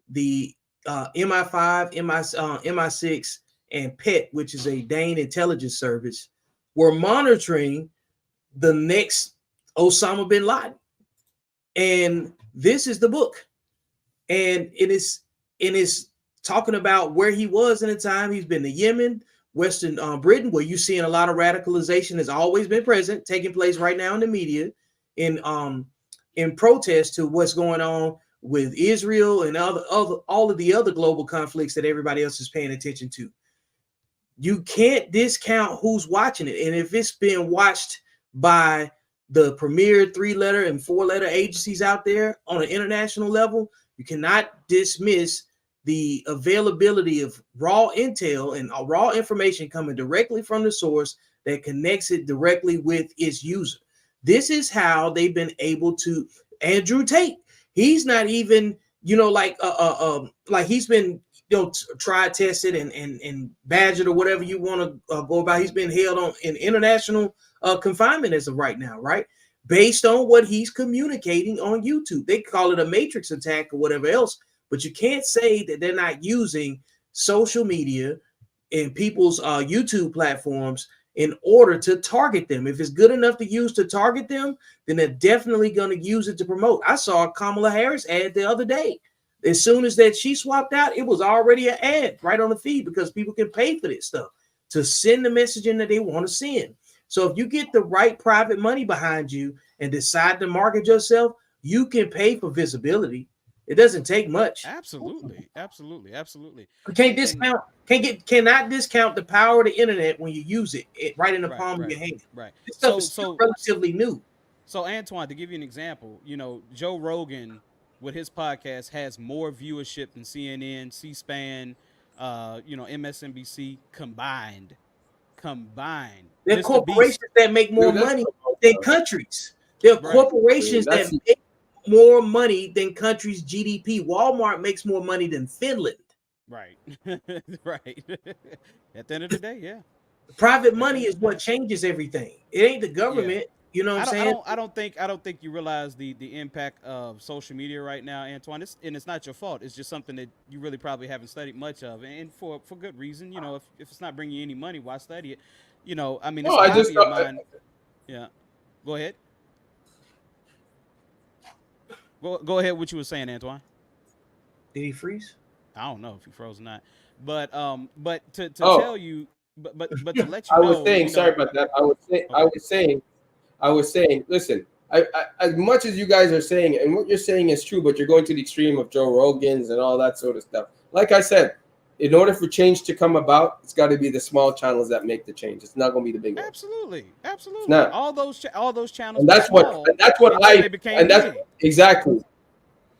the MI5, MI6, and PET, which is a Dane intelligence service, were monitoring the next Osama bin Laden. And this is the book. And it is talking about where he was in the time. He's been to Yemen, Western Britain, where you're seeing a lot of radicalization has always been present, taking place right now in the media in protest to what's going on with Israel and all of the other global conflicts that everybody else is paying attention to. You can't discount who's watching it. And if it's being watched by the premier 3-letter and 4-letter agencies out there on an international level, you cannot dismiss the availability of raw intel and raw information coming directly from the source that connects it directly with its user. This is how they've been able to. Andrew Tate, he's not even, like he's been, tried, tested, and badgered or whatever you want to go about. He's been held in international confinement as of right now, right? Based on what he's communicating on YouTube. They call it a matrix attack or whatever else, but you can't say that they're not using social media and people's YouTube platforms in order to target them. If it's good enough to use to target them, then they're definitely going to use it to promote. I saw a Kamala Harris ad the other day. As soon as that she swapped out, it was already an ad right on the feed because people can pay for this stuff to send the messaging that they want to send. So if you get the right private money behind you and decide to market yourself, you can pay for visibility. It doesn't take much. Absolutely. You cannot discount the power of the internet when you use it right in the palm of your hand. Right. This stuff is still relatively new. So Antoine, to give you an example, Joe Rogan with his podcast has more viewership than CNN, C-SPAN, MSNBC combined. There are corporations that make more money than countries. There are corporations that make more money than countries' GDP. Walmart makes more money than Finland. Right. Right. At the end of the day, yeah. Private money is what changes everything. It ain't the government. Yeah. You know what I'm saying? I don't think you realize the impact of social media right now, Antoine. It's not your fault. It's just something that you really probably haven't studied much of, and for good reason. If it's not bringing you any money, why study it? I mean, it's a hobby of mine. Yeah. Go ahead. Go ahead. What you were saying, Antoine? Did he freeze? I don't know if he froze or not, but to tell you, but to let you know. I was saying, sorry about that. I was saying, listen, I as much as you guys are saying, and what you're saying is true, but you're going to the extreme of Joe Rogan's and all that sort of stuff. Like I said, in order for change to come about, it's got to be the small channels that make the change. It's not going to be the big ones. Absolutely. Not. All those channels. And that's exactly.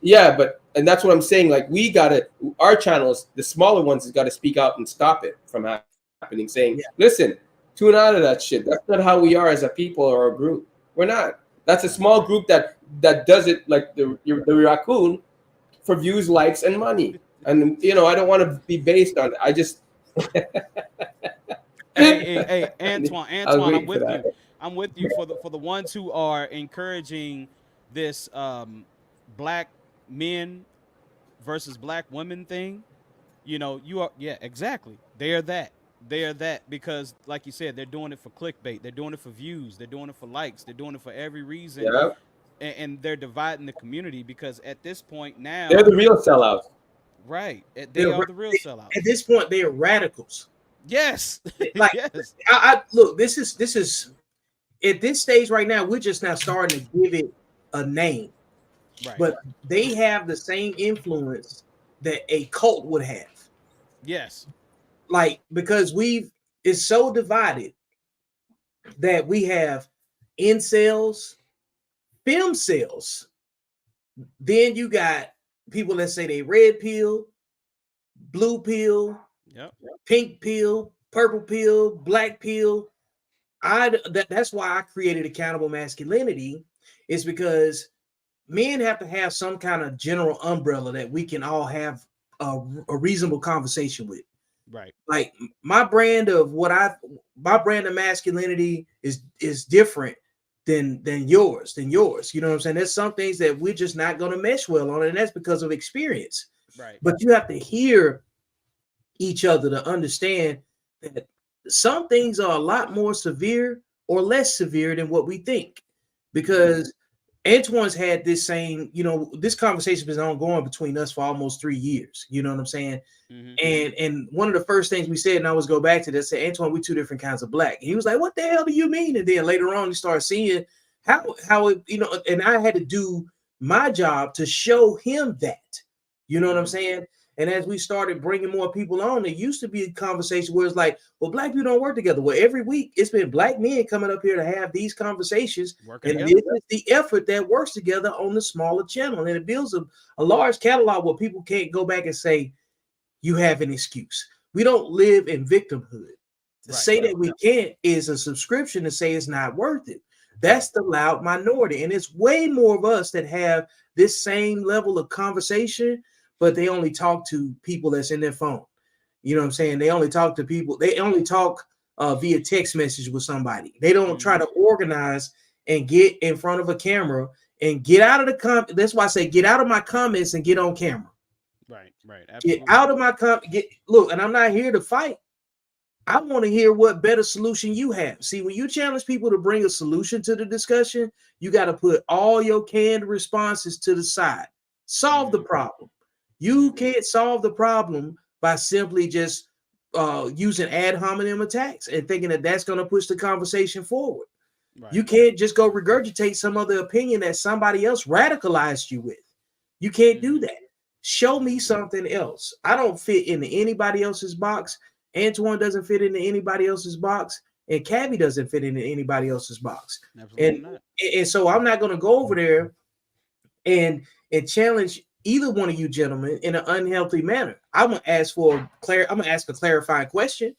Yeah, and that's what I'm saying. Like our channels, the smaller ones, has got to speak out and stop it from happening. Saying, listen, tune out of that shit. That's not how we are as a people or a group. We're not. That's a small group that does it like the raccoon for views, likes, and money. And I don't want to be based on it. I just. hey, Antoine, I'm with you. I'm with you for the ones who are encouraging this black men versus black women thing. You are exactly. They are that because, like you said, they're doing it for clickbait. They're doing it for views. They're doing it for likes. They're doing it for every reason. Yeah. And they're dividing the community because at this point now they're the real sellouts. Right. They are the real sellouts. At this point, they are radicals. Yes. Like, yes. I look, this is at this stage right now, we're just now starting to give it a name. Right. But they have the same influence that a cult would have. Yes. Like, because it's so divided that we have incels, film cells. Then you got people that say they red pill, blue pill, pink pill, purple pill, black pill. That's why I created Accountable Masculinity, is because men have to have some kind of general umbrella that we can all have a reasonable conversation with. Right. Like my brand of masculinity is different than yours. You know what I'm saying? There's some things that we're just not going to mesh well on, and that's because of experience. Right. But you have to hear each other to understand that some things are a lot more severe or less severe than what we think. Because Antoine's had this same, this conversation has been ongoing between us for almost 3 years. You know what I'm saying? Mm-hmm. And one of the first things we said, and I always go back to this, say, Antoine, we two different kinds of black. And he was like, what the hell do you mean? And then later on, you start seeing how it, and I had to do my job to show him that. You know what I'm saying? And as we started bringing more people on, there used to be a conversation where it's like, well, black people don't work together. Well, every week it's been black men coming up here to have these conversations. And this is the effort that works together on the smaller channel. And it builds a large catalog where people can't go back and say, you have an excuse. We don't live in victimhood. To say that we can't is a subscription to say it's not worth it. That's the loud minority. And it's way more of us that have this same level of conversation, but they only talk to people that's in their phone. You know what I'm saying? They only talk to people. They only talk via text message with somebody. They don't try to organize and get in front of a camera and get out of the That's why I say get out of my comments and get on camera. Right. Absolutely. Get out of my look, and I'm not here to fight. I want to hear what better solution you have. See, when you challenge people to bring a solution to the discussion, you got to put all your canned responses to the side. Solve the problem. You can't solve the problem by simply just using ad hominem attacks and thinking that that's going to push the conversation forward. Right. You can't just go regurgitate some other opinion that somebody else radicalized you with. You can't do that. Show me something else. I don't fit into anybody else's box. Antoine doesn't fit into anybody else's box, and Cavi doesn't fit into anybody else's box. And so I'm not going to go over there and challenge either one of you gentlemen in an unhealthy manner. I'm gonna ask a clarifying question.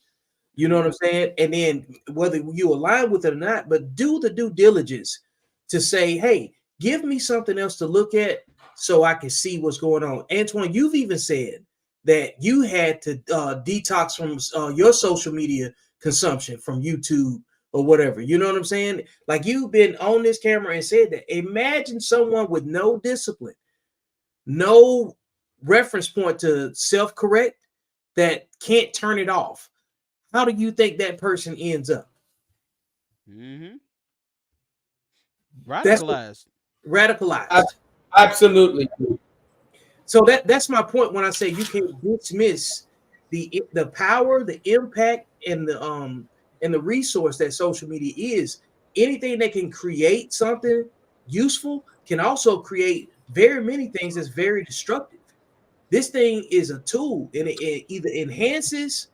You know what I'm saying? And then whether you align with it or not, but do the due diligence to say, hey, give me something else to look at so I can see what's going on. Antoine, you've even said that you had to detox from your social media consumption from YouTube or whatever. You know what I'm saying? Like, you've been on this camera and said that. Imagine someone with no discipline, no reference point to self-correct, that can't turn it off. How do you think that person ends up? Radicalized. Radicalized. Absolutely. So that's my point when I say you can't dismiss the power, the impact, and the resource that social media is. Anything that can create something useful can also create very many things that's very destructive. This thing is a tool, and it either enhances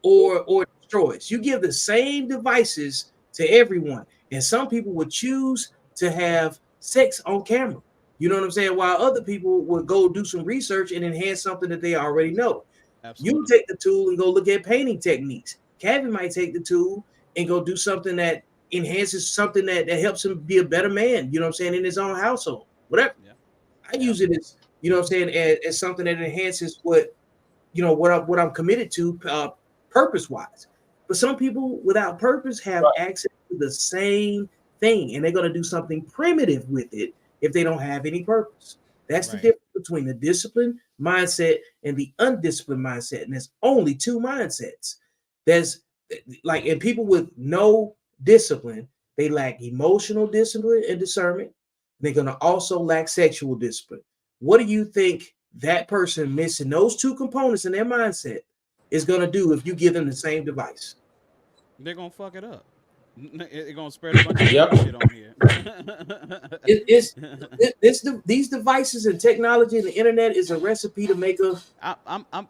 or destroys. You give the same devices to everyone, and some people would choose to have sex on camera. You know what I'm saying? While other people would go do some research and enhance something that they already know. Absolutely. You take the tool and go look at painting techniques. Kevin might take the tool and go do something that enhances something that helps him be a better man, you know what I'm saying, in his own household. Whatever. Yeah. I use it as, you know what I'm saying, as something that enhances what I'm committed to purpose-wise. But some people without purpose have access to the same thing, and they're going to do something primitive with it if they don't have any purpose. That's the difference between the disciplined mindset and the undisciplined mindset. And there's only two mindsets. There's and people with no discipline, they lack emotional discipline and discernment. They're going to also lack sexual discipline. What do you think that person missing those two components in their mindset is going to do if you give them the same device? They're going to fuck it up. They're going to spread a bunch of shit on here. These devices and technology and the internet is a recipe to make a.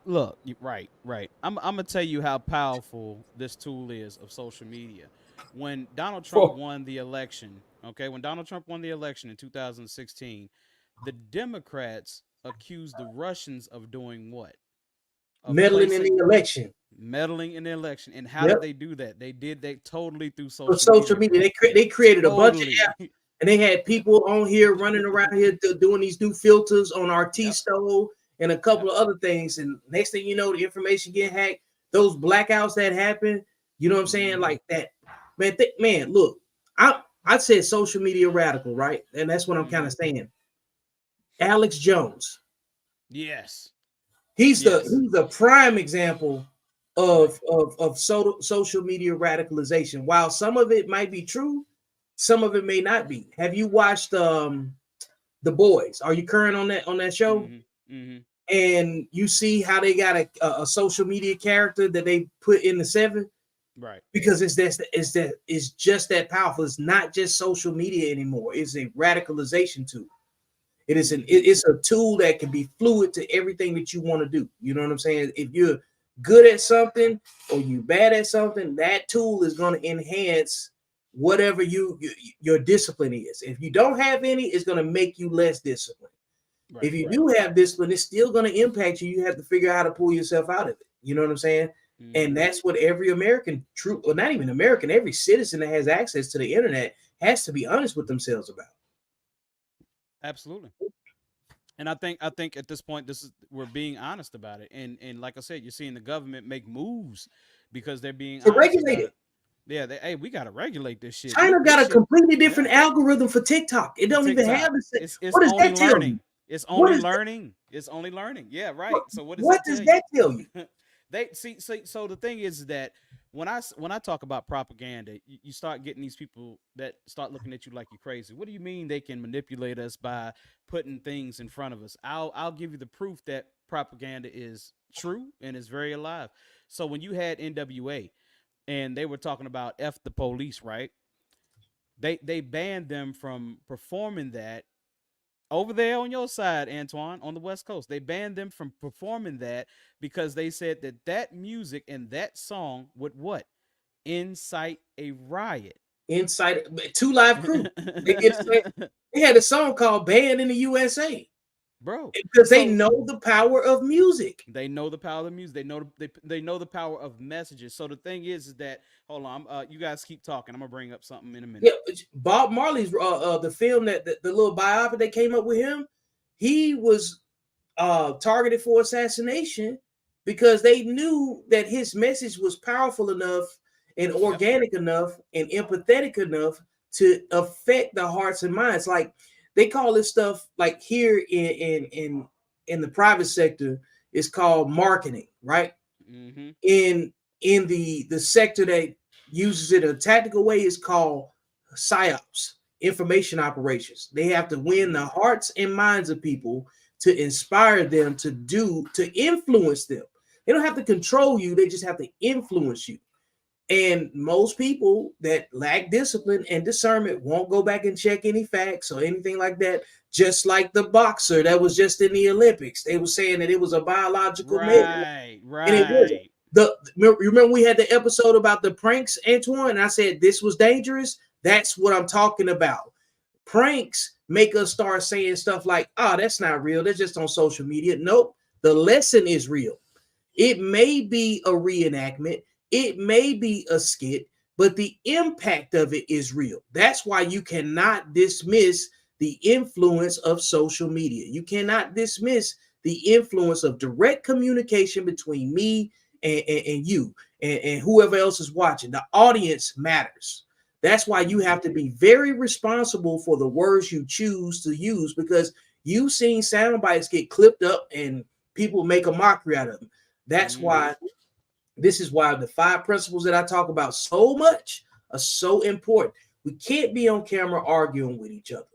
Look, right. I'm going to tell you how powerful this tool is of social media. When Donald Trump won the election, when Donald Trump won the election in 2016, the Democrats accused the Russians of doing what? Meddling in the election. And how did they do that? They did that totally through social media. They created a bunch of apps, and they had people on here running around here doing these new filters on Artisto and a couple of other things. And next thing you know, the information get hacked. Those blackouts that happen, you know what I'm saying? Like that, man. Look, I said social media radical, right? And that's what I'm kind of saying. Alex Jones. Yes. He's the prime example of social media radicalization. While some of it might be true, some of it may not be. Have you watched The Boys? Are you current on that show? Mm-hmm. And you see how they got a social media character that they put in the 7, right? Because it's just that powerful. It's not just social media anymore. It's a radicalization tool. It's a tool that can be fluid to everything that you want to do. You know what I'm saying? If you're good at something or you bad at something, that tool is going to enhance whatever your discipline is. If you don't have any, it's going to make you less disciplined. Right, if you do have discipline, it's still going to impact you. You have to figure out how to pull yourself out of it. You know what I'm saying? Mm-hmm. And that's what every American, not even American, every citizen that has access to the internet has to be honest with themselves about. Absolutely. And I think at this point, we're being honest about it. And like I said, you're seeing the government make moves because they're being to regulate it. Yeah, we got to regulate this shit. China got a completely different algorithm for TikTok. It don't even have the same. It's only learning. It's only learning. It's only learning. Yeah, right. So what does that tell you? They see. So the thing is that when I talk about propaganda, you start getting these people that start looking at you like you're crazy. What do you mean they can manipulate us by putting things in front of us? I'll give you the proof that propaganda is true and is very alive. So when you had NWA and they were talking about F the police, right? They banned them from performing that over there on your side, Antoine, on the West Coast. They banned them from performing that because they said that that music and that song would what? Incite a riot. Inside 2 Live Crew. They had a song called "Banned in the USA" Bro, because they so know the power of music. they know the power of music. They know the power of messages. So the thing is that hold on, you guys keep talking. I'm gonna bring up something in a minute. Yeah, Bob Marley's the film that the little biopic they came up with him, he was targeted for assassination because they knew that his message was powerful enough and organic enough and empathetic enough to affect the hearts and minds. Like they call this stuff like here in the private sector, it's called marketing, right? Mm-hmm. In the sector that uses it in a tactical way is called psyops, information operations. They have to win the hearts and minds of people to inspire them to influence them. They don't have to control you, they just have to influence you. And most people that lack discipline and discernment won't go back and check any facts or anything like that. Just like the boxer that was just in the Olympics, they were saying that it was a biological measure, and it wasn't. Right. Remember we had the episode about the pranks, Antoine, and I said this was dangerous. That's what I'm talking about. Pranks make us start saying stuff like, "Oh, that's not real. That's just on social media." Nope, the lesson is real. It may be a reenactment, it may be a skit, but the impact of it is real. That's why you cannot dismiss the influence of social media. You cannot dismiss the influence of direct communication between me and you and whoever else is watching. The audience matters. That's why you have to be very responsible for the words you choose to use, because you've seen sound bites get clipped up and people make a mockery out of them. That's why this is why the 5 principles that I talk about so much are so important. We can't be on camera arguing with each other.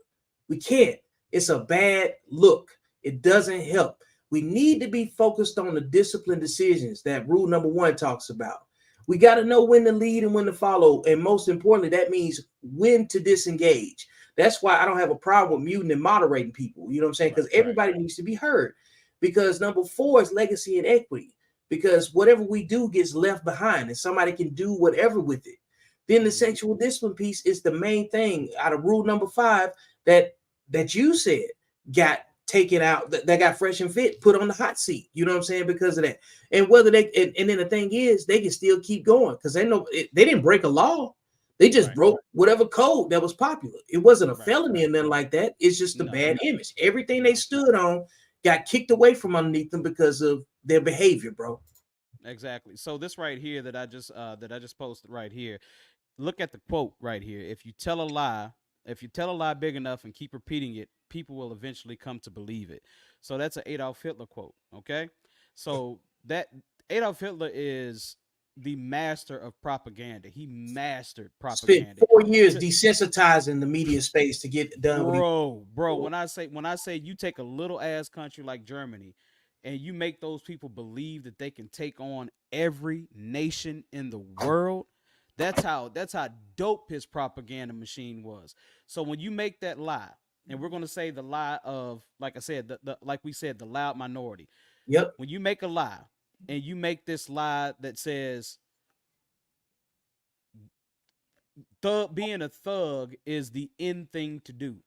We can't. It's a bad look. It doesn't help. We need to be focused on the disciplined decisions that rule number 1 talks about. We got to know when to lead and when to follow. And most importantly, that means when to disengage. That's why I don't have a problem with muting and moderating people. You know what I'm saying? Because everybody needs to be heard. Because number 4 is legacy and equity. Because whatever we do gets left behind and somebody can do whatever with it. Then the sexual discipline piece is the main thing out of rule number 5 that you said got taken out, that got fresh and fit, put on the hot seat. You know what I'm saying? Because of that. And whether they and then the thing is, they can still keep going because they know they didn't break a law. They just broke whatever code that was popular. It wasn't a felony or nothing like that. It's just a bad image. Everything they stood on got kicked away from underneath them because of their behavior, bro. Exactly. So this right here that I just posted right here. Look at the quote right here. If you tell a lie big enough and keep repeating it, people will eventually come to believe it. So that's an Adolf Hitler quote. Okay. So that Adolf Hitler is the master of propaganda. He mastered propaganda. Spent 4 years desensitizing the media space to get done. Bro. When I say you take a little ass country like Germany and you make those people believe that they can take on every nation in the world, that's how dope his propaganda machine was. So when you make that lie, and we're going to say the lie of, like I said, like we said, the loud minority. Yep. When you make a lie and you make this lie that says being a thug is the in thing to do.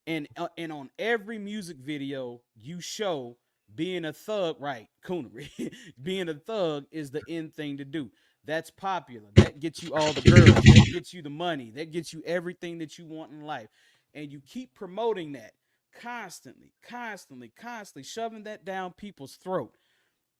And on every music video you show being a thug, right? Coonery. Being a thug is the in thing to do. That's popular. That gets you all the girls. That gets you the money. That gets you everything that you want in life. And you keep promoting that constantly, shoving that down people's throat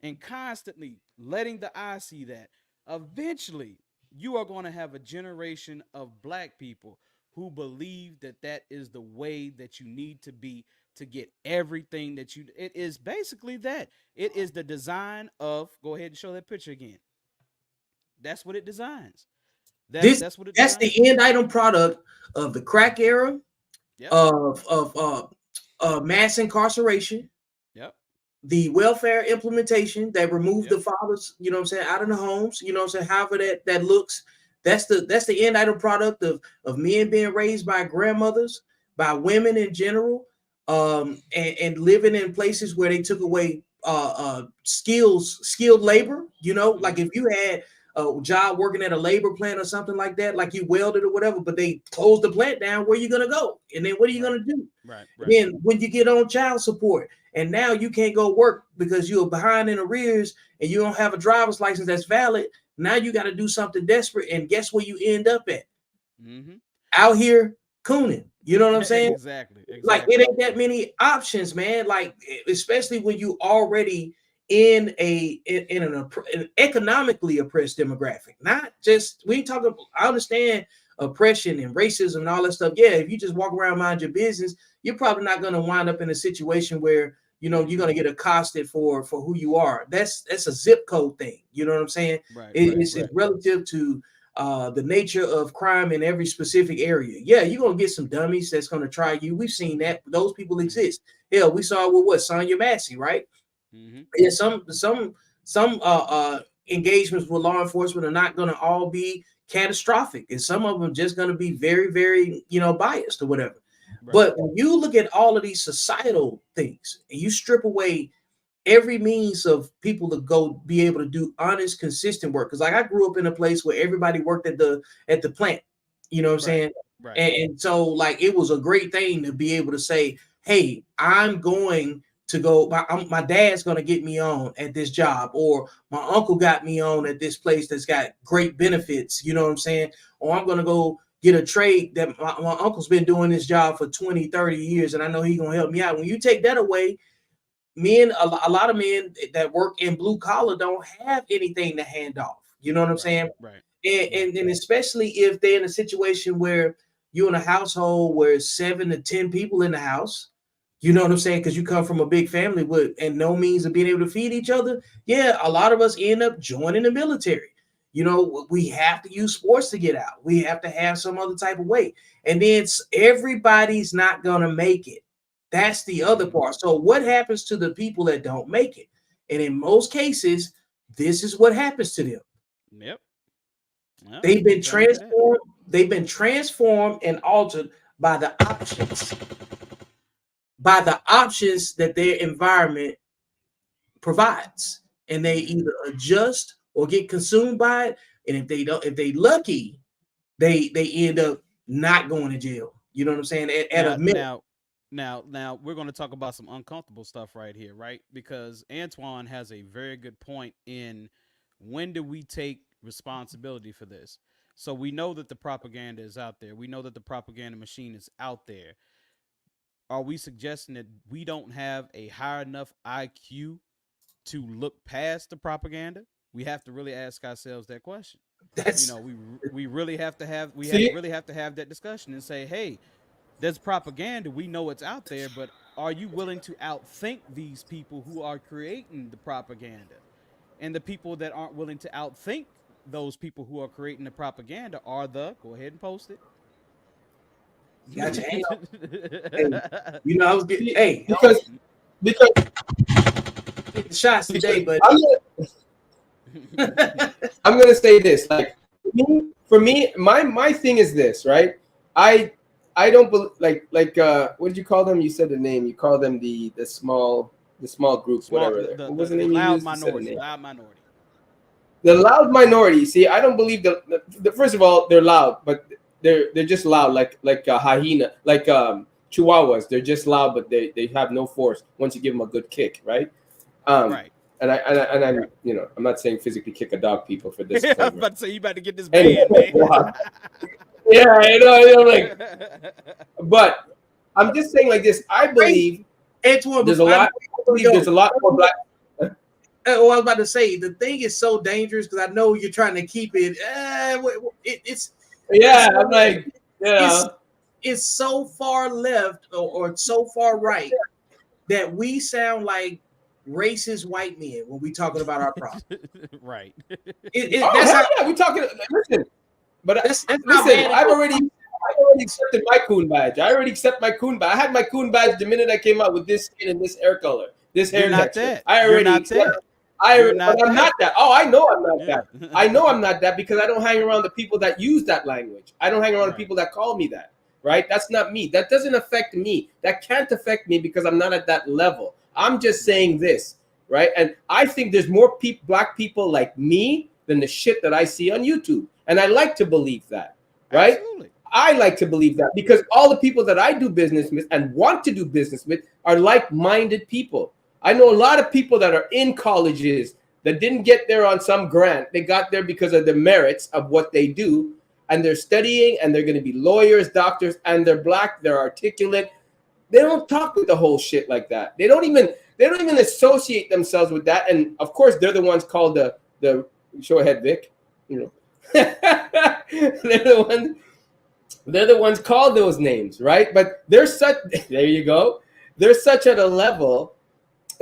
and constantly letting the eye see that. Eventually, you are going to have a generation of black people who believe that that is the way that you need to be to get everything that you. It is basically that. It is the design of. Go ahead and show that picture again. that's what it designs. That's what it That's designs. the end item product of the crack era, Yep. of mass incarceration, Yep. the welfare implementation that removed Yep. the fathers, you know what I'm saying, out of the homes, you know what I'm saying, however that looks. That's the end item product of men being raised by grandmothers, by women in general, and living in places where they took away skilled labor. You know, like if you had a job working at a labor plant or something like that, like you welded or whatever, but they closed the plant down, where you gonna go? And then what are you gonna do? Right. Then when you get on child support, and now you can't go work because you're behind in arrears and you don't have a driver's license that's valid. Now you got to do something desperate, and guess where you end up at? Out here cooning. You know what I'm saying? Exactly. Like it ain't that many options, man. Like especially when you already in an economically oppressed demographic. Not just we ain't talking. I understand oppression and racism and all that stuff. Yeah, if you just walk around mind your business, you're probably not going to wind up in a situation where you know you're going to get accosted for who you are. That's a zip code thing. You know what I'm saying? It's relative to the nature of crime in every specific area. Yeah, you're gonna get some dummies that's gonna try you. We've seen that. Those people exist. Hell, we saw it with Sonya Massey, right? Yeah, some engagements with law enforcement are not gonna all be catastrophic, and some of them just gonna be very, very, biased or whatever. But when you look at all of these societal things and you strip away every means of people to go be able to do honest, consistent work. Because like I grew up in a place where everybody worked at the plant, you know what I'm saying? Right. And so like it was a great thing to be able to say, hey, I'm going to go, my dad's going to get me on at this job, or my uncle got me on at this place that's got great benefits, you know what I'm saying? Or I'm going to go get a trade that my uncle's been doing this job for 20, 30 years, and I know he's going to help me out. When you take that away, a lot of men that work in blue collar don't have anything to hand off. You know what I'm saying? Right. And especially if they're in a situation where you're in a household where 7 to 10 people in the house, you know what I'm saying? Because you come from a big family with and no means of being able to feed each other. Yeah, a lot of us end up joining the military. You know, we have to use sports to get out. We have to have some other type of way. And then everybody's not going to make it. That's the other part. So what happens to the people that don't make it? And in most cases, this is what happens to them. Yep. Well, they've been transformed. They've been transformed and altered by the options that their environment provides. And they either adjust or get consumed by it. And if they lucky, they end up not going to jail. You know what I'm saying? At a minute. Now we're going to talk about some uncomfortable stuff right here, right? Because Antoine has a very good point in when do we take responsibility for this? So we know that the propaganda is out there. We know that the propaganda machine is out there. Are we suggesting that we don't have a high enough IQ to look past the propaganda? We have to really ask ourselves that question. We really have to have that discussion and say, hey, there's propaganda. We know it's out there, but are you willing to outthink these people who are creating the propaganda? And the people that aren't willing to outthink those people who are creating the propaganda are go ahead and post it. Gotcha. I was getting because the shots today, but I'm gonna say this. Like for me, my thing is this, right? I don't believe what did you call them? You said the name. You call them the small groups, whatever. What was the name? Loud minority. Loud minority. The loud minority. See, I don't believe the first of all, they're loud, but they're just loud, like a hyena, like chihuahuas. They're just loud, but they have no force once you give them a good kick, right? Right. And I'm I'm not saying physically kick a dog, people, for this. I was about to say you about to get this banned, man. Yeah, I know, like, but I'm just saying like this. I believe there's a lot more black. I was about to say the thing is so dangerous because I know you're trying to keep it. It's so far left or so far right that we sound like racist white men when we talking about our problem. Right. That's how, yeah, we talking. Listen, but that's how listen, bad it I've goes. already accepted my coon badge. I already accept my coon badge. I had my coon badge the minute I came out with this skin and this hair color, this hair You're not texture. that. I You're already, not that. but I'm not that. Oh, I know I'm not Yeah. that. I know I'm not that because I don't hang around the people that use that language. I don't hang around the Right. people that call me that. Right? That's not me. That doesn't affect me. That can't affect me because I'm not at that level. I'm just saying this, right? And I think there's more black people like me than the shit that I see on YouTube. And I like to believe that, right? Absolutely. I like to believe that because all the people that I do business with and want to do business with are like-minded people. I know a lot of people that are in colleges that didn't get there on some grant. They got there because of the merits of what they do. And they're studying and they're going to be lawyers, doctors, and they're black, they're articulate. They don't talk with the whole shit like that. They don't even associate themselves with that. And of course, they're the ones called the show ahead, Vic. You know. They're the ones called those names, right? But they're such there you go. They're such at a level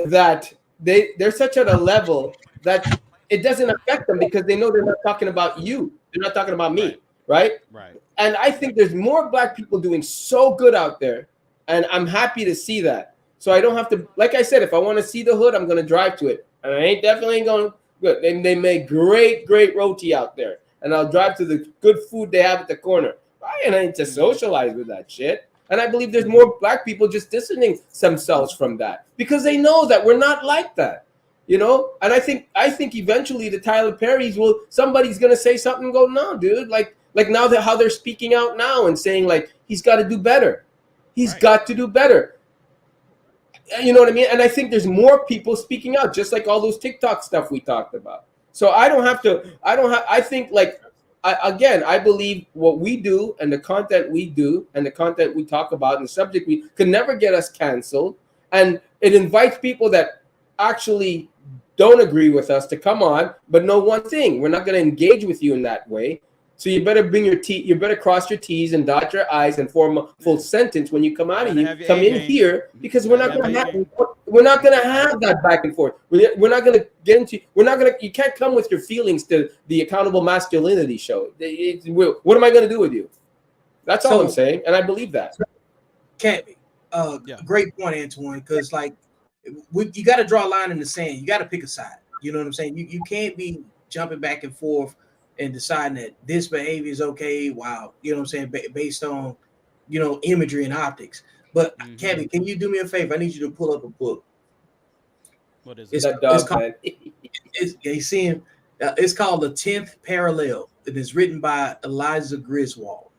that they're such at a level that it doesn't affect them because they know they're not talking about you. They're not talking about me, right? Right. And I think there's more black people doing so good out there, and I'm happy to see that. So I don't have to, like I said, if I want to see the hood, I'm going to drive to it, and I definitely ain't going. Good, they make great roti out there, and I'll drive to the good food they have at the corner. I ain't to socialize with that shit. And I believe there's more black people just distancing themselves from that because they know that we're not like that, you know. And I think eventually the Tyler Perrys somebody's gonna say something and go, no, dude, like now that how they're speaking out now and saying like he's got to do better, he's got to do better. You know what I mean? And I think there's more people speaking out, just like all those TikTok stuff we talked about. So I think like. I believe what we do and the content we do and the content we talk about and the subject we can never get us canceled. And it invites people that actually don't agree with us to come on, but know one thing: we're not going to engage with you in that way. So you better you better cross your T's and dot your I's and form a full sentence when you come out of here. Come in here because we're not going to have that back and forth. We're not going to get into. You can't come with your feelings to the Accountable Masculinity show. What am I going to do with you? That's all I'm saying, and I believe that. Can't be. Great point, Antoine. Because like, you got to draw a line in the sand. You got to pick a side. You know what I'm saying? You can't be jumping back and forth and deciding that this behavior is okay. Wow, you know what I'm saying? Based on, imagery and optics. But Kevin, can you do me a favor? I need you to pull up a book. What is it? It's called, you see him? It's called The 10th Parallel. It is written by Eliza Griswold.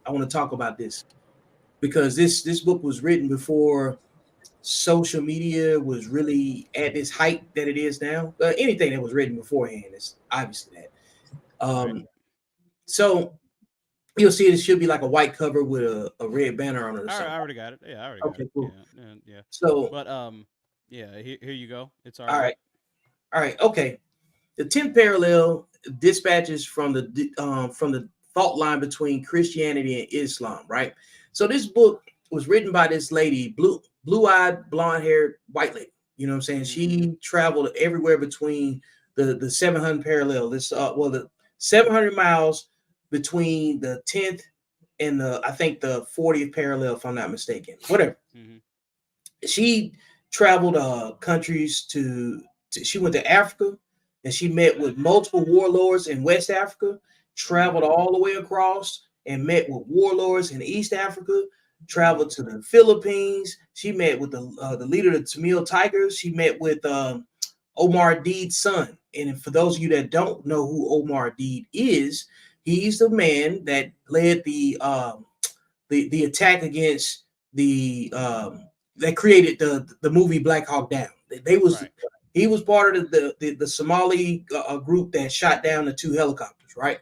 I want to talk about this because this book was written before social media was really at its height that it is now. Anything that was written beforehand is obviously that. So you'll see it should be like a white cover with a red banner on it or something. I already got it. Yeah, I already got it. Cool. Yeah. So, but yeah, here you go. It's all right. All right. Okay. The 10th parallel dispatches from the fault line between Christianity and Islam. Right. So this book was written by this lady, blue-eyed, blonde-haired white lady. You know what I'm saying? She traveled everywhere between the 700 parallel. The 700 miles between the 10th and I think the 40th parallel, if I'm not mistaken. Whatever. She traveled countries she went to Africa and she met with multiple warlords in West Africa, traveled all the way across and met with warlords in East Africa, traveled to the Philippines. She met with the leader of the Tamil Tigers. She met with Omar Deed's son. And for those of you that don't know who Omar Deed is, he's the man that led the attack against that created the movie Black Hawk Down. He was part of the Somali group that shot down the 2 helicopters, right?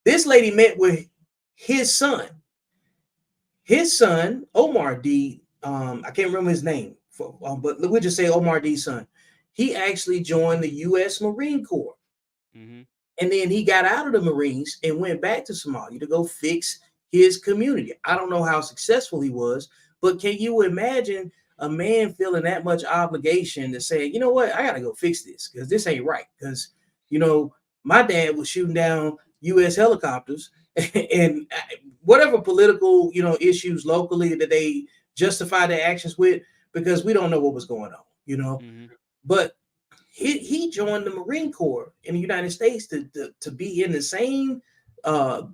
This lady met with his son. His son, Omar Deed, I can't remember his name, but we'll just say Omar Deed's son. He actually joined the U.S. Marine Corps. And then he got out of the Marines and went back to Somalia to go fix his community. I don't know how successful he was, but can you imagine a man feeling that much obligation to say, you know what, I gotta go fix this because this ain't right. Because you know, my dad was shooting down U.S. helicopters and whatever political issues locally that they justify their actions with, because we don't know what was going on, Mm-hmm. but he joined the Marine Corps in the United States to be in the same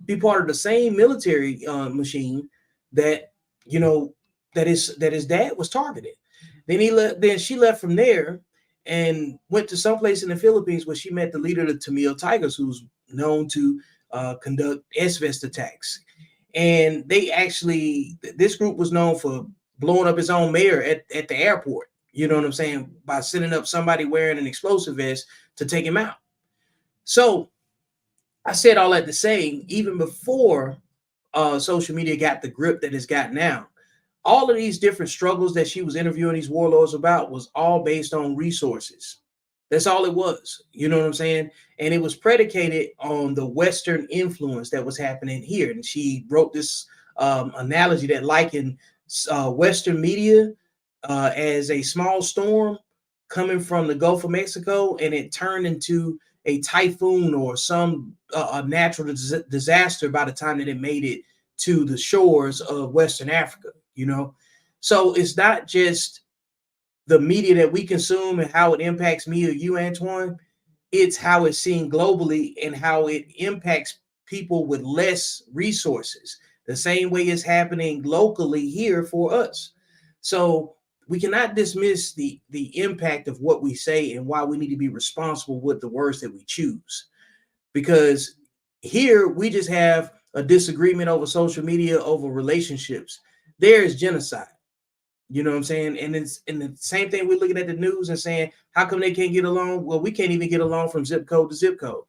be part of the same military machine that you know that his dad was targeted. Then she left from there and went to someplace in the Philippines where she met the leader of the Tamil Tigers, who's known to conduct S-vest attacks. And this group was known for blowing up his own mayor at the airport. You know what I'm saying? By sending up somebody wearing an explosive vest to take him out. So I said all that to say, even before social media got the grip that it's got now, all of these different struggles that she was interviewing these warlords about was all based on resources. That's all it was. You know what I'm saying? And it was predicated on the Western influence that was happening here. And she wrote this analogy that likened Western media as a small storm coming from the Gulf of Mexico, and it turned into a typhoon or some a natural disaster by the time that it made it to the shores of Western Africa. So it's not just the media that we consume and how it impacts me or you, Antoine. It's how it's seen globally and how it impacts people with less resources, the same way it's happening locally here for us. So we cannot dismiss the impact of what we say and why we need to be responsible with the words that we choose. Because here we just have a disagreement over social media, over relationships. There is genocide. You know what I'm saying? And the same thing, we're looking at the news and saying, how come they can't get along? Well, we can't even get along from zip code to zip code.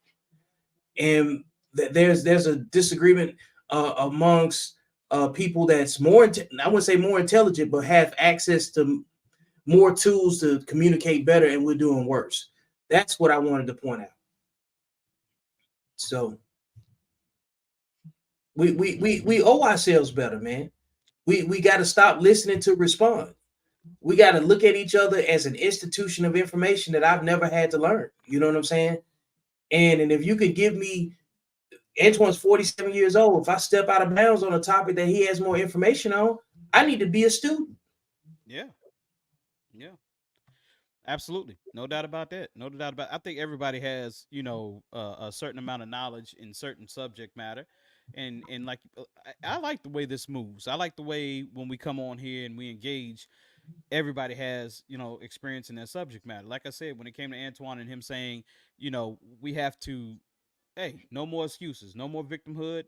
And there's a disagreement amongst people that's more, I wouldn't say more intelligent, but have access to more tools to communicate better, and we're doing worse. That's what I wanted to point out. So we owe ourselves better, man. We got to stop listening to respond. We got to look at each other as an institution of information that I've never had to learn. You know what I'm saying? And if you could give me, Antoine's 47 years old. If I step out of bounds on a topic that he has more information on, I need to be a student. Yeah. Yeah. Absolutely. No doubt about that. No doubt about I think everybody has, a certain amount of knowledge in certain subject matter. And like I like the way this moves. I like the way when we come on here and we engage, everybody has, experience in their subject matter. Like I said, when it came to Antoine and him saying, we have to, hey, no more excuses, no more victimhood.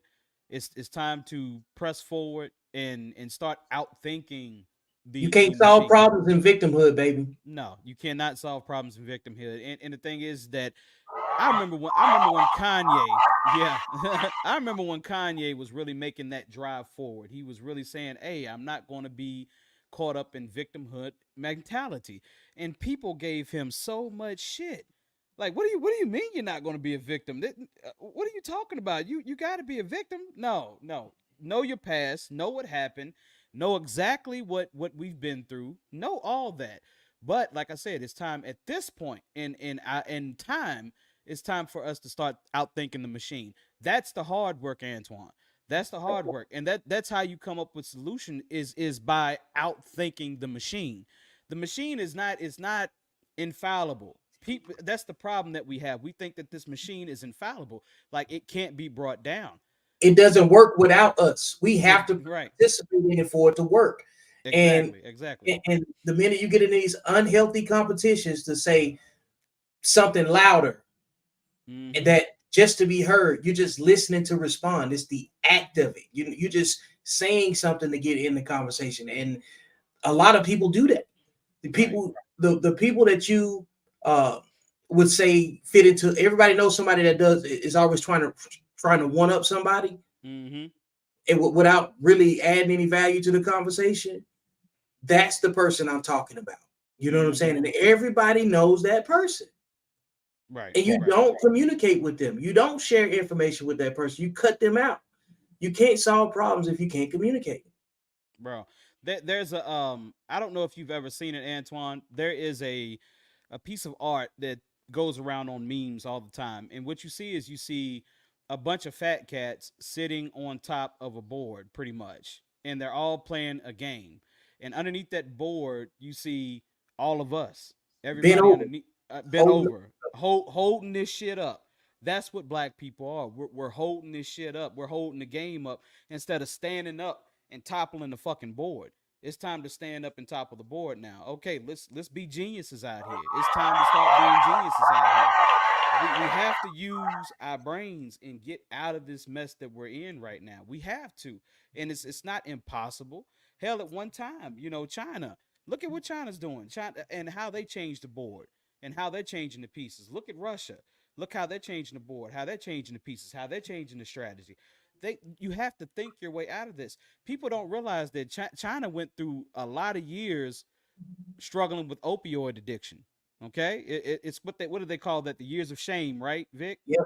It's time to press forward and start outthinking You the can't solve machine. problems in victimhood, baby. No, you cannot solve problems in victimhood. And the thing is that I remember when Kanye, yeah, I remember when Kanye was really making that drive forward. He was really saying, "Hey, I'm not going to be caught up in victimhood mentality." And people gave him so much shit. Like, what do you mean you're not going to be a victim? What are you talking about? You got to be a victim? No, no. Know your past, know what happened, know exactly what we've been through, know all that. But like I said, it's time at this point in time, it's time for us to start outthinking the machine. That's the hard work, Antoine. That's the hard work, and that's how you come up with solution is by outthinking the machine. The machine is not infallible. People, that's the problem that we have. We think that this machine is infallible, like it can't be brought down. It doesn't work without us. We have to Right. participate in it for it to work. And Exactly. and the minute you get in these unhealthy competitions to say something louder, and that just to be heard, you're just listening to respond. It's the act of it. You're just saying something to get in the conversation. And a lot of people do that. The people, the people that you would say fit into, everybody knows somebody that is always trying to one up somebody, Mm-hmm. and without really adding any value to the conversation. That's the person I'm talking about. You know what I'm saying? And everybody knows that person. Right. And you don't communicate with them. You don't share information with that person. You cut them out. You can't solve problems if you can't communicate. Bro, There's a I don't know if you've ever seen it, Antoine. There is a piece of art that goes around on memes all the time, and what you see is you see a bunch of fat cats sitting on top of a board, pretty much, and they're all playing a game. And underneath that board, you see all of us, Been everybody over, underneath, bent holding. over, holding this shit up. That's what black people are. We're holding this shit up. We're holding the game up instead of standing up and toppling the fucking board. It's time to stand up and topple the board now. Okay, let's be geniuses out here. It's time to start being geniuses out here. We have to use our brains and get out of this mess that we're in right now. We have to, and it's not impossible. Hell, at one time, China. Look at what China's doing. China and how they changed the board and how they're changing the pieces. Look at Russia. Look how they're changing the board, how they're changing the pieces, how they're changing the strategy. You have to think your way out of this. People don't realize that China went through a lot of years struggling with opioid addiction. Okay, it's what do they call that? The years of shame, right, Vic? Yep.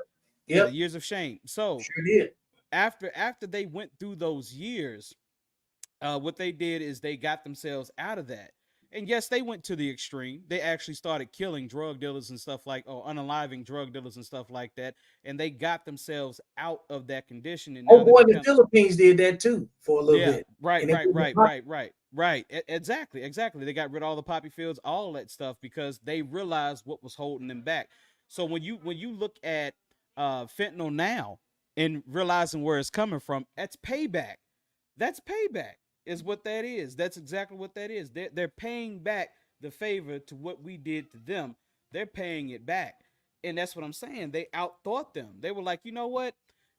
Yeah, the Yep. years of shame. So Sure did. after they went through those years, what they did is they got themselves out of that. And yes, they went to the extreme. They actually started killing drug dealers and stuff unaliving drug dealers and stuff like that. And they got themselves out of that condition. And Oh now boy, the Philippines did that too for a little yeah, bit. right, And it right, was right, hot. right, right, right. Exactly. They got rid of all the poppy fields, all that stuff because they realized what was holding them back. So when you look at fentanyl now and realizing where it's coming from, that's payback. That's payback is what that is. That's exactly what that is. They're paying back the favor to what we did to them. They're paying it back. And that's what I'm saying. They outthought them. They were like, you know what?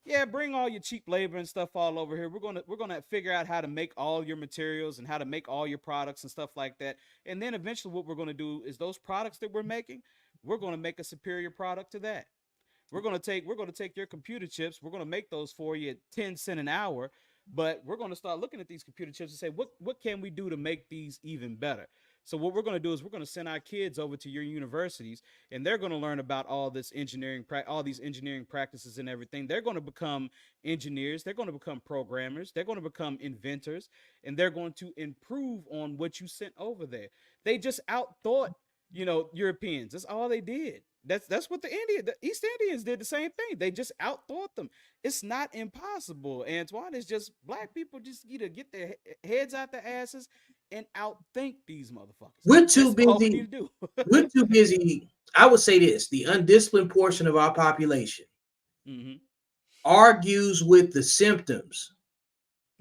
Yeah, bring all your cheap labor and stuff all over here. We're gonna figure out how to make all your materials and how to make all your products and stuff like that. And then eventually what we're gonna do is those products that we're making, we're gonna make a superior product to that. We're gonna take your computer chips. We're gonna make those for you at 10 cents an hour. But we're gonna start looking at these computer chips and say, what can we do to make these even better? So what we're gonna do is we're gonna send our kids over to your universities, and they're gonna learn about all this all these engineering practices and everything. They're gonna become engineers. They're gonna become programmers. They're gonna become inventors, and they're going to improve on what you sent over there. They just outthought, Europeans. That's all they did. That's what the East Indians did the same thing. They just outthought them. It's not impossible, Antoine. It's just black people just need to get their heads out their asses and outthink these motherfuckers. We're too That's all we busy. need to do. We're too busy. I would say this: the undisciplined portion of our population Mm-hmm. argues with the symptoms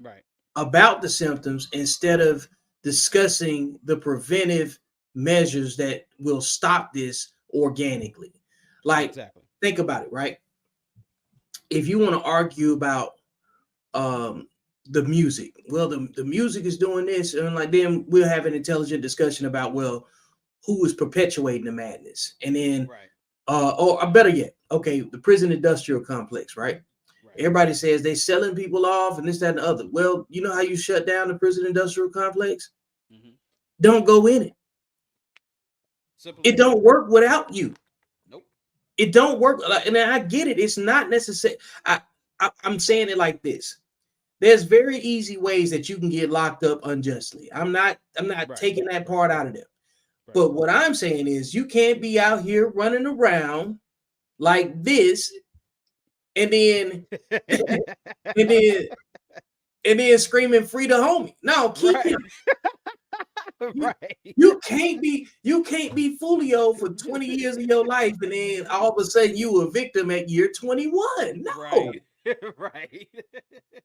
Right. about the symptoms instead of discussing the preventive measures that will stop this organically. Like, Exactly. think about it, right? If you want to argue about the music, well, the music is doing this, and like then we'll have an intelligent discussion about, well, who is perpetuating the madness, and then Right. or better yet, okay, the prison industrial complex, right? Right. Everybody says they selling people off and this, that, and the other. Well, you know how you shut down the prison industrial complex? Mm-hmm. Don't go in it. Simple It as don't work without you. Nope. It don't work. And I get it. It's not necessary. I'm saying it like this. There's very easy ways that you can get locked up unjustly. I'm not Right. taking that part out of them. Right. But what I'm saying is you can't be out here running around like this and then and then screaming free the homie. No, keep Right. him. Right. You can't be Fulio for 20 years of your life, and then all of a sudden you a victim at year 21. No, Right. Right.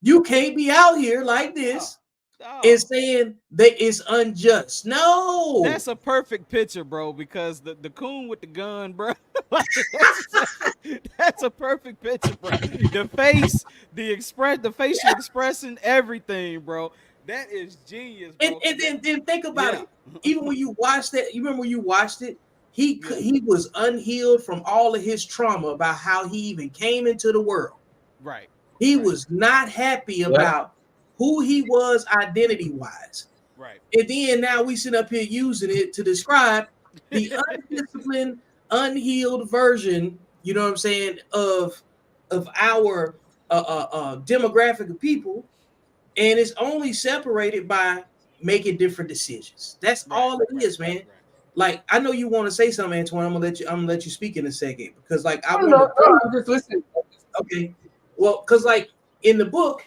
you can't be out here like this Oh. and saying that it's unjust. No, That's a perfect picture, bro, because the coon with the gun, bro. That's a perfect picture, bro. The face, the facial expression, everything, bro. That is genius, bro. and then think about Yeah. it. Even when you watched that, you remember when you watched it, he Yeah. he was unhealed from all of his trauma about how he even came into the world. Right. He Right. was not happy about who he was identity-wise. Right. And then now we sit up here using it to describe the undisciplined, unhealed version, you know what I'm saying, of our demographic of people. And it's only separated by making different decisions. That's Right, all it right, is, man. right. Like I know you want to say something, Antoine. I'm gonna let you speak in a second because like I No, want no, to no, I'm just listening. okay. Well, because like in the book,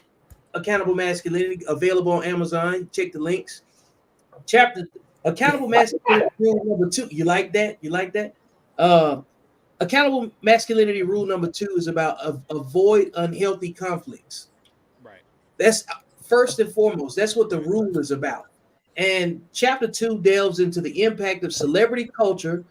Accountable Masculinity, available on Amazon. Check the links. Chapter Accountable Masculinity rule number 2. You like that? You like that? Uh, Accountable Masculinity rule number 2 is about avoid unhealthy conflicts. Right. That's first and foremost. That's what the rule is about. And chapter 2 delves into the impact of celebrity culture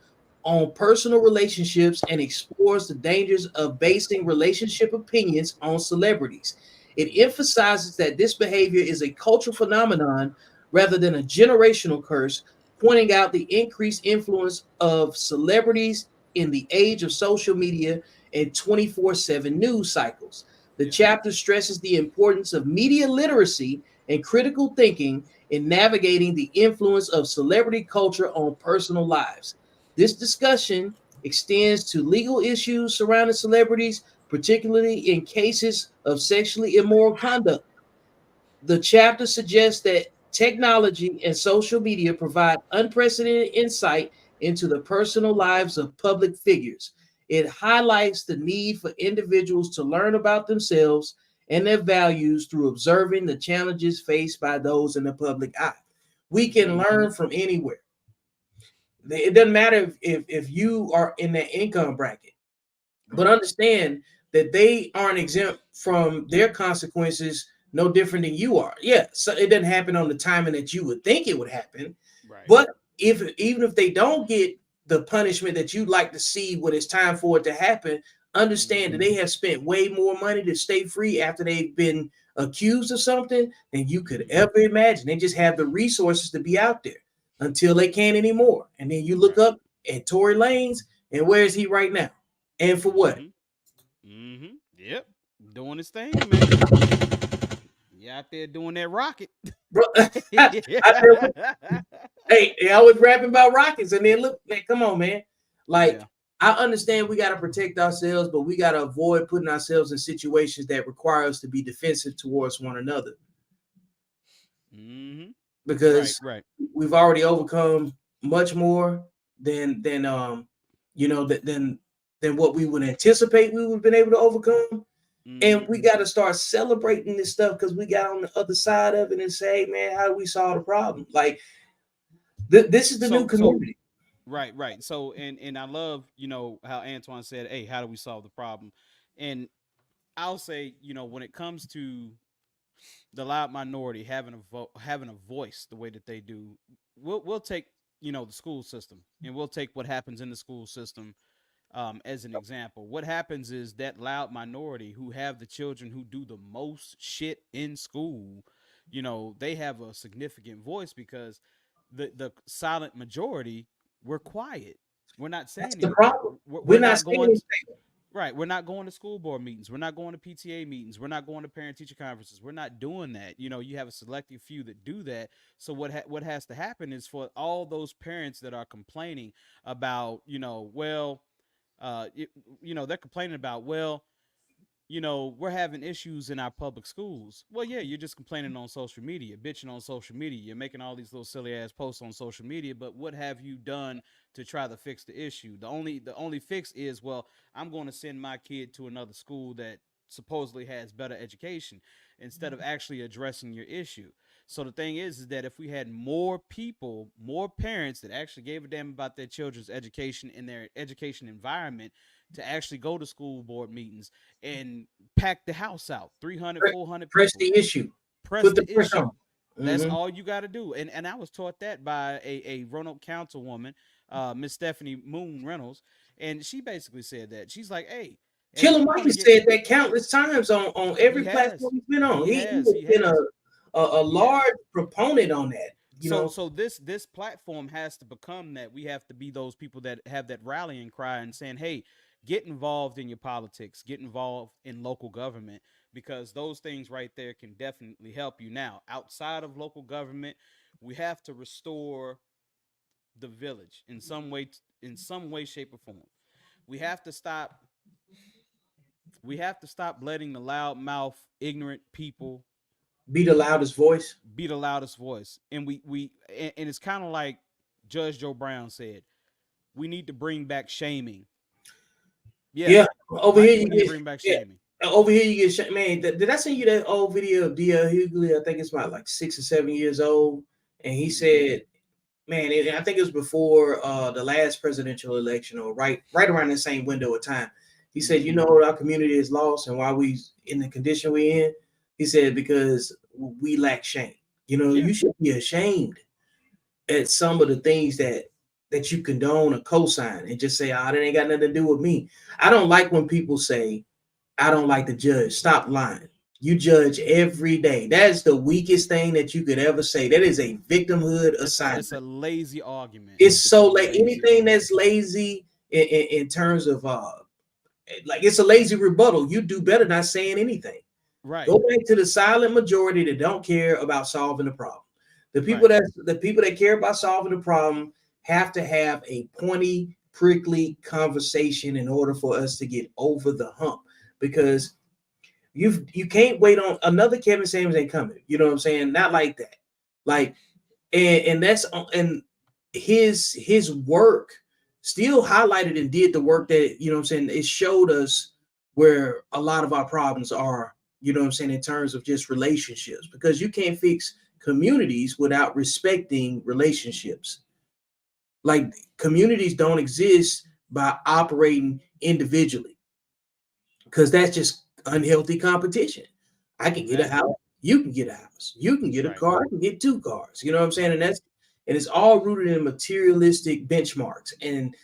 on personal relationships and explores the dangers of basing relationship opinions on celebrities. It emphasizes that this behavior is a cultural phenomenon rather than a generational curse, pointing out the increased influence of celebrities in the age of social media and 24/7 news cycles. The Yeah. chapter stresses the importance of media literacy and critical thinking in navigating the influence of celebrity culture on personal lives. This discussion extends to legal issues surrounding celebrities, particularly in cases of sexually immoral conduct. The chapter suggests that technology and social media provide unprecedented insight into the personal lives of public figures. It highlights the need for individuals to learn about themselves and their values through observing the challenges faced by those in the public eye. We can Mm-hmm. learn from anywhere. It doesn't matter if you are in that income bracket, but Right. understand that they aren't exempt from their consequences no different than you are. Yeah, so it doesn't happen on the timing that you would think it would happen, Right. but if even if they don't get the punishment that you'd like to see when it's time for it to happen, understand that Mm-hmm. they have spent way more money to stay free after they've been accused of something than you could Mm-hmm. ever imagine. They just have the resources to be out there until they can't anymore. And then you look Right. up at Tory Lanez, and where is he right now? And for what? Mm-hmm. Mm-hmm. Yep. Doing his thing, man. You out there doing that rocket. Bro, Yeah. hey, I was rapping about Rockets, and then look, man, come on, man. Like, Yeah. I understand we got to protect ourselves, but we got to avoid putting ourselves in situations that require us to be defensive towards one another Mm-hmm. Right. because Right. we've already overcome much more than you know than what we would anticipate we would have been able to overcome. And Mm-hmm. we got to start celebrating this stuff because we got on the other side of it and say, man, how do we solve the problem? Like, this is the new So community. right, right. So and I love, how Antoine said, "Hey, how do we solve the problem?" And I'll say, when it comes to the loud minority having a voice the way that they do, we'll take, the school system, and we'll take what happens in the school system as an example. What happens is that loud minority who have the children who do the most shit in school, they have a significant voice because the silent majority, we're quiet. We're not That's saying the anything. problem. We're We're not not saying going. anything. Right. We're not going to school board meetings. We're not going to PTA meetings. We're not going to parent teacher conferences. We're not doing that. You have a selective few that do that. So what has to happen is for all those parents that are complaining about, well, it, they're complaining about, well, we're having issues in our public schools. Well, yeah, you're just complaining on social media, bitching on social media. You're making all these little silly ass posts on social media, but what have you done to try to fix the issue? The only fix is, well, I'm going to send my kid to another school that supposedly has better education instead of actually addressing your issue. So the thing is that if we had more people, more parents that actually gave a damn about their children's education in their education environment to actually go to school board meetings and pack the house out, 300, 400 Press people, the issue. press Put the the pressure issue. on. That's Mm-hmm. all you got to do. And I was taught that by a Roanoke councilwoman, Miss Stephanie Moon Reynolds. And she basically said that. She's like, hey, if Killer you Mike want to has get, said that countless times on he every has, platform he's been on. he He has, has he been has, a he has. large proponent on that. You So know, so this platform has to become that. We have to be those people that have that rallying cry and saying, hey, get involved in your politics, get involved in local government, because those things right there can definitely help you. Now, outside of local government, we have to restore the village in some way, shape, or form. We have to stop letting the loudmouth ignorant people be the loudest voice. be the loudest voice, and and it's kind of like Judge Joe Brown said, we need to bring back shaming. Yeah, Yeah, over right. here We you need to get bring back yeah. shaming. Over here you get man. Did I send you that old video of D.L. Hughley? I think it's about like 6 or 7 years old, and he said, "Man, I think it was before the last presidential election, or right around the same window of time." He said, "You know what our community is lost, and why we in the condition we in." He said, "Because we lack shame. You know, Yeah, you should be ashamed at some of the things that you condone or co-sign, and just say, oh, that ain't got nothing to do with me." I don't like when people say, I don't like to judge. Stop lying. You judge every day. That is the weakest thing that you could ever say. That is a victimhood it's a assignment. lazy argument. It's It's a so like lazy anything argument. that's lazy in terms of like it's a lazy rebuttal. You do better not saying anything. Right, Go back to the silent majority that don't care about solving the problem. right, The people that care about solving the problem have to have a pointy, prickly conversation in order for us to get over the hump. Because you can't wait on another Kevin Samuels ain't coming. You know what I'm saying? Not like that. Like and that's and his work still highlighted and did the work that, you know what I'm saying, it showed us where a lot of our problems are, you know what I'm saying, in terms of just relationships, because you can't fix communities without respecting relationships. Like communities don't exist by operating individually, because that's just unhealthy competition. I can get a exactly. house, you can get a house, you can get a Right, car, I can get two cars. You know what I'm saying? right, And it's all rooted in materialistic benchmarks. And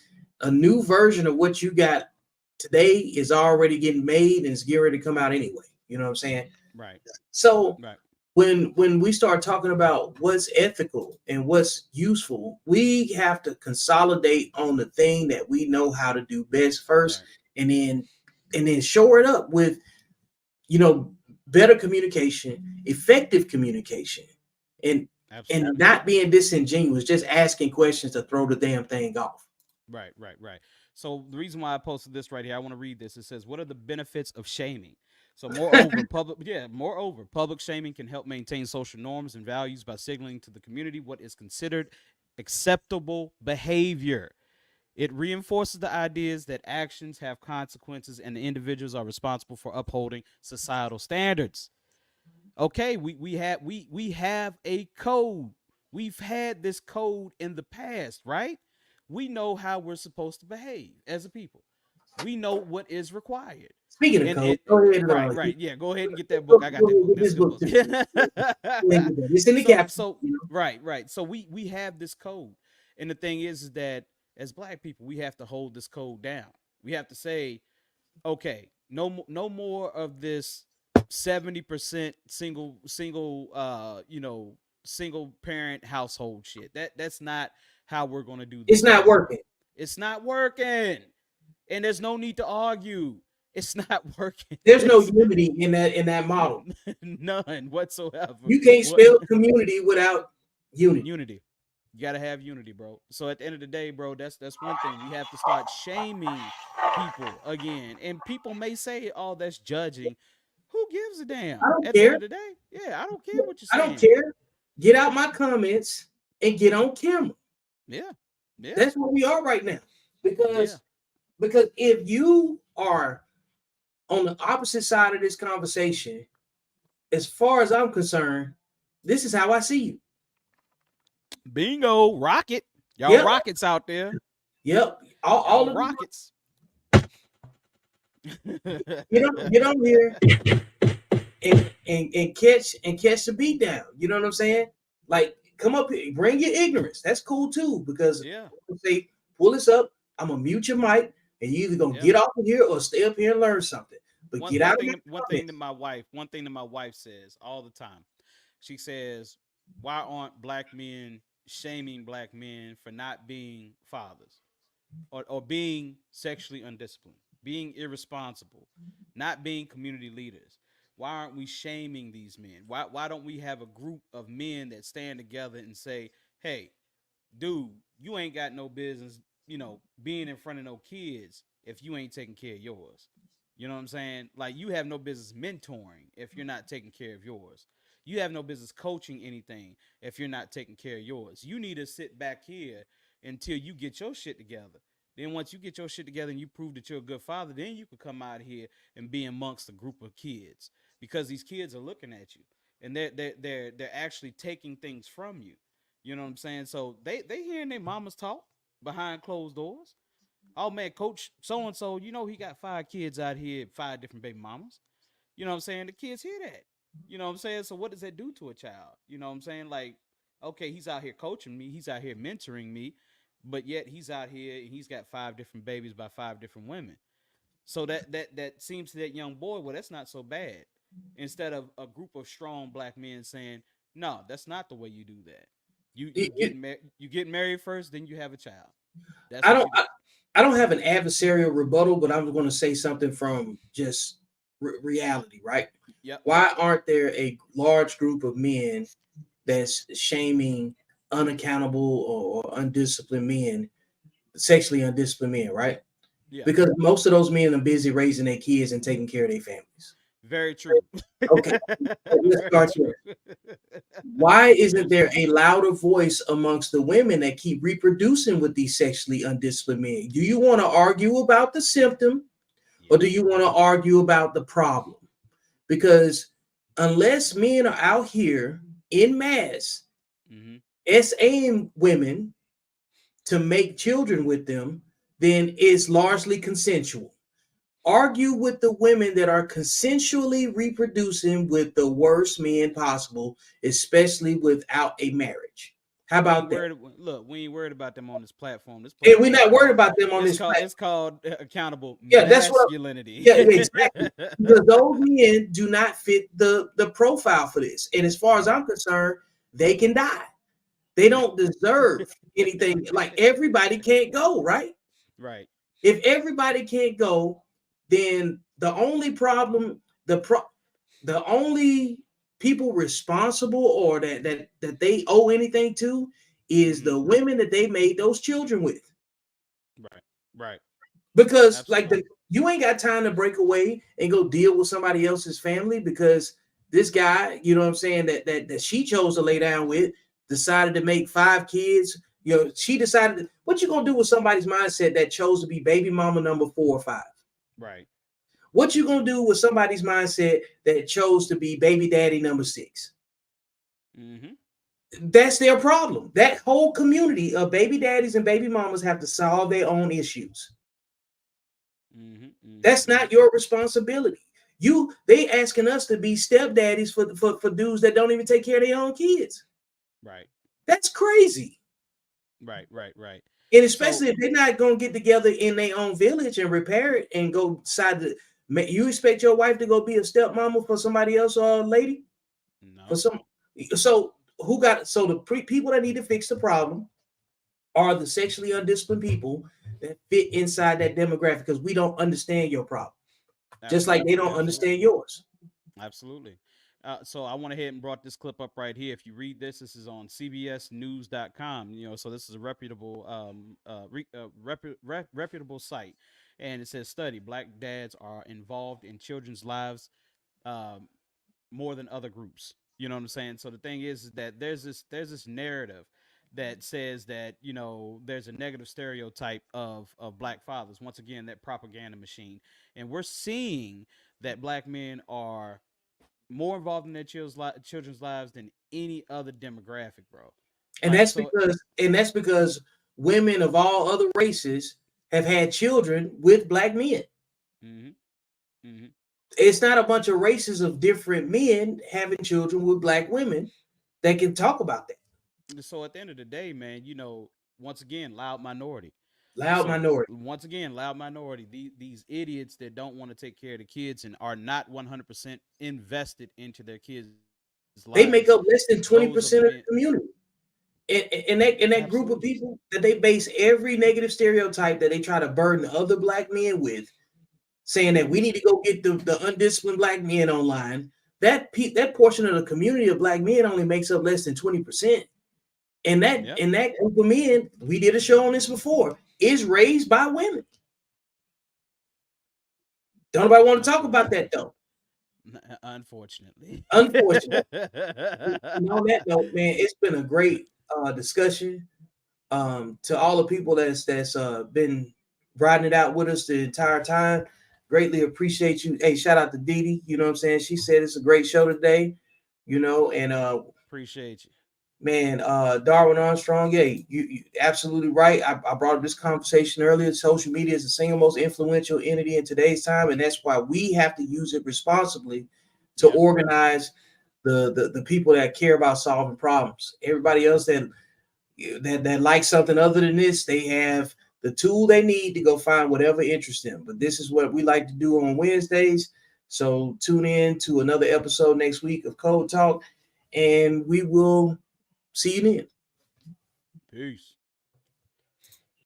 a new version of what you got today is already getting made and it's getting ready to come out anyway. You know what I'm saying? right, So right, when we start talking about what's ethical and what's useful, we have to consolidate on the thing that we know how to do best first, right. and then shore it up with, you know, better communication, effective communication, and Absolutely. not being disingenuous, just asking questions to throw the damn thing off. Right, right, right. So the reason why I posted this right here, I want to read this. It says, "What are the benefits of shaming?" So, moreover, public shaming can help maintain social norms and values by signaling to the community what is considered acceptable behavior. It reinforces the ideas that actions have consequences and the individuals are responsible for upholding societal standards. Okay, we have a code. We've had this code in the past, right? We know how we're supposed to behave as a people. We know what is required. Speaking of And code, go ahead and right, right. Yeah, go ahead and get that go, book. I got go that ahead and book. get That's a this good book book. too. Go ahead and get that. It's in the caption. So You know? right, right. So we have this code. And the thing is that as black people, we have to hold this code down. We have to say, okay, no more of this 70% single parent household shit. That's not how we're going to do It's this not anymore. working. It's not working. And there's no need to argue. It's not working. There's no unity in that model. None whatsoever. You can't What spell community without unity. unity? You gotta have unity, bro. So at the end of the day, bro, that's one thing. We have to start shaming people again. And people may say, "Oh, that's judging." Who gives a I damn? don't At the end care. of the day, yeah, I don't care what you're I don't saying. care. Get out my comments and get on camera. Yeah, yeah, That's where we are right now. yeah. Because if you are on the opposite side of this conversation, as far as I'm concerned, this is how I see you. Bingo, rocket. Y'all Yep, rockets out there. yep. Y'all All of you rockets. get on here and catch the beat down. You know what I'm saying? Like, come up here, bring your ignorance. That's cool too, because Yeah, say, pull this up. I'm gonna mute your mic, and you either gonna yeah. get off of here or stay up here and learn something. But One get one out of thing your that- one thing that comments. my wife says all the time. She says, "Why aren't black men shaming black men for not being fathers or being sexually undisciplined, being irresponsible, not being community leaders? Why aren't we shaming these men? Why don't we have a group of men that stand together and say, "Hey, dude, you ain't got no business, being in front of no kids if you ain't taking care of yours." You know what I'm saying? Like, you have no business mentoring if you're not taking care of yours. You have no business coaching anything if you're not taking care of yours. You need to sit back here until you get your shit together. Then once you get your shit together and you prove that you're a good father, then you can come out here and be amongst a group of kids, because these kids are looking at you and they're actually taking things from you. You know what I'm saying? So they hearing their mamas talk behind closed doors. Oh man, coach so and so, he got 5 kids out here, 5 different baby mamas. You know what I'm saying? The kids hear that. You know what I'm saying? So what does that do to a child? You know what I'm saying? Like, okay, he's out here coaching me, he's out here mentoring me, but yet he's out here and he's got 5 different babies by 5 different women. So that seems to that young boy, well, that's not so bad. Instead of a group of strong black men saying, no, that's not the way you do that. You get married first, then you have a child. That's I what don't you do. I don't have an adversarial rebuttal, but I'm going to say something from just reality, right? Yep. Why aren't there a large group of men that's shaming unaccountable or undisciplined men, sexually undisciplined men, right? Yeah. Because most of those men are busy raising their kids and taking care of their families. Very true. Okay, let's Very start true. there. Why isn't there a louder voice amongst the women that keep reproducing with these sexually undisciplined men? Do you want to argue about the symptom, or do you want to argue about the problem? Because unless men are out here in mass, SAing women to make children with them, then it's largely consensual. Argue with the women that are consensually reproducing with the worst men possible, especially without a marriage. How about that? Look, we ain't worried about them on this platform. This And we're platform is not worried called about them on it's this called platform. it's called accountable Yeah, that's what. masculinity. Yeah, exactly. Because those men do not fit the profile for this. And as far as I'm concerned, they can die. They don't deserve anything. Like, everybody can't go, right? Right. If everybody can't go, then the only problem, the only people responsible or that they owe anything to is the women that they made those children with. Right. Right. Because Absolutely. you ain't got time to break away and go deal with somebody else's family because this guy, you know what I'm saying, that she chose to lay down with decided to make 5 kids. She decided, what you gonna do with somebody's mindset that chose to be baby mama number 4 or 5? Right. What you gonna do with somebody's mindset that chose to be baby daddy number 6? That's their problem. That whole community of baby daddies and baby mamas have to solve their own issues. That's not your responsibility. They asking us to be stepdaddies for dudes that don't even take care of their own kids. Right. That's crazy. Right. And especially if they're not going to get together in their own village and repair it and go decide to. You expect your wife to go be a stepmama for somebody else or a lady? No. So the people that need to fix the problem are the sexually undisciplined people that fit inside that demographic, because we don't understand your problem. Just like they don't understand yours. Absolutely. So I went ahead and brought this clip up right here. If you read this is on CBSnews.com. So this is a reputable reputable site, and it says study: Black dads are involved in children's lives more than other groups. You know what I'm saying? So the thing is that there's this narrative that says that there's a negative stereotype of black fathers. Once again, that propaganda machine, and we're seeing that black men are more involved in their children's lives than any other demographic, bro. And that's because women of all other races have had children with black men. It's not a bunch of races of different men having children with black women that can talk about that. So at the end of the day, man, once again, loud minority. Once again, loud minority. These idiots that don't want to take care of the kids and are not 100% invested into their kids' lives. They make up less than 20% of the community. In that group of people that they base every negative stereotype that they try to burden other black men with, saying that we need to go get the undisciplined black men online. That portion of the community of black men only makes up less than 20%. And that group of men, we did a show on this before, is raised by women. Don't nobody want to talk about that though. Unfortunately. Unfortunately. And on that note, man, it's been a great discussion. To all the people that's been riding it out with us the entire time, greatly appreciate you. Hey, shout out to Dee Dee. You know what I'm saying? She said it's a great show today. You know, and Appreciate you. man, Darwin Armstrong, yeah, you absolutely right. I brought up this conversation earlier. Social media is the single most influential entity in today's time, and that's why we have to use it responsibly to Yep. organize the people that care about solving problems. Everybody else that likes something other than this, they have the tool they need to go find whatever interests them. But this is what we like to do on Wednesdays. So tune in to another episode next week of Code Talk, and we will see you then. Peace.